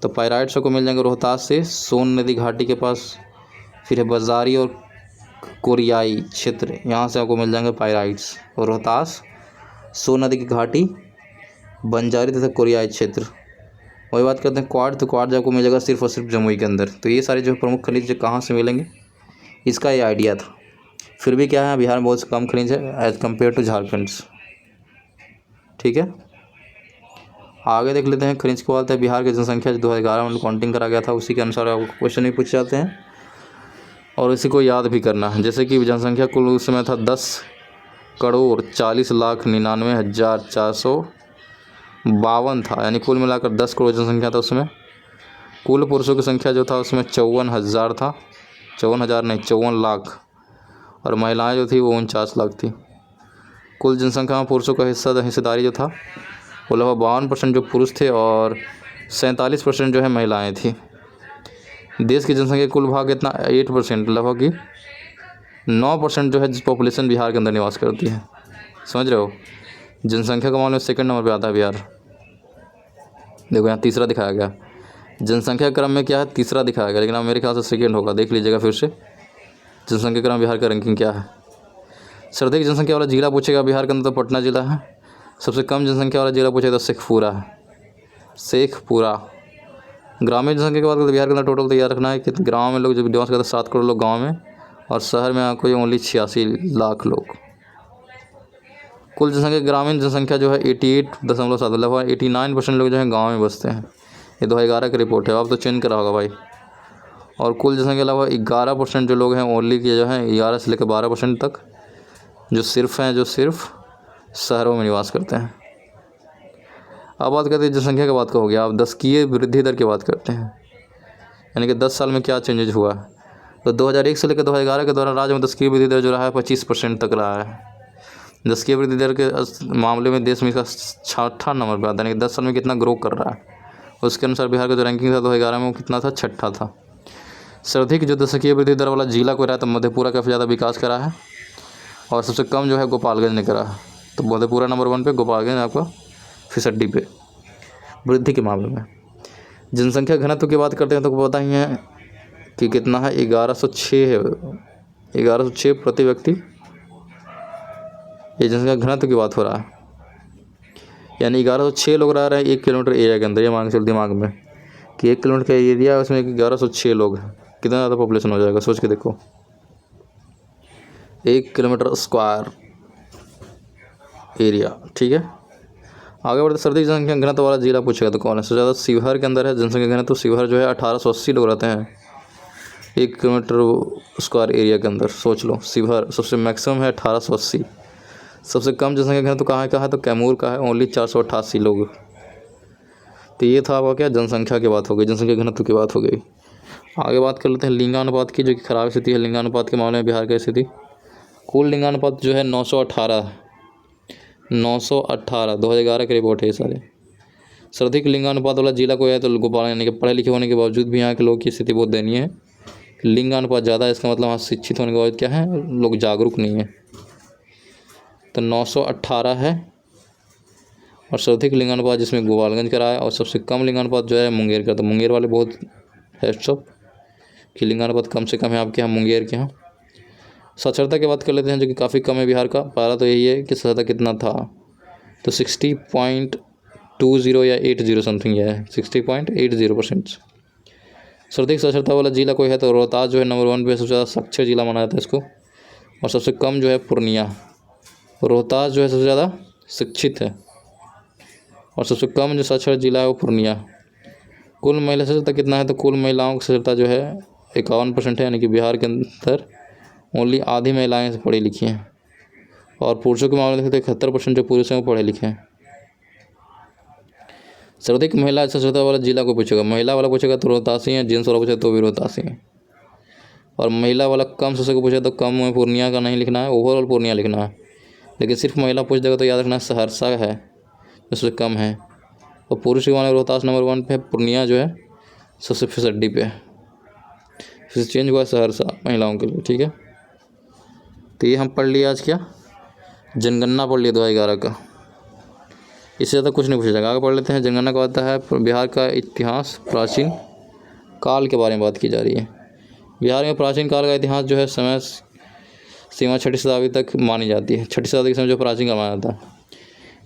तो पायराइट्स को मिल जाएंगे रोहतास से सोन नदी घाटी के पास, फिर है बजारी और कोरियाई क्षेत्र, यहाँ से आपको मिल जाएंगे पायराइट्स। और रोहतास, सोन नदी की घाटी, बंजारी तथा कोरियाई क्षेत्र। वही बात करते हैं क्वार्ट्ज, तो क्वार्ट्ज आपको मिलेगा सिर्फ और सिर्फ जमुई के अंदर। तो ये सारे जो प्रमुख खनिज कहाँ से मिलेंगे, इसका ये आइडिया था। फिर भी क्या है, बिहार में बहुत कम खनिज है एज़ कम्पेयर टू झारखंड। ठीक है, आगे देख लेते हैं। खनिज की बात है, बिहार की जनसंख्या जो 2011 में काउंटिंग करा गया था, उसी के अनुसार आपको क्वेश्चन भी पूछे जाते हैं और इसी को याद भी करना है। जैसे कि जनसंख्या कुल उस समय था 10,40,99,452 था, यानी कुल मिलाकर 10 करोड़ जनसंख्या था उसमें। कुल पुरुषों की संख्या जो था उसमें 54,000 था, 54,000 नहीं 54 लाख, और महिलाएं जो थी वो 49 लाख थी। कुल जनसंख्या में पुरुषों का हिस्सेदारी जो था वो लगभग 52% जो पुरुष थे और 47% जो है महिलाएं थी। देश की जनसंख्या कुल भाग इतना 8%, लगभग कि 9% जो है पॉपुलेशन बिहार के अंदर निवास करती है। समझ रहे हो, जनसंख्या के मामले में सेकंड नंबर पे आता है बिहार। देखो यहाँ तीसरा दिखाया गया, जनसंख्या क्रम में क्या है, तीसरा दिखाया गया, लेकिन अब मेरे ख्याल से सेकंड होगा। देख लीजिएगा फिर से जनसंख्या क्रम बिहार का रैंकिंग क्या है। सर्वाधिक जनसंख्या वाला जिला पूछेगा बिहार के अंदर, तो पटना जिला है। सबसे कम जनसंख्या वाला जिला पूछेगा तो शेखपुरा है, शेखपुरा। ग्रामीण जनसंख्या की बात करते बिहार के अंदर टोटल तो याद रखना है कि गाँव में लोग जब निवास करते हैं 7 करोड़ लोग गाँव में, और शहर में आपको ओनली 86 लाख लोग। कुल जनसंख्या, ग्रामीण जनसंख्या जो है 88.7, लगभग 89% लोग जो है गाँव में बसते हैं। ये 2011 की रिपोर्ट है, अब तो चेंज करा होगा भाई। और कुल जनसंख्या लगभग 11% जो लोग हैं ओनली के जो है 11 से लेकर 12% तक जो सिर्फ शहरों में निवास करते हैं। अब बात करते हैं जनसंख्या की बात का हो गया, अब 10कीय वृद्धि दर की बात करते हैं, यानी कि 10 साल में क्या चेंजेज हुआ है। तो 2001 से लेकर 2011 के दौरान राज्य में 10कीय वृद्धि दर जो रहा है 25% तक रहा है। 10कीय वृद्धि दर के मामले में देश में इसका 6ठा नंबर पर आता है, यानी कि 10 साल में कितना ग्रो कर रहा है। उसके अनुसार बिहार का जो रैंकिंग था 2011 में वो कितना था, 6ठा था। सर्वाधिक जो 10कीय वृद्धि दर वाला जिला को रहा, तो मधेपुरा काफ़ी ज़्यादा विकास करा है, और सबसे कम जो है गोपालगंज ने करा है। तो मधेपुरा नंबर 1 पे, गोपालगंज आपका फिसड्डी पे वृद्धि के मामले में। जनसंख्या घनत्व की बात करते हैं तो पता ही है कि कितना है, 1106 है, 1106 प्रति व्यक्ति। ये जनसंख्या घनत्व की बात हो रहा है, यानी 1106 लोग रह रहे हैं 1 किलोमीटर एरिया के अंदर। ये मान के चलो दिमाग में कि 1 किलोमीटर का एरिया है, उसमें 1106 लोग हैं, कितना ज़्यादा पॉपुलेशन हो जाएगा, सोच के देखो। 1 किलोमीटर स्क्वायर एरिया। ठीक है, आगे बढ़ते सर्वाधिक जनसंख्या घनत्व वाला जिला पूछेगा तो कौन है। सबसे ज़्यादा शिवहर के अंदर है जनसंख्या घनत्व। शिवहर जो है 1880 लोग रहते हैं 1 किलोमीटर स्क्वायर एरिया के अंदर। सोच लो, शिवहर सबसे मैक्सिमम है 1880। सबसे कम जनसंख्या घनत्व कहाँ का है, तो कैमूर का है, ओनली 488 लोग। तो ये था आपका क्या, जनसंख्या की बात हो गई, जनसंख्या घनत्व की बात हो गई। आगे बात कर लेते हैं लिंगानुपात की, जो कि खराब स्थिति है लिंगानुपात के मामले में बिहार की स्थिति। कुल लिंगानुपात जो है 918 2011 की रिपोर्ट है ये सारे। सर्वाधिक लिंगानुपात वाला जिला को है तो गोपाल, यानी कि पढ़े लिखे होने के बावजूद भी यहाँ के लोग की स्थिति बहुत दयनीय है। लिंगानुपात ज़्यादा है, इसका मतलब वहाँ शिक्षित होने के बाद क्या है, लोग जागरूक नहीं है। तो 918 है, और सर्वाधिक लिंगानुपात जिसमें गोपालगंज का रहा है, और सबसे कम लिंगानुपात जो है मुंगेर का। तो मुंगेर वाले बहुत स्टॉप। की लिंगानुपात कम से कम है आपके यहाँ मुंगेर के यहाँ। साक्षरता की बात कर लेते हैं जो कि काफ़ी कम है बिहार का। पहला तो यही है कि साक्षरता कितना था, तो 60.20 या 80 समथिंग है, 60.80%। सर्वाधिक साक्षरता वाला जिला कोई है तो रोहतास जो है नंबर 1 पे सबसे ज़्यादा साक्षर जिला माना जाता है इसको। और सबसे कम जो है पूर्णिया। रोहतास जो है सबसे ज़्यादा शिक्षित है और सबसे कम जो साक्षर जिला है वो पूर्णिया। कुल महिला साक्षरता कितना है, तो कुल महिलाओं की साक्षरता जो है 51% है, यानी कि बिहार के अंदर ओनली आधी महिलाएं पढ़ी लिखी हैं। और पुरुषों के मामले में देखें तो 71% जो पुरुष हैं वो पढ़े लिखे हैं। सर्वाधिक महिला साक्षरता वाला जिला को पूछेगा, महिला वाला पूछेगा तो रोहतास ही है, जेंट्स वाला पूछेगा तो भी रोहतास ही है। और महिला वाला कम साक्षर को पूछेगा तो कम में पूर्णिया का नहीं लिखना है, ओवरऑल पूर्णिया लिखना है। लेकिन सिर्फ महिला पूछ देगा तो याद रखना सहरसा है उससे कम है। और पुरुष के मामले में रोहतास नंबर 1 पे है, पूर्णिया जो है सबसे 65 पे है, फिर चेंज हुआ सहरसा महिलाओं के लिए। ठीक है, तो ये हम पढ़ लिया आज क्या, जनगणना पढ़ लिया 2011 का। इससे ज़्यादा कुछ नहीं पूछा जाएगा। आगे पढ़ लेते हैं। जनगणना का होता है बिहार का इतिहास, प्राचीन काल के बारे में बात की जा रही है। बिहार में प्राचीन काल का इतिहास जो है समय सीमा 6वीं शताब्दी तक मानी जाती है। 6वीं शताब्दी के समय जो प्राचीन काल माना जाता है।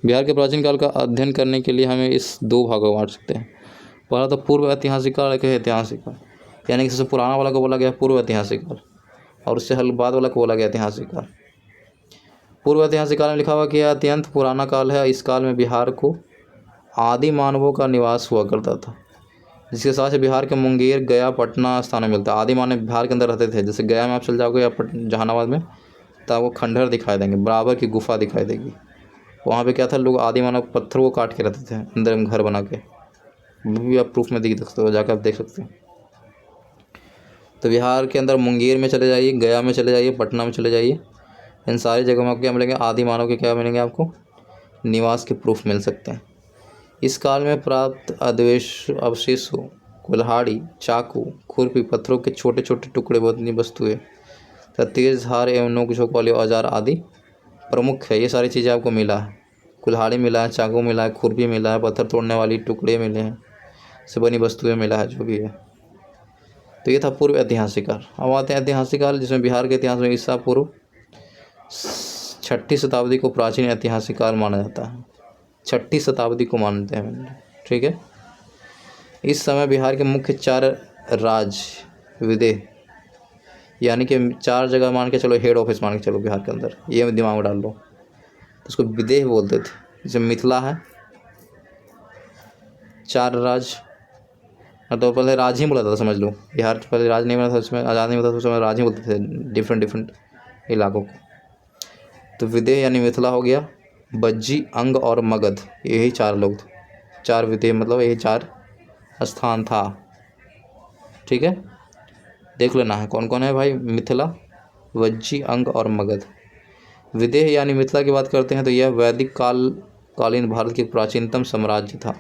बिहार के प्राचीन काल का अध्ययन करने के लिए हमें इस 2 भागों में बांट सकते हैं। पहला तो पूर्व ऐतिहासिक काल, एक ऐतिहासिक काल, यानी कि सबसे पुराना वाला को बोला गया पूर्व ऐतिहासिक काल और उससे हल बाद वाला को बोला गया ऐतिहासिक काल। पूर्व ऐतिहासिक काल में लिखा हुआ कि यह अत्यंत पुराना काल है। इस काल में बिहार को आदि मानवों का निवास हुआ करता था, जिसके साथ बिहार के मुंगेर, गया, पटना स्थान में मिलता है। आदि मानव बिहार के अंदर रहते थे। जैसे गया में आप चल जाओगे या जहानाबाद में तो आपको खंडहर दिखाई देंगे, बराबर की गुफा दिखाई देगी। वहाँ पे क्या था, लोग आदि मानव पत्थरों को काट के रहते थे अंदर में घर बना के। वो भी आप प्रूफ में देख सकते हो, जाकर आप देख सकते हैं। तो बिहार के अंदर मुंगेर में चले जाइए, गया में चले जाइए, पटना में चले जाइए, इन सारी जगहों में आपको क्या मिलेंगे, आदि मानव के क्या मिलेंगे, आपको निवास के प्रूफ मिल सकते हैं। इस काल में प्राप्त अवशेषों, कुल्हाड़ी, चाकू, खुरपी, पत्थरों के छोटे छोटे टुकड़े, बनी वस्तुएं तथा तेज धार एवं नोक झोंक वाले औजार आदि प्रमुख है। ये सारी चीज़ें आपको मिला है। कुल्हाड़ी मिला है, चाकू मिला है, खुरपी मिला है, पत्थर तोड़ने वाली टुकड़े मिले हैं, से बनी वस्तुएं मिला है, जो भी है। तो ये था पूर्व ऐतिहासिक काल। अब आते हैं ऐतिहासिक काल, जिसमें बिहार के इतिहास में ईसा पूर्व 6वीं शताब्दी को प्राचीन ऐतिहासिक काल माना जाता है। 6वीं शताब्दी को मानते हैं। ठीक है, इस समय बिहार के मुख्य 4 राज्य विदेह, यानी कि 4 जगह मान के चलो, हेड ऑफिस मान के चलो बिहार के अंदर, ये दिमाग में डाल लो। तो उसको विदेह बोलते थे। जैसे मिथिला है, 4 राज्य, तो पहले राज्य ही बोला था, समझ लो। बिहार पहले राज्य नहीं बना था, उसमें आज़ाद नहीं होता था, उसमें राज्य ही बोलते थे डिफरेंट इलाकों को। तो विदेह यानी मिथिला हो गया, बज्जी, अंग और मगध, यही 4 लोग थे। 4 विदेह मतलब यही 4 स्थान था। ठीक है, देख लेना है कौन कौन है भाई, मिथिला, वज्जी, अंग और मगध। विदेह यानी मिथिला की बात करते हैं तो यह वैदिक कालीन भारत की प्राचीनतम साम्राज्य था,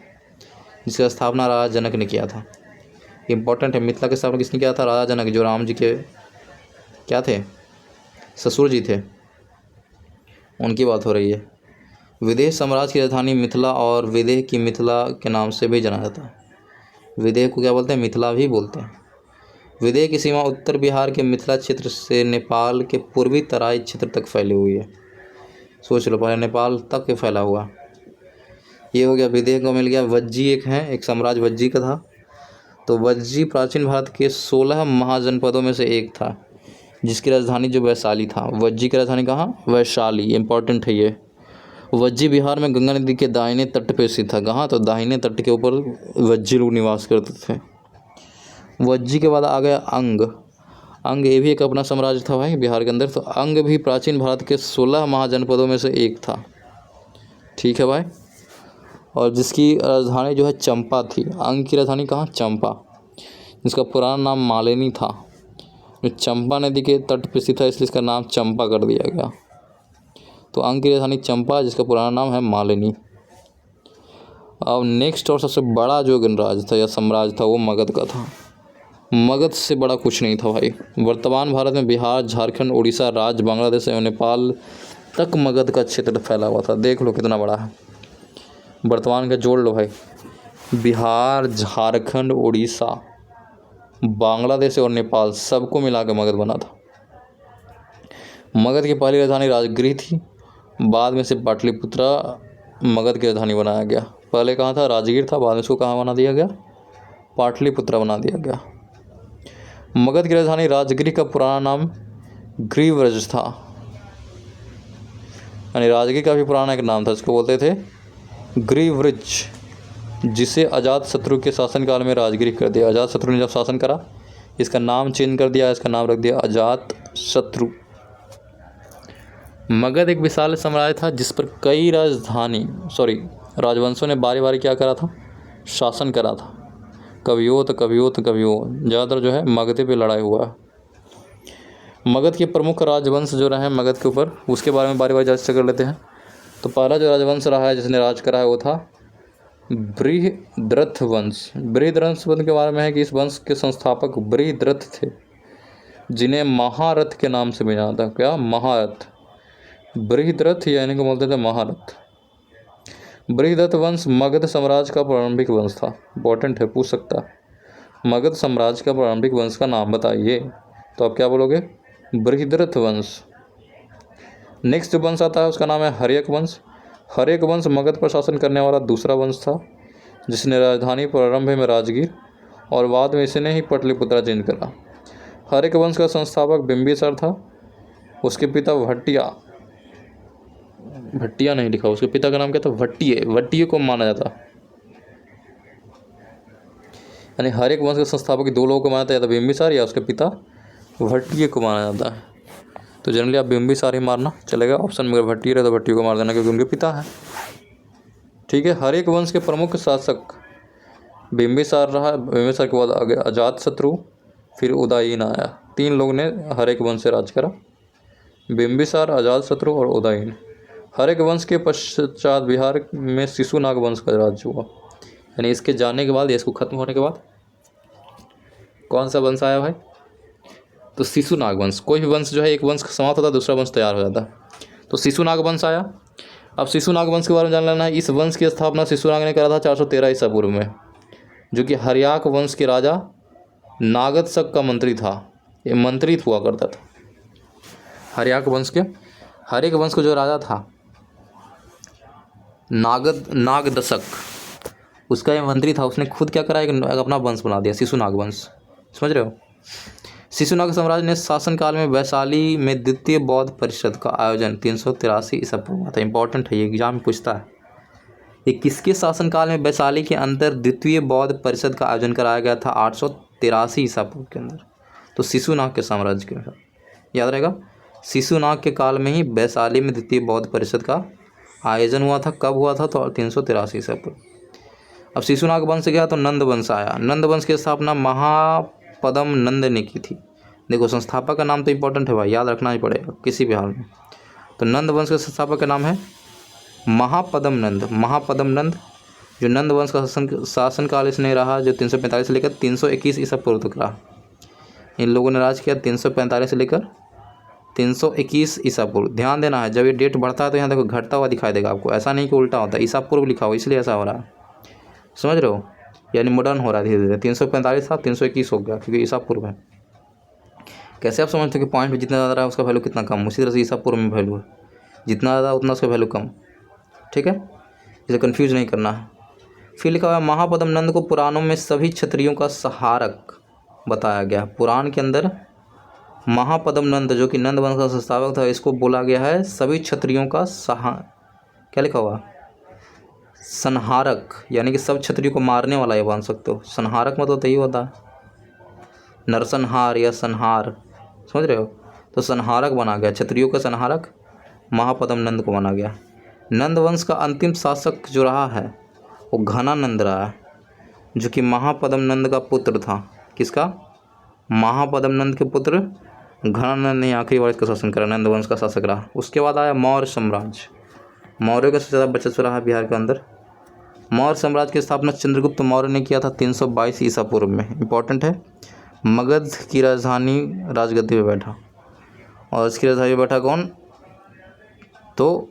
जिसकी स्थापना राजा जनक ने किया था। इंपॉर्टेंट है, मिथिला की स्थापना किसने किया था, राजा जनक, जो राम जी के क्या थे, ससुर जी थे, उनकी बात हो रही है। विदेह साम्राज्य की राजधानी मिथिला और विदेह की मिथिला के नाम से भी जाना जाता है। विदेह को क्या बोलते हैं, मिथिला भी बोलते हैं। विदेह की सीमा उत्तर बिहार के मिथिला क्षेत्र से नेपाल के पूर्वी तराई क्षेत्र तक फैली हुई है। सोच लो, पहले नेपाल तक के फैला हुआ। ये हो गया, विदेह को मिल गया। वज्जी एक साम्राज्य वज्जी का था। तो वज्जी प्राचीन भारत के 16 महाजनपदों में से एक था, जिसकी राजधानी जो वैशाली था। वज्जी की राजधानी कहाँ, वैशाली। इंपॉर्टेंट है ये। वज्जी बिहार में गंगा नदी के दाहिने तट पे स्थित था। कहाँ, तो दाहिने तट के ऊपर वज्जी लोग निवास करते थे। वज्जी के बाद आ गया अंग ये भी एक अपना साम्राज्य था भाई बिहार के अंदर। तो अंग भी प्राचीन भारत के 16 महाजनपदों में से एक था। ठीक है भाई, और जिसकी राजधानी जो है चंपा थी। अंग की राजधानी कहाँ, चंपा, जिसका पुराना नाम मालिनी था। चंपा नदी के तट पर स्थित था, इसलिए इसका नाम चंपा कर दिया गया। तो अंग की राजधानी चंपा, जिसका पुराना नाम है मालिनी। अब नेक्स्ट और सबसे बड़ा जो गणराज्य था या साम्राज्य था वो मगध का था। मगध से बड़ा कुछ नहीं था भाई। वर्तमान भारत में बिहार, झारखंड, उड़ीसा राज्य, बांग्लादेश एवं नेपाल तक मगध का क्षेत्र फैला हुआ था। देख लो कितना बड़ा है। वर्तमान का जोड़ लो भाई, बिहार, झारखंड, उड़ीसा बांग्लादेश और नेपाल सबको मिला के मगध बना था। मगध की पहली राजधानी राजगृह थी, बाद में से पाटलिपुत्रा मगध की राजधानी बनाया गया। पहले कहाँ था? राजगीर था, बाद में इसको कहाँ बना दिया गया? पाटलिपुत्रा बना दिया गया। मगध की राजधानी राजगृह का पुराना नाम ग्रीव्रज था, यानी राजगीर का भी पुराना एक नाम था, इसको बोलते थे ग्रीव्रज, जिसे अजातशत्रु के शासनकाल में राजगृह कर दिया। अजातशत्रु ने जब शासन करा इसका नाम चेंज कर दिया, इसका नाम रख दिया अजातशत्रु। मगध एक विशाल साम्राज्य था जिस पर कई राजवंशों ने बारी बारी क्या करा था? शासन करा था। कभियो तो ज़्यादातर जो है मगध पे लड़ाई हुआ है। मगध के प्रमुख राजवंश जो रहे मगध के ऊपर, उसके बारे में बारी बारी चर्चा कर लेते हैं। तो पहला जो राजवंश रहा है जिसने राज करा है वो था बृहद्रथ वंश। बृहद्रथ वंश के बारे में है कि इस वंश के संस्थापक बृहद्रथ थे, जिन्हें महारथ के नाम से भी जाना था। क्या? महारथ। बृहद्रथ यानी को बोलते थे महारथ। बृहद्रथ वंश मगध साम्राज्य का प्रारंभिक वंश था। इंपॉर्टेंट है, पूछ सकता है मगध साम्राज्य का प्रारंभिक वंश का नाम बताइए, तो आप क्या बोलोगे? बृहद्रथ वंश। नेक्स्ट जो वंश आता है उसका नाम है हर्यक वंश। हर्यक वंश मगध पर शासन करने वाला दूसरा वंश था, जिसने राजधानी प्रारंभ में राजगीर और बाद में इसने ही पटलिपुत्रा चेंज करा। हर्यक वंश का संस्थापक बिंबिसार था। उसके पिता भट्टिया नहीं लिखा, उसके पिता का नाम क्या था? भट्टिये को माना जाता। यानी हर्यक वंश के संस्थापक दो लोगों को माना जाता, या तो बिंबिसार या उसके पिता भट्टिये को माना जाता है। तो जनरली आप बिंबिसार ही मारना चलेगा, ऑप्शन में अगर भट्टिये रहे तो भट्टिये को मार देना क्योंकि उनके पिता है। ठीक है। हर्यक वंश के प्रमुख शासक बिंबिसार रहा। बिंबिसार के बाद आगे अजातशत्रु, फिर उदयन आया। 3 लोग ने हर्यक वंश से राज करा, बिंबिसार, अजातशत्रु और उदयन। हर्यक वंश के पश्चात बिहार में शिशुनाग वंश का राज हुआ। यानी इसके जाने के बाद या इसको खत्म होने के बाद कौन सा वंश आया भाई? तो शिशुनाग वंश। कोई भी वंश जो है एक वंश समाप्त होता है दूसरा वंश तैयार हो जाता है, तो शिशुनाग वंश आया। अब शिशुनाग वंश के बारे में जान लेना है। इस वंश की स्थापना शिशुनाग ने करा था 413 ईसा पूर्व में, जो कि हर्याक वंश के राजा नागदशक का मंत्री था। ये मंत्री हुआ करता था हर्याक वंश को जो राजा था नागदशक, उसका ये मंत्री था। उसने खुद क्या करा? एक अपना वंश बना दिया, शिशुनाग वंश। समझ रहे हो? शिशुनाग साम्राज्य ने शासनकाल में वैशाली में द्वितीय बौद्ध परिषद का आयोजन 383 ईसा पूर्व हुआ था। इंपॉर्टेंट है, ये एग्जाम में पूछता है। ये किसके शासनकाल में वैशाली के अंदर द्वितीय बौद्ध परिषद का आयोजन कराया गया था? 883 ईसा पूर्व के अंदर। तो शिशुनाग के साम्राज्य के साथ याद रहेगा, शिशुनाग के काल में ही वैशाली में द्वितीय बौद्ध परिषद का आयोजन हुआ था। कब हुआ था? तो 383 ईसा पूर्व। अब शिशुनाग वंश गया तो नंद वंश आया। नंद वंश की स्थापना महापदम नंद ने की थी। देखो, संस्थापक का नाम तो इंपॉर्टेंट है भाई, याद रखना ही पड़ेगा किसी भी हाल में। तो नंद वंश के संस्थापक का नाम है महापदम नंद, जो नंद वंश का शासनकाल इसने रहा, जो 345 से लेकर 321 ईसा पूर्व तक रहा। इन लोगों ने राज किया 345 से लेकर 321 ईसा पूर्व। ध्यान देना है, जब ये डेट बढ़ता है तो यहाँ देखो घटता हुआ दिखाई देगा आपको, ऐसा नहीं कि उल्टा होता है। ईसा पूर्व लिखा हो इसलिए ऐसा हो रहा है, समझ रहे हो? यानी मॉडर्न हो रहा है धीरे धीरे। 345 था 321 हो गया क्योंकि ईसा पूर्व है। कैसे आप समझते हो कि पॉइंट में जितना ज़्यादा रहा है उसका वैल्यू कितना कम? उसी तरह से ईसा पूर्व में वैल्यू है, जितना ज़्यादा उतना उसका वैल्यू कम। ठीक है, इसे कन्फ्यूज नहीं करना है। फिर लिखा हुआ है महापदम नंद को पुराणों में सभी क्षत्रियों का सहारक बताया गया। पुराण के अंदर महापदम नंद, जो कि नंद वंश का संस्थापक था, इसको बोला गया है सभी क्षत्रियों का क्या लिखा हुआ? संहारक, यानी कि सब क्षत्रियों को मारने वाला ये मान सकते हो। संहारक मतलब तो यही होता है नरसंहार या संहार, समझ रहे हो? तो संहारक बना गया, क्षत्रियों का संहारक महापदम नंद को माना गया। नंद वंश का अंतिम शासक जो रहा है वो घनानंद रहा है, जो कि महापदम नंद का पुत्र था। किसका? महापदम नंद के पुत्र घनानंद ने आखिरी बार इसका शासन करा, नंद वंश का शासक रहा। उसके बाद आया मौर्य साम्राज्य। मौर्य का सबसे ज़्यादा वर्चस्व रहा बिहार के अंदर। मौर्य साम्राज्य की स्थापना चंद्रगुप्त मौर्य ने किया था 322 ईसा पूर्व में। इंपॉर्टेंट है, मगध की राजधानी राजगद्दी पे बैठा, और इसकी राजधानी पे बैठा कौन? तो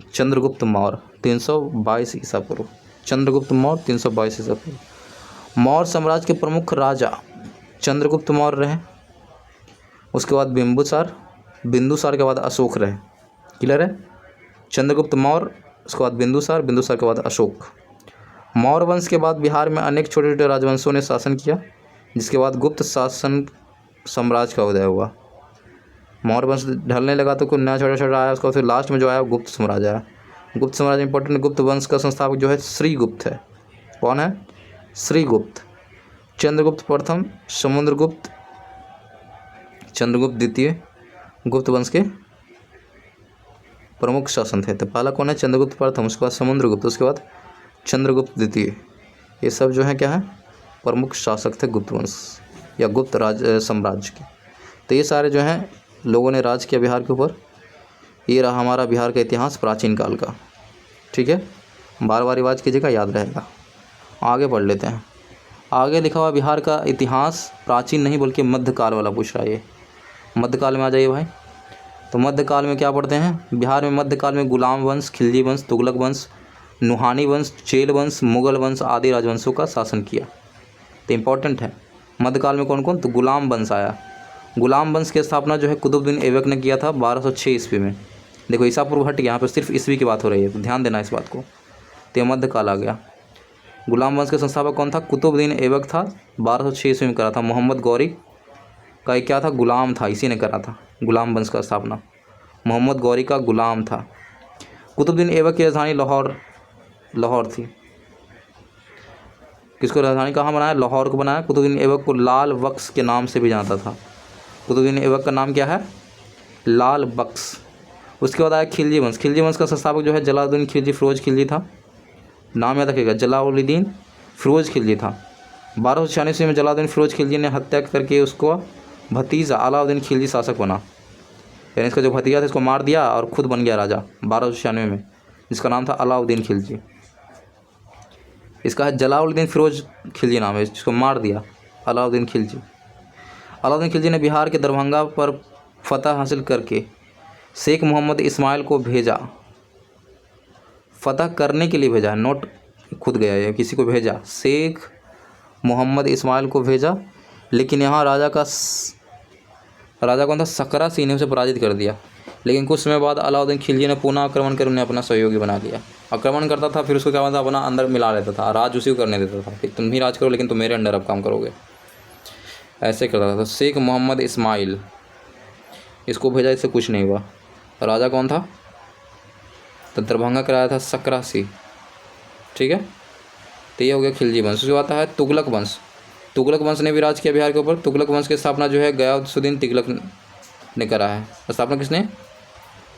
चंद्रगुप्त मौर्य 322 ईसा पूर्व। चंद्रगुप्त मौर्य 322 ईसा पूर्व। मौर्य साम्राज्य के प्रमुख राजा चंद्रगुप्त मौर्य रहे, उसके बाद बिंदुसार, बिंदुसार के बाद अशोक रहे। क्लियर है? चंद्रगुप्त मौर्य, उसके बाद बिंदुसार, बिंदुसार के बाद अशोक। मौर्य वंश के बाद बिहार में अनेक छोटे छोटे राजवंशों ने शासन किया, जिसके बाद गुप्त शासन साम्राज्य का उदय हुआ। मौर्य वंश ढलने लगा तो कुछ नया छोटा छोटा आया, उसका फिर लास्ट में जो आया गुप्त साम्राज्य आया। गुप्त साम्राज्य इंपॉर्टेंट। गुप्त वंश का संस्थापक जो है श्रीगुप्त है। कौन है? श्रीगुप्त। चंद्रगुप्त प्रथम, समुद्रगुप्त, चंद्रगुप्त द्वितीय गुप्त वंश के प्रमुख शासक थे। तो पहला कौन है? चंद्रगुप्त प्रथम, उसके बाद समुद्रगुप्त, उसके बाद चंद्रगुप्त द्वितीय। ये सब जो है क्या है? प्रमुख शासक थे गुप्त वंश या गुप्त राज साम्राज्य के। तो ये सारे जो हैं लोगों ने राज किया बिहार के ऊपर। ये रहा हमारा बिहार का इतिहास प्राचीन काल का। ठीक है, बार बार रिवाज कीजिएगा, याद रहेगा। आगे पढ़ लेते हैं। आगे लिखा हुआ बिहार का इतिहास प्राचीन नहीं बल्कि मध्यकाल वाला पूछ रहा है। ये मध्यकाल में आ जाइए भाई। तो मध्यकाल में क्या पढ़ते हैं? बिहार में मध्यकाल में गुलाम वंश, खिलजी वंश, तुगलक वंश, नुहानी वंश, चेल वंश, मुगल वंश आदि राजवंशों का शासन किया। तो इम्पोर्टेंट है, मध्यकाल में कौन कौन? तो गुलाम वंश आया। गुलाम वंश की स्थापना जो है कुतुबुद्दीन ऐबक ने किया था 1206 ईस्वी में। देखो ईसापुर हट गया, यहाँ पर सिर्फ ईस्वी की बात हो रही है, तो ध्यान देना इस बात को। तो मध्यकाल आ गया। गुलाम वंश के संस्थापक कौन था? कुतुबुद्दीन ऐबक था। 1206 ईस्वी में करा था। मोहम्मद गौरी का एक क्या था? गुलाम था, इसी ने करा था गुलाम वंश का स्थापना। मोहम्मद गौरी का गुलाम था। कुतुबुद्दीन ऐबक की राजधानी लाहौर थी। किसको राजधानी कहाँ बनाया? लाहौर को बनाया। कुतुबुद्दीन ऐबक को लाल बख्श के नाम से भी जानता था। कुतुबुद्दीन ऐबक का नाम क्या है? लाल बख्श। उसके बाद आया खिलजी वंश। खिलजी वंश का संस्थापक जो है जलालुद्दीन खिलजी फिरोज खिलजी था। नाम याद रखिएगा, जलालुद्दीन फिरोज खिलजी था। 1296 ईस्वी में जलालुद्दीन फिरोज खिलजी ने हत्या करके उसको भतीजा अलाउद्दीन खिलजी शासक बना। यानी इसका जो भतीजा था इसको मार दिया और खुद बन गया राजा 1296 में, जिसका नाम था अलाउद्दीन खिलजी। इसका है जलालुद्दीन फिरोज खिलजी नाम है, जिसको मार दिया अलाउद्दीन खिलजी। अलाउद्दीन खिलजी ने बिहार के दरभंगा पर फतह हासिल करके शेख मोहम्मद इस्माइल को भेजा। फतह करने के लिए भेजा, नोट खुद गया है, किसी को भेजा। शेख मोहम्मद इस्माइल को भेजा, लेकिन यहाँ राजा कौन था? सकरा सिंह ने उसे पराजित कर दिया। लेकिन कुछ समय बाद अलाउद्दीन खिलजी ने पुनः आक्रमण कर उन्हें अपना सहयोगी बना लिया। आक्रमण करता था, फिर उसको क्या बनता? अपना अंदर मिला लेता था, राज उसी को करने देता था। फिर तुम ही राज करो, लेकिन तुम मेरे अंडर अब काम करोगे, ऐसे करता था। तो शेख मोहम्मद इस्माइल इसको भेजा, इससे कुछ नहीं हुआ। राजा कौन था? तो दरभंगा कराया था सकरा सिंह। ठीक है, तो ये हो गया खिलजी वंश। उसके बाद है तुगलक वंश। तुगलक वंश ने भी राज किया बिहार के ऊपर। तुगलक वंश की स्थापना जो है गयासुद्दीन तुगलक ने करा है। स्थापना किसने?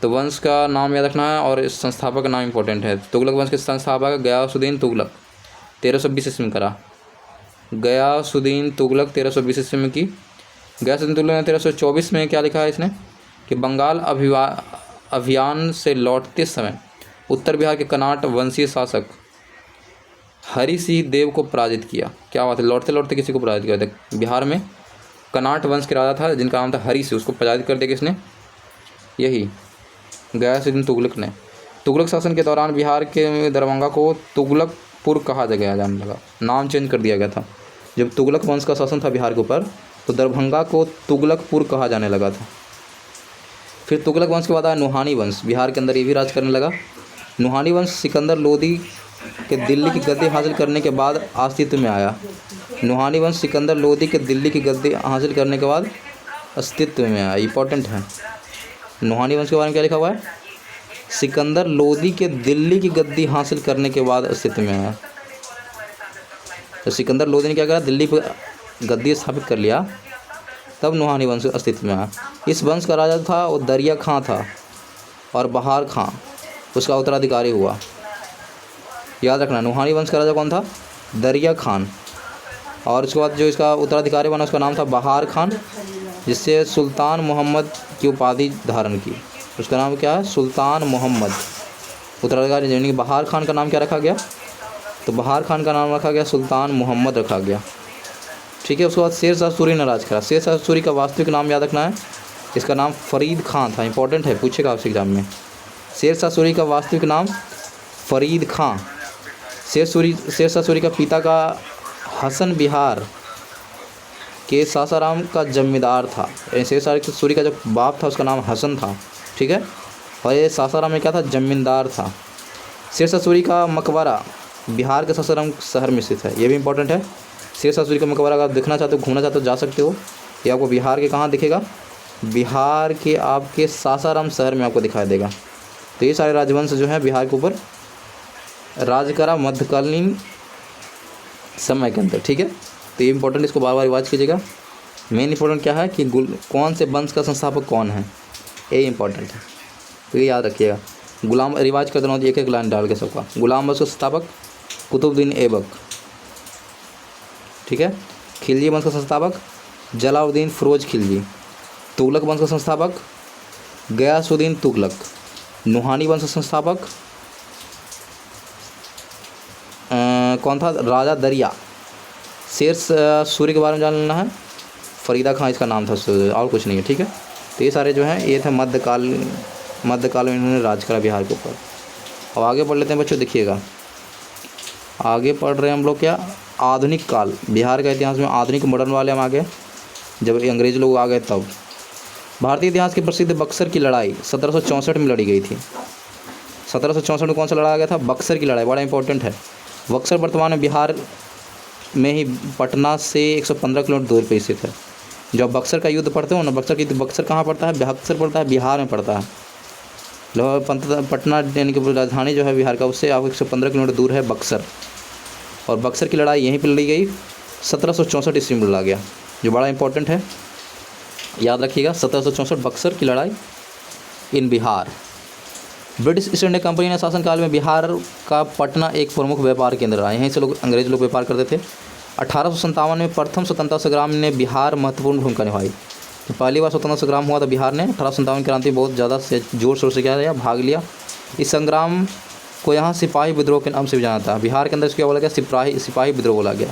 तो वंश का नाम याद रखना है और इस संस्थापक का नाम इंपॉर्टेंट है। तुगलक वंश के संस्थापक गयासुद्दीन तुगलक 1320 ईस्वी में करा। गयासुद्दीन तुगलक 1320 ईस्वी में की। गयासुद्दीन तुगलक ने 1324 में क्या लिखा है इसने कि बंगाल अभियान से लौटते समय उत्तर बिहार के कनाट वंशीय शासक हरि सिंह देव को पराजित किया। क्या बात है, लौटते लौटते किसी को पराजित किया था? बिहार में कनाट वंश के राजा था जिनका नाम था हरि सिंह, उसको पराजित कर दिया किसने? यही गयासुद्दीन तुगलक ने। तुगलक शासन के दौरान बिहार के दरभंगा को तुगलकपुर कहा गया जाने लगा, नाम चेंज कर दिया गया था। जब तुगलक वंश का शासन था बिहार के ऊपर तो दरभंगा को तुगलकपुर कहा जाने लगा था। फिर तुगलक वंश के बाद आया नुहानी वंश। बिहार के अंदर ये भी राज करने लगा। नुहानी वंश सिकंदर लोदी के दिल्ली की गद्दी हासिल करने के बाद अस्तित्व में आया। नुहानी वंश सिकंदर लोदी के दिल्ली की गद्दी हासिल करने के बाद अस्तित्व में आया। इंपॉर्टेंट है। नुहानी वंश के बारे में क्या लिखा हुआ है? सिकंदर लोदी के दिल्ली की गद्दी हासिल करने के बाद अस्तित्व में आया। तो सिकंदर लोदी ने क्या करा? दिल्ली पर गद्दी स्थापित कर लिया, तब नुहानी वंश अस्तित्व में आया। इस वंश का राजा था वो दरिया खां था और बहार खां उसका उत्तराधिकारी हुआ। याद रखना, नुहानी वंश का राजा कौन था? दरिया खान। और उसके बाद जो इसका उत्तराधिकारी बना उसका नाम था बहार खान, जिससे सुल्तान मोहम्मद की उपाधि धारण की। उसका नाम क्या है? सुल्तान मोहम्मद। उत्तराधिकारी यानी कि बहार खान का नाम क्या रखा गया? तो बहार खान का नाम रखा गया सुल्तान मोहम्मद रखा गया। ठीक है। उसके बाद शेर शाह सूरी ने राज करा। शेर शाह सूरी का वास्तविक नाम याद रखना है, इसका नाम फरीद खान था। इंपॉर्टेंट है, पूछेगा आपसे एग्जाम में। शेर शाह सूरी का वास्तविक नाम फरीद खां। शेर शाह सूरी का पिता का हसन बिहार के सासाराम का जमींदार था। शेर सूरी का जो बाप था उसका नाम हसन था, ठीक है। और ये सासाराम में क्या था, जमींदार था। शेर सूरी का मकबरा बिहार के सासाराम शहर में स्थित है, ये भी इंपॉर्टेंट है। शेर सूरी का मकबरा अगर देखना चाहते हो, घूमना चाहते हो, जा सकते हो। ये आपको बिहार के कहाँ दिखेगा, बिहार के आपके सासाराम शहर में आपको दिखाई देगा। तो ये सारे राजवंश जो है बिहार के ऊपर राज करा मध्यकालीन समय के अंदर, ठीक है। तो ये इंपॉर्टेंट, इसको बार बार रिवाइज कीजिएगा। मेन इंपॉर्टेंट क्या है कि कौन से वंश का संस्थापक कौन है, ये इंपॉर्टेंट है, तो ये याद रखिएगा। गुलाम रिवाज कर देना, एक एक लाइन डाल के सबका। गुलाम वंश का संस्थापक कुतुबुद्दीन ऐबक, ठीक है। खिलजी वंश का संस्थापक जलालुद्दीन फिरोज खिलजी। तुगलक वंश का संस्थापक गयासुद्दीन तुगलक। नुहानी वंश का संस्थापक कौन था, राजा दरिया। शेर सूरी के बारे में जान लेना है, फरीदा खां इसका नाम था, और कुछ नहीं है, ठीक है। तो ये सारे जो हैं ये थे मध्यकाल में इन्होंने राज करा बिहार के ऊपर। अब आगे पढ़ लेते हैं बच्चों, देखिएगा आगे पढ़ रहे हैं हम लोग क्या, आधुनिक काल। बिहार का इतिहास में आधुनिक मॉडर्न वाले हम आ गए, जब अंग्रेज लोग आ गए तब। भारतीय इतिहास की प्रसिद्ध बक्सर की लड़ाई 1764 में लड़ी गई थी। 1764 में कौन सा लड़ाया गया था, बक्सर की लड़ाई, बड़ा इंपॉर्टेंट है। बक्सर वर्तमान में बिहार में ही पटना से 115 किलोमीटर दूर पर स्थित है। जब बक्सर का युद्ध पढ़ते हो ना, बक्सर कहाँ पड़ता है, बक्सर पड़ता है बिहार में पड़ता है। पटना यानी कि राजधानी जो है बिहार का, उससे आप 115 किलोमीटर दूर है बक्सर। और बक्सर की लड़ाई यहीं पर लड़ी गई, 1764 ईस्वी में लड़ा गया, जो बड़ा इंपॉर्टेंट है, याद रखिएगा। 1764 बक्सर की लड़ाई in Bihar. British East India Company ने शासनकाल में बिहार का पटना एक प्रमुख व्यापार केंद्र रहा। यहीं से अंग्रेज लोग व्यापार करते थे। 1857 में प्रथम स्वतंत्रता संग्राम ने बिहार महत्वपूर्ण भूमिका निभाई। तो पहली बार स्वतंत्रता संग्राम हुआ था बिहार ने, 1857 क्रांति बहुत ज़्यादा जोर शोर से किया, भाग लिया। इस संग्राम को यहाँ सिपाही विद्रोह के नाम से भी जाना था। बिहार के अंदर इसको क्या बोला गया, सिपाही विद्रोह बोला गया।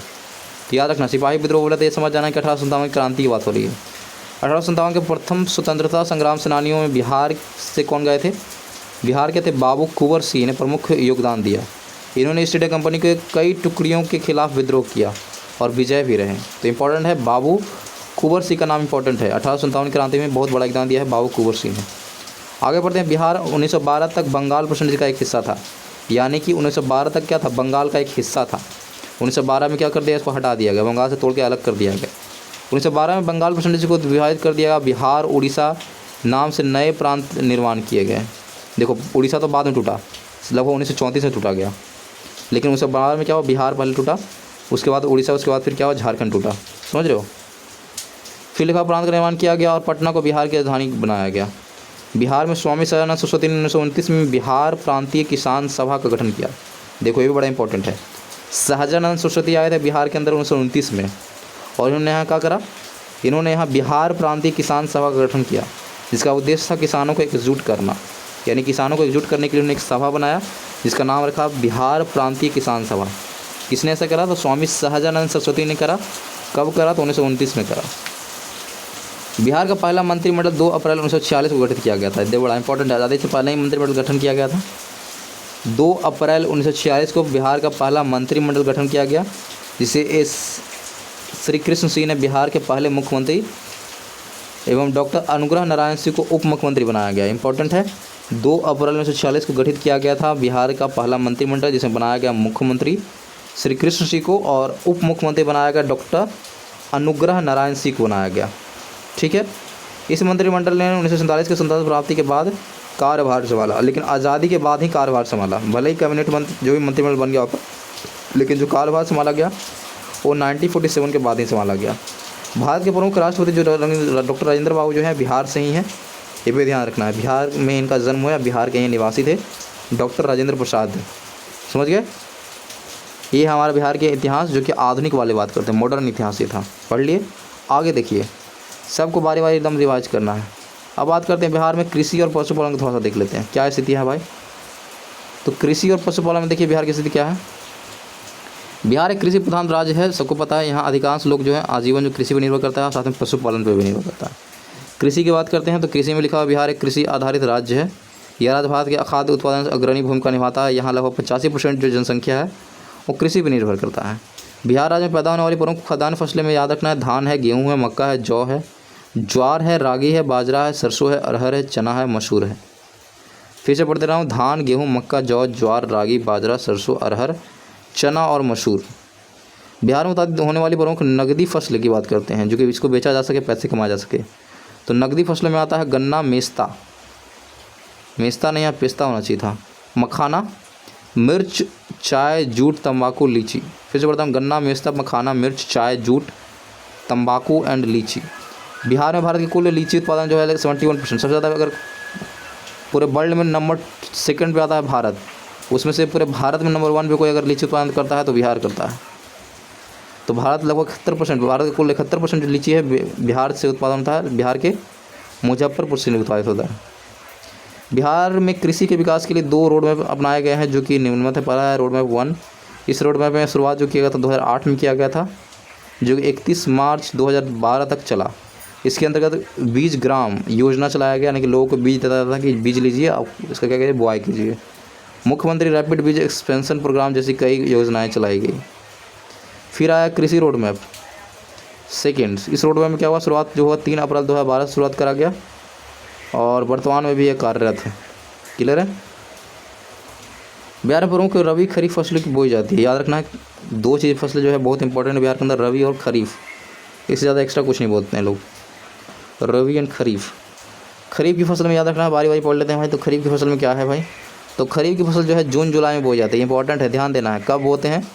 तो याद रखना, सिपाही विद्रोह बोला तो ये समझ जाना है कि 1857 की क्रांति की बात हो रही है। 1857 के प्रथम स्वतंत्रता संग्राम सेनानियों में बिहार से कौन गए थे, बिहार के थे बाबू कुंवर सिंह ने प्रमुख योगदान दिया। इन्होंने ईस्ट इंडिया कंपनी के कई टुकड़ियों के खिलाफ विद्रोह किया और विजय भी रहे। तो इंपॉर्टेंट है, बाबू कुंवर सिंह का नाम इंपॉर्टेंट है। 1857 क्रांति में बहुत बड़ा योगदान दिया है बाबू कुंवर सिंह ने। आगे बढ़ते हैं। बिहार 1912 तक बंगाल प्रेसिडेंसी का एक हिस्सा था, यानी कि 1912 तक क्या था, बंगाल का एक हिस्सा था। 1912 में क्या कर दिया, इसको हटा दिया गया, बंगाल से तोड़ के अलग कर दिया गया। 1912 में बंगाल प्रेसिडेंसी को विभाजित कर दिया गया। बिहार उड़ीसा नाम से नए प्रांत निर्माण किए गए। देखो उड़ीसा तो बाद में टूटा, लगभग 1934 में टूटा गया, लेकिन 1912 में क्या हुआ, बिहार पहले टूटा, उसके बाद उड़ीसा, उसके बाद फिर क्या हुआ, झारखंड टूटा। समझ रहे हो। फिर लिखा प्रांत का निर्माण किया गया और पटना को बिहार की राजधानी बनाया गया। बिहार में स्वामी सहजानंद सरस्वती ने 1929 में बिहार प्रांतीय किसान सभा का गठन किया। देखो ये भी बड़ा इंपॉर्टेंट है। सहजानंद सरस्वती आए थे बिहार के अंदर 1929 में, और इन्होंने यहाँ क्या करा, इन्होंने यहाँ बिहार प्रांतीय किसान सभा का गठन किया, जिसका उद्देश्य था किसानों को एकजुट करना। यानी किसानों को एकजुट करने के लिए उन्होंने एक सभा बनाया जिसका नाम रखा बिहार प्रांतीय किसान सभा। किसने ऐसा करा, तो स्वामी सहजानंद सरस्वती ने करा। कब करा, तो 1929 में करा। बिहार का पहला मंत्रिमंडल 2 अप्रैल 1946 को गठित किया गया था। ये बड़ा इंपॉर्टेंट है, आज़ादी से पहले ही मंत्रिमंडल गठन किया गया था। 2 अप्रैल 1946 को बिहार का पहला मंत्रिमंडल गठन किया गया, जिसे एस श्री कृष्ण सिंह ने बिहार के पहले मुख्यमंत्री एवं डॉक्टर अनुग्रह नारायण सिंह को उप मुख्यमंत्री बनाया गया। इंपॉर्टेंट है, 2 अप्रैल 1946 को गठित किया गया था बिहार का पहला मंत्रिमंडल, जिसमें बनाया गया मुख्यमंत्री श्री कृष्ण सिंह को और उप मुख्यमंत्री बनाया गया डॉक्टर अनुग्रह नारायण सिंह को बनाया गया। ठीक है। इस मंत्रिमंडल ने 1947 के स्वतंत्रता प्राप्ति के बाद कार्यभार संभाला, लेकिन आज़ादी के बाद ही कार्यभार संभाला। भले ही कैबिनेट मंत्री जो भी मंत्रिमंडल बन गया, लेकिन जो कार्यभार संभाला गया वो 1947 के बाद ही संभाला गया। भारत के प्रमुख राष्ट्रपति जो डॉक्टर राजेंद्र बाबू जो है बिहार से ही हैं, ये भी ध्यान रखना है। बिहार में इनका जन्म हुआ, बिहार के ही निवासी थे, डॉक्टर राजेंद्र प्रसाद। समझ गए। ये हमारा बिहार के इतिहास जो कि आधुनिक वाले बात करते हैं, मॉडर्न इतिहास ये था, पढ़ लिए। आगे देखिए, सबको बारी बारी एकदम रिवाइज करना है। अब बात करते हैं बिहार में कृषि और पशुपालन को थोड़ा सा देख लेते हैं, क्या स्थिति है भाई। तो कृषि और पशुपालन में देखिए बिहार की स्थिति क्या है। बिहार एक कृषि प्रधान राज्य है, सबको पता है। यहाँ अधिकांश लोग जो है आजीवन जो कृषि पर निर्भर करता है, साथ में पशुपालन पर भी निर्भर करता है। कृषि की बात करते हैं तो कृषि में लिखा हुआ बिहार एक कृषि आधारित राज्य है। यह राज्य भारत के खाद्य उत्पादन से अग्रणी भूमिका निभाता है। यहाँ लगभग 85% जो जनसंख्या है वो कृषि पर निर्भर करता है। बिहार राज्य में पैदा होने वाली प्रमुख खाद्यान्न फसलें में याद रखना है, धान है, गेहूँ है, मक्का है, जौ है, ज्वार है, रागी है, बाजरा है, सरसों है, अरहर है, चना है, मसूर है। फिर से पढ़ते रहा हूँ, धान, गेहूँ, मक्का, जौ, ज्वार, रागी, बाजरा, सरसों, अरहर, चना और मसूर। बिहार में उत्पादित होने वाली प्रमुख नकदी फसल की बात करते हैं, जो कि इसको बेचा जा सके, पैसे कमाया जा सके। तो नकदी फसलों में आता है गन्ना, मेस्ता नहीं, यहाँ पेस्ता होना चाहिए था, मखाना, मिर्च, चाय, जूट, तंबाकू, लीची। फिर से बताता हूँ, गन्ना, मेस्ता, मखाना, मिर्च, चाय, जूट, तंबाकू एंड लीची। बिहार में भारत की कुल लीची उत्पादन जो है 71%। सबसे ज़्यादा अगर पूरे वर्ल्ड में नंबर 2 पे आता है भारत, उसमें से पूरे भारत में नंबर 1 पे कोई अगर लीची उत्पादन करता है तो बिहार करता है। तो भारत लगभग 71%, भारत के कुल 71% जो लीची है बिहार से उत्पादन होता है, बिहार के मुजफ्फरपुर से उत्पादित होता है। बिहार में कृषि के विकास के लिए 2 रोड मैप अपनाए गए हैं, जो कि निम्नलिखित है। पहला है रोड मैप 1। इस रोड मैप में शुरुआत जो किया गया था 2008 में किया गया था, जो कि 31 मार्च 2012 तक चला। इसके अंतर्गत बीज ग्राम योजना चलाया गया, यानी कि लोगों को बीज देता था कि बीज लीजिए, आप इसका क्या कीजिए, बुआई कीजिए। मुख्यमंत्री रैपिड बीज एक्सपेंशन प्रोग्राम जैसी कई योजनाएं चलाई गई। फिर आया कृषि रोड मैप 2। इस रोड मैप में क्या हुआ, शुरुआत जो हुआ 3 अप्रैल 2012 से शुरुआत करा गया और वर्तमान में भी ये कार्यरत है। क्लियर है। बिहार में प्रमुख रबी खरीफ फसलों की बोई जाती है। याद रखना है 2 चीज़ फसलें जो है बहुत इंपॉर्टेंट है बिहार के अंदर, रबी और खरीफ। इससे ज़्यादा एक्स्ट्रा कुछ नहीं बोलते हैं लोग, रबी एंड खरीफ। खरीफ की फसल में याद रखना है, बारी बारी पढ़ लेते हैं भाई। तो खरीफ की फसल में क्या है भाई, तो खरीफ की फसल जो है जून जुलाई में बोई जाती है। इंपॉर्टेंट है, ध्यान देना है। कब बोते हैं,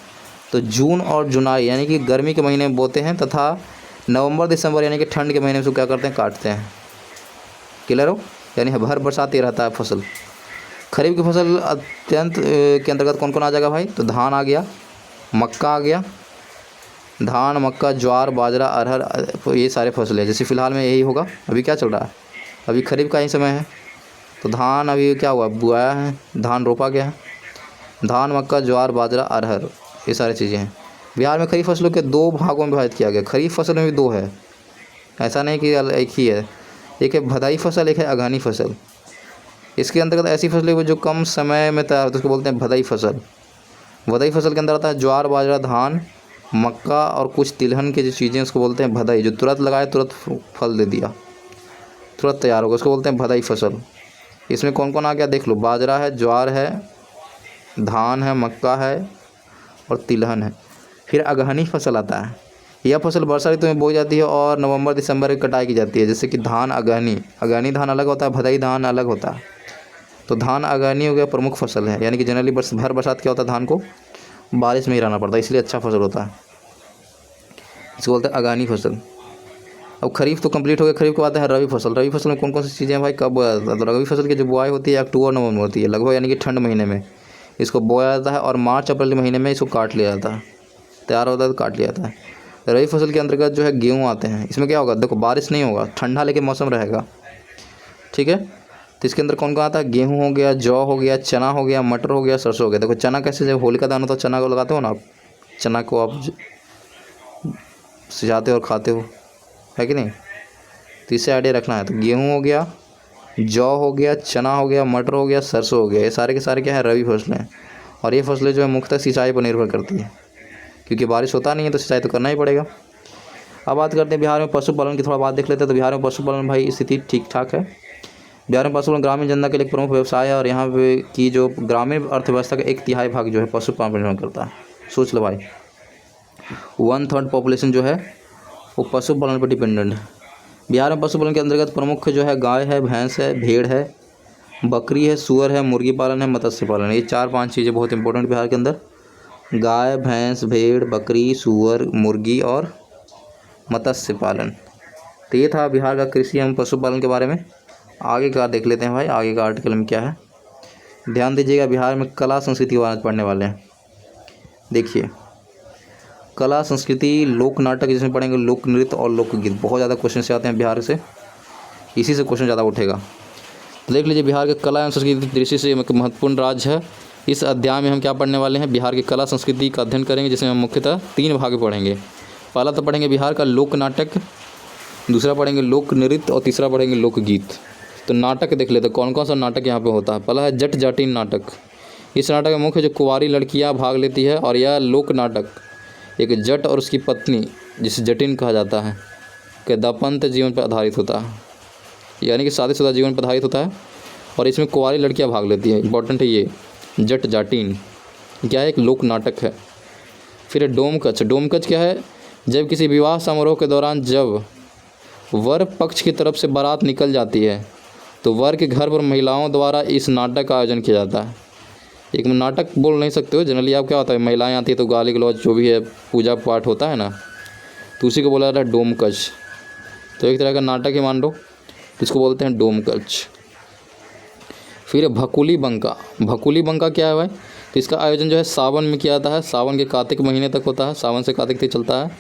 तो जून और जुलाई यानी कि गर्मी के महीने में बोते हैं, तथा नवंबर दिसंबर यानी कि ठंड के महीने में उसको क्या करते हैं, काटते हैं। क्लियर हो, यानी भर बरसात ही रहता है फसल। खरीफ की फसल अत्यंत के अंतर्गत कौन कौन आ जाएगा भाई, तो धान आ गया, मक्का आ गया, धान, मक्का, ज्वार, बाजरा, अरहर, ये सारे फसल है। जैसे फ़िलहाल में यही होगा, अभी क्या चल रहा है, अभी खरीफ का ही समय है। तो धान अभी क्या हुआ, बुआया है, धान रोपा गया है। धान, मक्का, ज्वार, बाजरा, अरहर, ये सारी चीज़ें हैं। बिहार में खरीफ फसलों के 2 भागों में विभाजित किया गया। खरीफ फसल में भी 2 है, ऐसा नहीं कि एक ही है। एक है भदाई फसल, एक है अगहनी फसल। इसके अंतर्गत ऐसी फसलें जो कम समय में तैयार होती है उसको बोलते हैं भदाई फसल। भदाई फसल के अंदर आता है ज्वार, बाजरा, धान, मक्का और कुछ तिलहन के जो चीज़ें उसको बोलते हैं भदाई। जो तुरंत लगाए तुरंत फल दे दिया, तुरंत तैयार होगा, उसको बोलते हैं भदाई फसल। इसमें कौन कौन आ गया देख लो, बाजरा है, ज्वार है, धान है, मक्का है और तिलहन है। फिर अगहनी फसल आता है। यह फसल वर्षा ऋतु में बोई जाती है और नवंबर दिसंबर में कटाई की जाती है। जैसे कि धान अगहनी धान अलग होता है, भदाई धान अलग होता है। तो धान अगहनी हो गया प्रमुख फसल है, यानी कि जनरली भर बरसात क्या होता है, धान को बारिश में ही रहना पड़ता है, इसलिए अच्छा फसल होता है, इसको बोलते हैं अगहनी फसल। अब खरीफ तो कंप्लीट हो गया। खरीफ के बाद है रबी फसल। रबी फसल में कौन कौन सी चीज़ें भाई, कब बोया जाता है, तो रबी फसल की जो बुआई होती है अक्टूबर नवंबर में होती है लगभग, यानी कि ठंड महीने में इसको बोया जाता है और मार्च अप्रैल के महीने में इसको काट लिया जाता है, तैयार होता है तो काट लिया जाता है। रबी फसल के अंतर्गत जो है गेहूँ आते हैं। इसमें क्या होगा, देखो बारिश नहीं होगा, ठंडा लेकिन मौसम रहेगा, ठीक है। तो इसके अंदर कौन कौन आता है, गेहूँ हो गया, जौ हो गया, चना हो गया, मटर हो गया, सरसों हो गया। देखो चना कैसे, जब होली का दाना तो चना को लगाते हो ना आप, चना को आप सिजाते हो और खाते हो, है कि नहीं। तो इससे आइडिया रखना है। तो गेहूँ हो गया, जौ हो गया, चना हो गया, मटर हो गया, सरसों हो गया, ये सारे के सारे क्या है, रबी फसलें। और ये फसलें जो है मुख्यतः सिंचाई पर निर्भर करती है, क्योंकि बारिश होता नहीं है तो सिंचाई तो करना ही पड़ेगा। अब बात करते हैं बिहार में पशुपालन की, थोड़ा बात देख लेते हैं। तो बिहार में पशुपालन भाई स्थिति ठीक ठाक है। बिहार में पशुपालन ग्रामीण जनता के लिए एक प्रमुख व्यवसाय है और यहाँ पे की जो ग्रामीण अर्थव्यवस्था का 1/3 भाग जो है पशुपालन पर निर्भर करता है। सोच लो भाई, 1/3 पॉपुलेशन जो है वो पशुपालन पर डिपेंडेंट है। बिहार में पशुपालन के अंतर्गत प्रमुख जो है गाय है, भैंस है, भेड़ है, बकरी है, सुअर है, मुर्गी पालन है, मत्स्य पालन है। ये 4-5 चीज़ें बहुत इंपॉर्टेंट बिहार के अंदर, गाय, भैंस, भेड़, बकरी, सुअर, मुर्गी और मत्स्य पालन। तो ये था बिहार का कृषि एवं पशुपालन के बारे में। आगे का देख लेते हैं भाई, आगे का आर्टिकल में क्या है, ध्यान दीजिएगा। बिहार में कला संस्कृति के बारे में पढ़ने वाले हैं। देखिए, कला संस्कृति, लोक नाटक जिसमें पढ़ेंगे, लोक नृत्य और लोकगीत। बहुत ज़्यादा क्वेश्चन से आते हैं बिहार से, इसी से क्वेश्चन ज़्यादा उठेगा। तो देख लीजिए, बिहार के कला एवं संस्कृति दृष्टि से एक महत्वपूर्ण राज्य है। इस अध्याय में हम क्या पढ़ने वाले हैं, बिहार की कला संस्कृति का अध्ययन करेंगे, जिसमें हम मुख्यतः 3 भाग पढ़ेंगे। पहला तो पढ़ेंगे बिहार का लोक नाटक, दूसरा पढ़ेंगे लोक नृत्य और तीसरा पढ़ेंगे लोकगीत। तो नाटक देख लेते हैं कौन कौन सा नाटक यहाँ पे होता है। पहला है जट जाटिन नाटक। इस नाटक में मुख्य जो कुंवारी लड़कियाँ भाग लेती है, और यह लोक नाटक एक जट और उसकी पत्नी जिसे जटिन कहा जाता है के दाम्पत्य जीवन पर आधारित होता है, यानी कि शादीशुदा जीवन पर आधारित होता है। और इसमें कुंवारी लड़कियां भाग लेती हैं, इंपॉर्टेंट है ये। जट जाटिन क्या है, एक लोक नाटक है। फिर है डोमकच। डोमकच क्या है, जब किसी विवाह समारोह के दौरान जब वर पक्ष की तरफ से बारात निकल जाती है तो वर के घर पर महिलाओं द्वारा इस नाटक का आयोजन किया जाता है। एक नाटक बोल नहीं सकते हो, जनरली आप क्या होता है, महिलाएं आती है तो गाली गलौज जो भी है पूजा पाठ होता है ना, तो उसी को बोला जाता है डोमकच। तो एक तरह का नाटक ही मान लो, इसको बोलते हैं डोमकच। फिर भकुली बंका। भकुली बंका क्या है भाई, तो इसका आयोजन जो है सावन में किया जाता है, सावन के कार्तिक महीने तक होता है, सावन से कार्तिक तक चलता है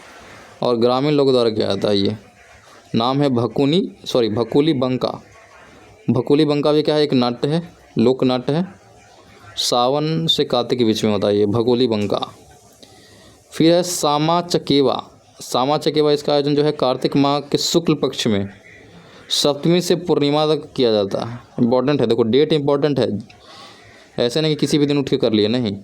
और ग्रामीण लोगों द्वारा किया जाता है। ये नाम है भकुली बंका। भकुली बंका भी क्या है, एक नाट्य है, लोक नाट्य है, सावन से कार्तिक के बीच में होता है ये भकुली बंका। फिर है सामा चकेवा। सामा चकेवा इसका आयोजन जो है कार्तिक माह के शुक्ल पक्ष में सप्तमी से पूर्णिमा तक किया जाता है। इंपॉर्टेंट है, देखो डेट इंपॉर्टेंट है, ऐसे नहीं कि किसी भी दिन उठ के कर लिए, नहीं।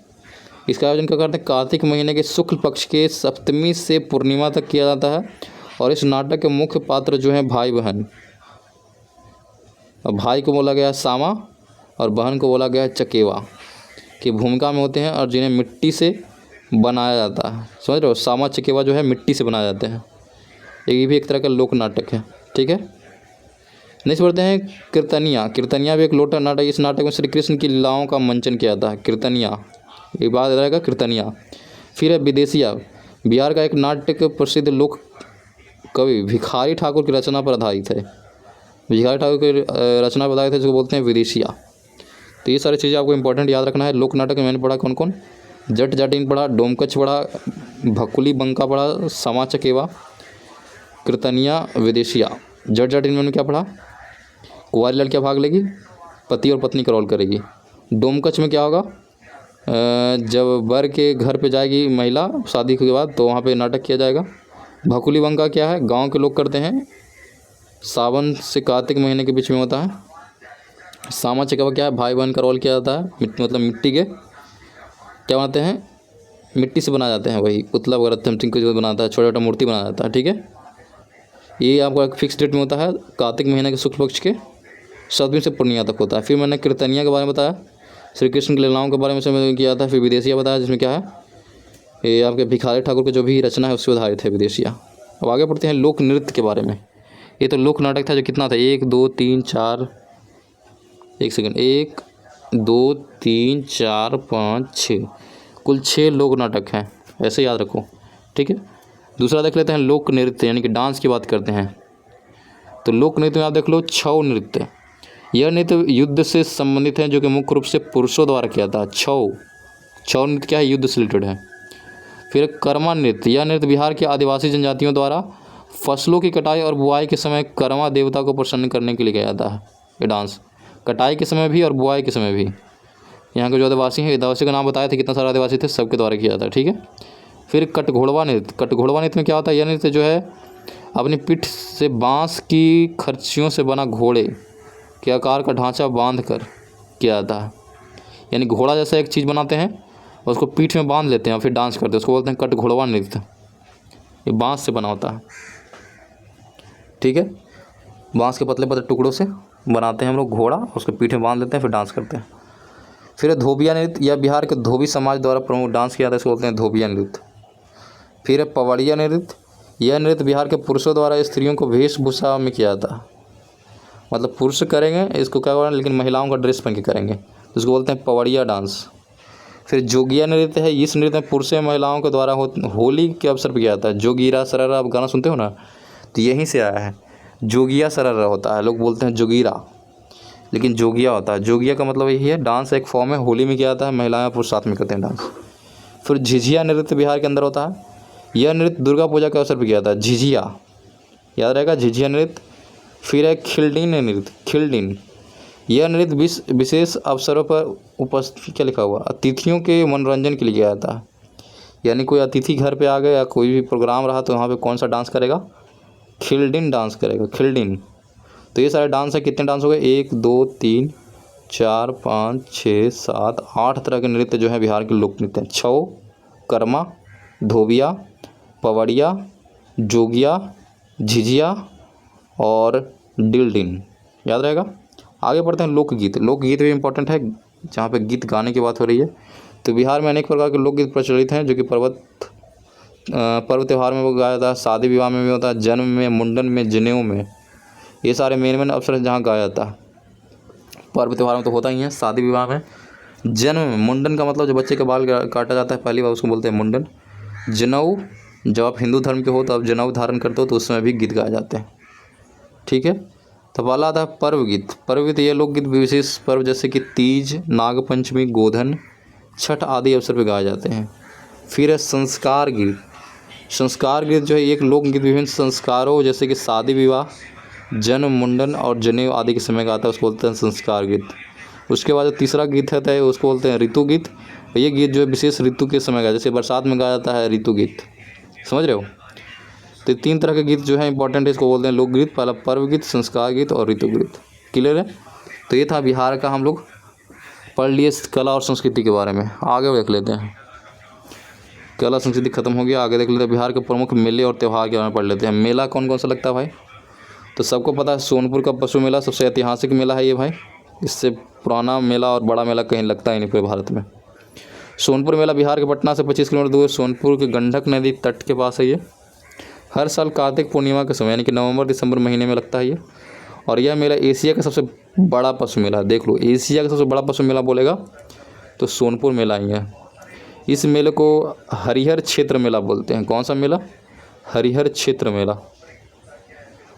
इसका आयोजन क्या करते हैं, कार्तिक महीने के शुक्ल पक्ष के सप्तमी से पूर्णिमा तक किया जाता है। और इस नाटक के मुख्य पात्र जो हैं भाई बहन, और भाई को बोला गया है सामा और बहन को बोला गया है चकेवा की भूमिका में होते हैं और जिन्हें मिट्टी से बनाया जाता है। समझ रहे हो, सामा चकेवा जो है मिट्टी से बनाए जाते हैं। ये भी एक तरह का लोक नाटक है, ठीक है। नेक्स्ट बढ़ते हैं कीर्तनिया। कीर्तनिया भी एक लोक नाटक। इस नाटक में श्री कृष्ण की लीलाओं का मंचन किया जाता है। कीर्तनिया, ये बात रहेगा कीर्तनिया। फिर है विदेशिया। बिहार का एक नाटक प्रसिद्ध लोक कवि भिखारी ठाकुर की रचना पर आधारित है। भिखारी ठाकुर की रचना पर आधारित है, जिसको बोलते हैं विदेशिया। तो ये सारी चीज़ें आपको इंपॉर्टेंट याद रखना है। लोक नाटक में मैंने पढ़ा कौन कौन, जट जाटिन पढ़ा, डोमकच पढ़ा, भकुली बंका पढ़ा, सामा चकेवा, कीर्तनिया, विदेशिया। जट जाटिन में मैंने क्या पढ़ा, कुंवारी लड़कियाँ भाग लेगी, पति और पत्नी का रोल करेगी। डोमकच में क्या होगा, जब वर के घर पे जाएगी महिला शादी के बाद तो वहाँ पे नाटक किया जाएगा। भकुली बंका क्या है, गांव के लोग करते हैं, सावन से कार्तिक महीने के बीच में होता है। सामा चकेवा क्या है, भाई बहन का रोल किया जाता है, मतलब मिट्टी के क्या बनाते हैं, मिट्टी से बनाए जाते हैं, वही पुतला वगैरह समथिंग कुछ बनाता है, छोटा छोटा मूर्ति बनाया जाता है, ठीक है। ये आपका एक फिक्स डेट में होता है, कार्तिक महीने के शुक्ल पक्ष के सप्तमी से पूर्णिमा तक होता है। फिर मैंने कीर्तनिया के बारे में बताया, श्री कृष्ण की लीलाओं के बारे में मैंने किया था। फिर विदेशिया बताया, जिसमें क्या है, ये आपके भिखारी ठाकुर की जो भी रचना है उससे आधारित है विदेशिया। अब आगे बढ़ते हैं लोक नृत्य के बारे में। ये तो लोक नाटक था जो कितना था, 1 2 3 4, एक सेकंड, 1 2 3 4 5 6, कुल 6 लोक नाटक हैं, ऐसे याद रखो, ठीक है। दूसरा देख लेते हैं लोक नृत्य, यानी कि डांस की बात करते हैं। तो लोक नृत्य में आप देख लो छऊ नृत्य। यह नृत्य युद्ध से संबंधित है, जो कि मुख्य रूप से पुरुषों द्वारा किया जाता है। छऊ नृत्य क्या है, युद्ध से रिलेटेड है। फिर कर्मा नृत्य। यह नृत्य बिहार के आदिवासी जनजातियों द्वारा फसलों की कटाई और बुआई के समय कर्मा देवता को प्रसन्न करने के लिए किया जाता है। ये डांस कटाई के समय भी और बुआई के समय भी। यहाँ के जो आदिवासी हैं, आदिवासी का नाम बताए थे, कितना सारे आदिवासी थे, सबके द्वारा किया जाता है, ठीक है। फिर कटघोड़वा नृत्य। कटघोड़वा नृत्य में क्या होता है, यह नृत्य जो है अपनी पीठ से बांस की खर्चियों से बना घोड़े के आकार का ढांचा बांध कर किया जाता है। यानी घोड़ा जैसा एक चीज़ बनाते हैं और उसको पीठ में बांध लेते हैं और फिर डांस करते हैं, उसको बोलते हैं कटघोड़वा नृत्य। ये बांस से बना होता है, ठीक है। बांस के पतले पतले टुकड़ों से बनाते हैं हम लोग घोड़ा, उसको पीठ में बांध लेते हैं, फिर डांस करते हैं। फिर धोबिया नृत्य। यह बिहार के धोबी समाज द्वारा प्रमुख डांस किया जाता है, इसको बोलते हैं धोबिया नृत्य। फिर है पवड़िया नृत्य। यह नृत्य बिहार के पुरुषों द्वारा स्त्रियों को वेशभूषा में किया जाता है, मतलब पुरुष करेंगे इसको क्या करेंगे, लेकिन महिलाओं का ड्रेस पहन के करेंगे, इसको बोलते हैं पवड़िया डांस। फिर जोगिया नृत्य है। इस नृत्य में पुरुष एवं महिलाओं के द्वारा होली के अवसर पर किया जाता है। जोगीरा सरारा, आप गाना सुनते हो ना, तो यहीं से आया है। जोगिया सरारा होता है, लोग बोलते हैं जोगीरा, लेकिन जोगिया होता है। जोगिया का मतलब यही है, डांस एक फॉर्म है, होली में किया जाता है, महिलाएं पुरुष साथ में करते हैं डांस। फिर झिझिया नृत्य बिहार के अंदर होता है। यह नृत्य दुर्गा पूजा के अवसर पर किया जाता है, झिझिया, याद रहेगा झिझिया नृत्य। फिर है खिल्डिन नृत्य। खिल्डिन, यह नृत्य विशेष अवसरों पर उपस्थित, क्या लिखा हुआ, अतिथियों के मनोरंजन के लिए किया जाता है। यानी कोई अतिथि घर पे आ गए या कोई भी प्रोग्राम रहा तो वहाँ पे कौन सा डांस करेगा, खिल्डिन डांस करेगा, खिल्डिन। तो ये सारे डांस है, कितने डांस हो गए, 1 2 3 4 5 6 7 8 तरह के नृत्य जो है बिहार के लोक नृत्य हैं। छऊ, कर्मा, धोबिया, पवड़िया, जोगिया, झिझिया और डिल्डिन। याद रहेगा। आगे बढ़ते हैं लोकगीत। लोकगीत भी इंपॉर्टेंट है जहाँ पे गीत गाने की बात हो रही है। तो बिहार में अनेक प्रकार के लोकगीत प्रचलित हैं जो कि पर्व त्यौहार में वो गाया जाता है, शादी विवाह में भी होता है, जन्म में, मुंडन में, जनेऊ में, ये सारे मेन अवसर हैं जहाँ गाया जाता है। पर्व त्यौहार में तो होता ही है, शादी विवाह में, जन्म में, मुंडन का मतलब जो बच्चे के बाल काटा जाता है पहली बार उसको बोलते हैं मुंडन। जनेऊ, जब आप हिंदू धर्म के हो तो आप जनेऊ धारण करते हो तो उस समय भी गीत गाए जाते हैं। ठीक है। तो वाला आता है पर्व गीत। पर्व गीत ये लोकगीत विशेष पर्व जैसे कि तीज, नागपंचमी, गोधन, छठ आदि अवसर पर गाए जाते हैं। फिर है संस्कार गीत। संस्कार गीत जो है एक लोकगीत विभिन्न संस्कारों जैसे कि शादी विवाह, जन्म, मुंडन और जनेऊ आदि के समय गाता है, उसको बोलते हैं संस्कार गीत। उसके बाद जो तीसरा गीत है उसको बोलते हैं ऋतु गीत। ये गीत जो है विशेष ऋतु के समय गाया, जैसे बरसात में गाया जाता है ऋतु गीत। समझ रहे हो। तो 3 तरह के गीत जो है इंपॉर्टेंट है, इसको बोलते हैं लोकगीत। पहला पर्व गीत, संस्कार गीत और ऋतु गीत। क्लियर है। तो ये था बिहार का, हम लोग पढ़ लिए कला और संस्कृति के बारे में। आगे देख लेते हैं। कला संस्कृति खत्म हो गया, आगे देख लेते हैं बिहार के प्रमुख मेले और त्यौहार के बारे में पढ़ लेते हैं। मेला कौन कौन सा लगता है भाई। तो सबको पता है सोनपुर का पशु मेला सबसे ऐतिहासिक मेला है ये भाई। इससे पुराना मेला और बड़ा मेला कहीं लगता ही नहीं पूरे भारत में। सोनपुर मेला बिहार के पटना से 25 किलोमीटर दूर सोनपुर के गंडक नदी तट के पास है ये। हर साल कार्तिक पूर्णिमा के समय यानी कि नवंबर दिसंबर महीने में लगता है ये। और यह मेला एशिया का सबसे बड़ा पशु मेला है। देख लो, एशिया का सबसे बड़ा पशु मेला बोलेगा तो सोनपुर मेला ही है। इस मेले को हरिहर क्षेत्र मेला बोलते हैं। कौन सा मेला। हरिहर क्षेत्र मेला।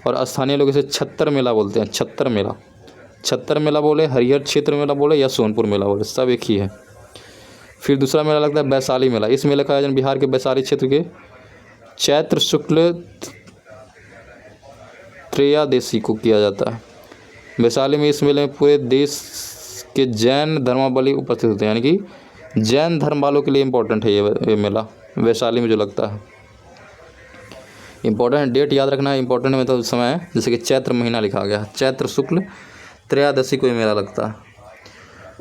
और स्थानीय लोग इसे छत्तर मेला बोलते हैं। छत्तर मेला, छत्तर मेला बोले, हरिहर क्षेत्र मेला बोले या सोनपुर मेला बोले, सब एक ही है। फिर दूसरा मेला लगता है वैशाली मेला। इस मेले का आयोजन बिहार के वैशाली क्षेत्र के चैत्र शुक्ल त्रयोदशी को किया जाता है। वैशाली में इस मेले में पूरे देश के जैन धर्मावलंबी उपस्थित होते हैं, यानी कि जैन धर्म वालों के लिए इम्पोर्टेंट है ये मेला वैशाली में जो लगता है। इंपॉर्टेंट डेट याद रखना है, इंपॉर्टेंट में तो समय है, जैसे कि चैत्र महीना लिखा गया, चैत्र शुक्ल त्रयोदशी को ये मेला लगता है।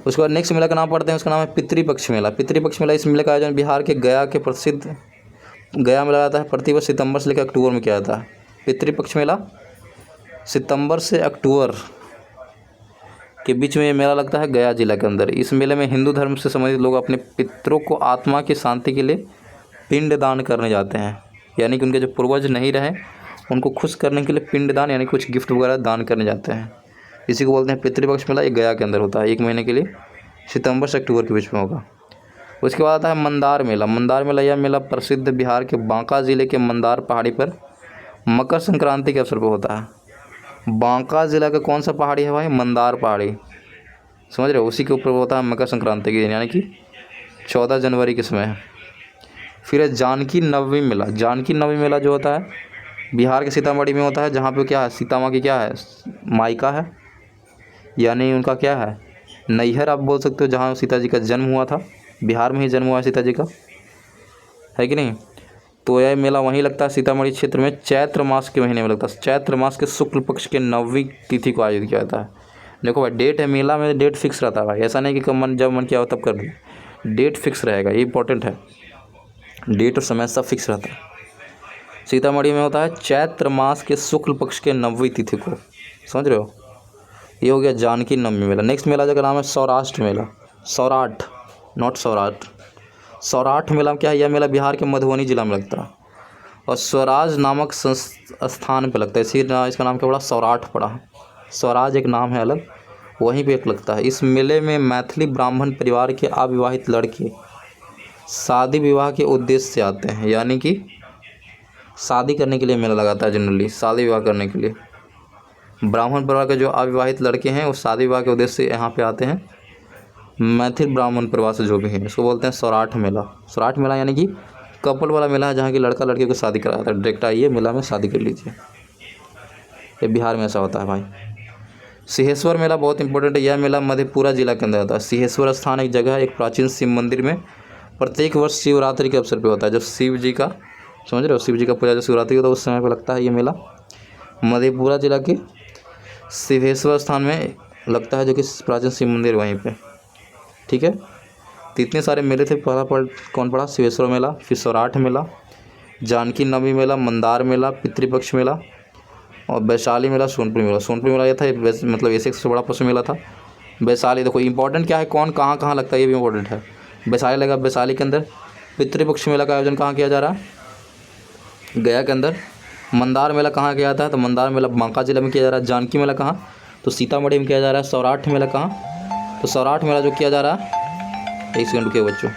उसके बाद नेक्स्ट मेला का नाम पढ़ते हैं, उसका नाम है पितृपक्ष मेला। पितृपक्ष मेला, इस मेले का आयोजन बिहार के गया के प्रसिद्ध गया में लगाता है। प्रतिवर्ष सितंबर से लेकर अक्टूबर में किया जाता है। पितृपक्ष मेला सितंबर से अक्टूबर के बीच में ये मेला लगता है गया जिला के अंदर। इस मेले में हिंदू धर्म से संबंधित लोग अपने पितरों को आत्मा की शांति के लिए पिंड दान करने जाते हैं, यानी कि उनके जो पूर्वज नहीं रहे उनको खुश करने के लिए पिंड दान यानी कुछ गिफ्ट वगैरह दान करने जाते हैं। इसी को बोलते हैं पितृपक्ष मेला। ये गया के अंदर होता है, 1 महीने के लिए, सितंबर से अक्टूबर के बीच में होगा। उसके बाद आता है मंदार मेला। मंदार मेला, यह मेला प्रसिद्ध बिहार के बांका ज़िले के मंदार पहाड़ी पर मकर संक्रांति के अवसर पर होता है। बांका ज़िला का कौन सा पहाड़ी है भाई। मंदार पहाड़ी। समझ रहे हो। उसी के ऊपर होता है मकर संक्रांति के दिन, यानी कि 14 जनवरी के समय। फिर है जानकी नवमी मेला। जानकी नवमी मेला जो होता है बिहार के सीतामढ़ी में होता है, जहाँ पे क्या है, सीता माँ की क्या है, मायका है, यानी उनका क्या है, नैहर आप बोल सकते हो, जहाँ सीता जी का जन्म हुआ था। बिहार में ही जन्म हुआ है सीता जी का, है कि नहीं। तो यह मेला वहीं लगता है सीतामढ़ी क्षेत्र में, चैत्र मास के महीने में लगता है। चैत्र मास के शुक्ल पक्ष के 9वीं तिथि को आयोजित किया जाता है। देखो भाई, डेट है मेला में, डेट फिक्स रहता है भाई, ऐसा नहीं कि जब मन किया हो तब कर दो। डेट फिक्स रहेगा, ये इंपॉर्टेंट है। डेट और समय सब फिक्स रहता है। सीतामढ़ी में होता है चैत्र मास के शुक्ल पक्ष के 9वीं तिथि को। समझ रहे हो। ये हो गया जानकी नवमी मेला। नेक्स्ट मेला जो का नाम है सौराष्ट्र मेला। सौराठ, नॉट सौराठ। सौराठ मेला क्या है। यह मेला बिहार के मधुबनी जिला में लगता है और स्वराज नामक स्थान पे लगता है। इसी इसका नाम क्या पड़ा, सौराठ पड़ा। स्वराज एक नाम है अलग, वहीं पे एक लगता है। इस मेले में मैथिली ब्राह्मण परिवार के अविवाहित लड़के शादी विवाह के उद्देश्य से आते हैं, यानी कि शादी करने के लिए मेला लगाता है। जनरली शादी विवाह करने के लिए ब्राह्मण परिवार के जो अविवाहित लड़के हैं वो शादी विवाह के उद्देश्य से यहाँ पे आते हैं। मैथिल ब्राह्मण परिवार से जो भी हैं, इसको बोलते हैं सौराठ मेला। सौराठ मेला यानी कि कपल वाला मेला है, जहाँ की लड़का लड़की को शादी कराता है। डायरेक्ट आइए मेला में शादी कर लीजिए। ये बिहार में ऐसा होता है भाई। सिंहेश्वर मेला बहुत इंपॉर्टेंट है। यह मेला मधेपुरा जिला के अंदर आता है। सिंहेश्वर स्थान एक जगह है, एक प्राचीन शिव मंदिर में प्रत्येक वर्ष शिवरात्रि के अवसर पर होता है। जब शिव जी का, समझ रहे हो, शिव जी का पूजा जब शिवरात्रि होता है उस समय पर लगता है ये मेला। मधेपुरा जिला के सिंहेश्वर स्थान में लगता है, जो कि प्राचीन शिव मंदिर वहीं पे। ठीक है। तो इतने सारे मेले थे, कौन पढ़ा? शिवेश्वर मेला, फिर सौराठ मेला, जानकी नवमी मेला, मंदार मेला, पितृपक्ष मेला और वैशाली मेला, सोनपुर मेला। सोनपुर मेला ये था मतलब एशिया सबसे बड़ा पशु मेला था। वैशाली देखो इंपॉर्टेंट क्या है, कौन कहाँ कहाँ लगता है ये भी इंपॉर्टेंट है। वैशाली लगा वैशाली के अंदर। पितृपक्ष मेला का आयोजन कहाँ किया जा रहा है? गया के अंदर। मंदार मेला कहाँ किया जाता है? तो मंदार मेला बांका जिला में किया जा रहा है। जानकी मेला कहाँ? तो सीतामढ़ी में किया जा रहा है। सौराठ मेला कहाँ? तो सौराठ मेला जो किया जा रहा है, एक सेकंड रुकिए बच्चों,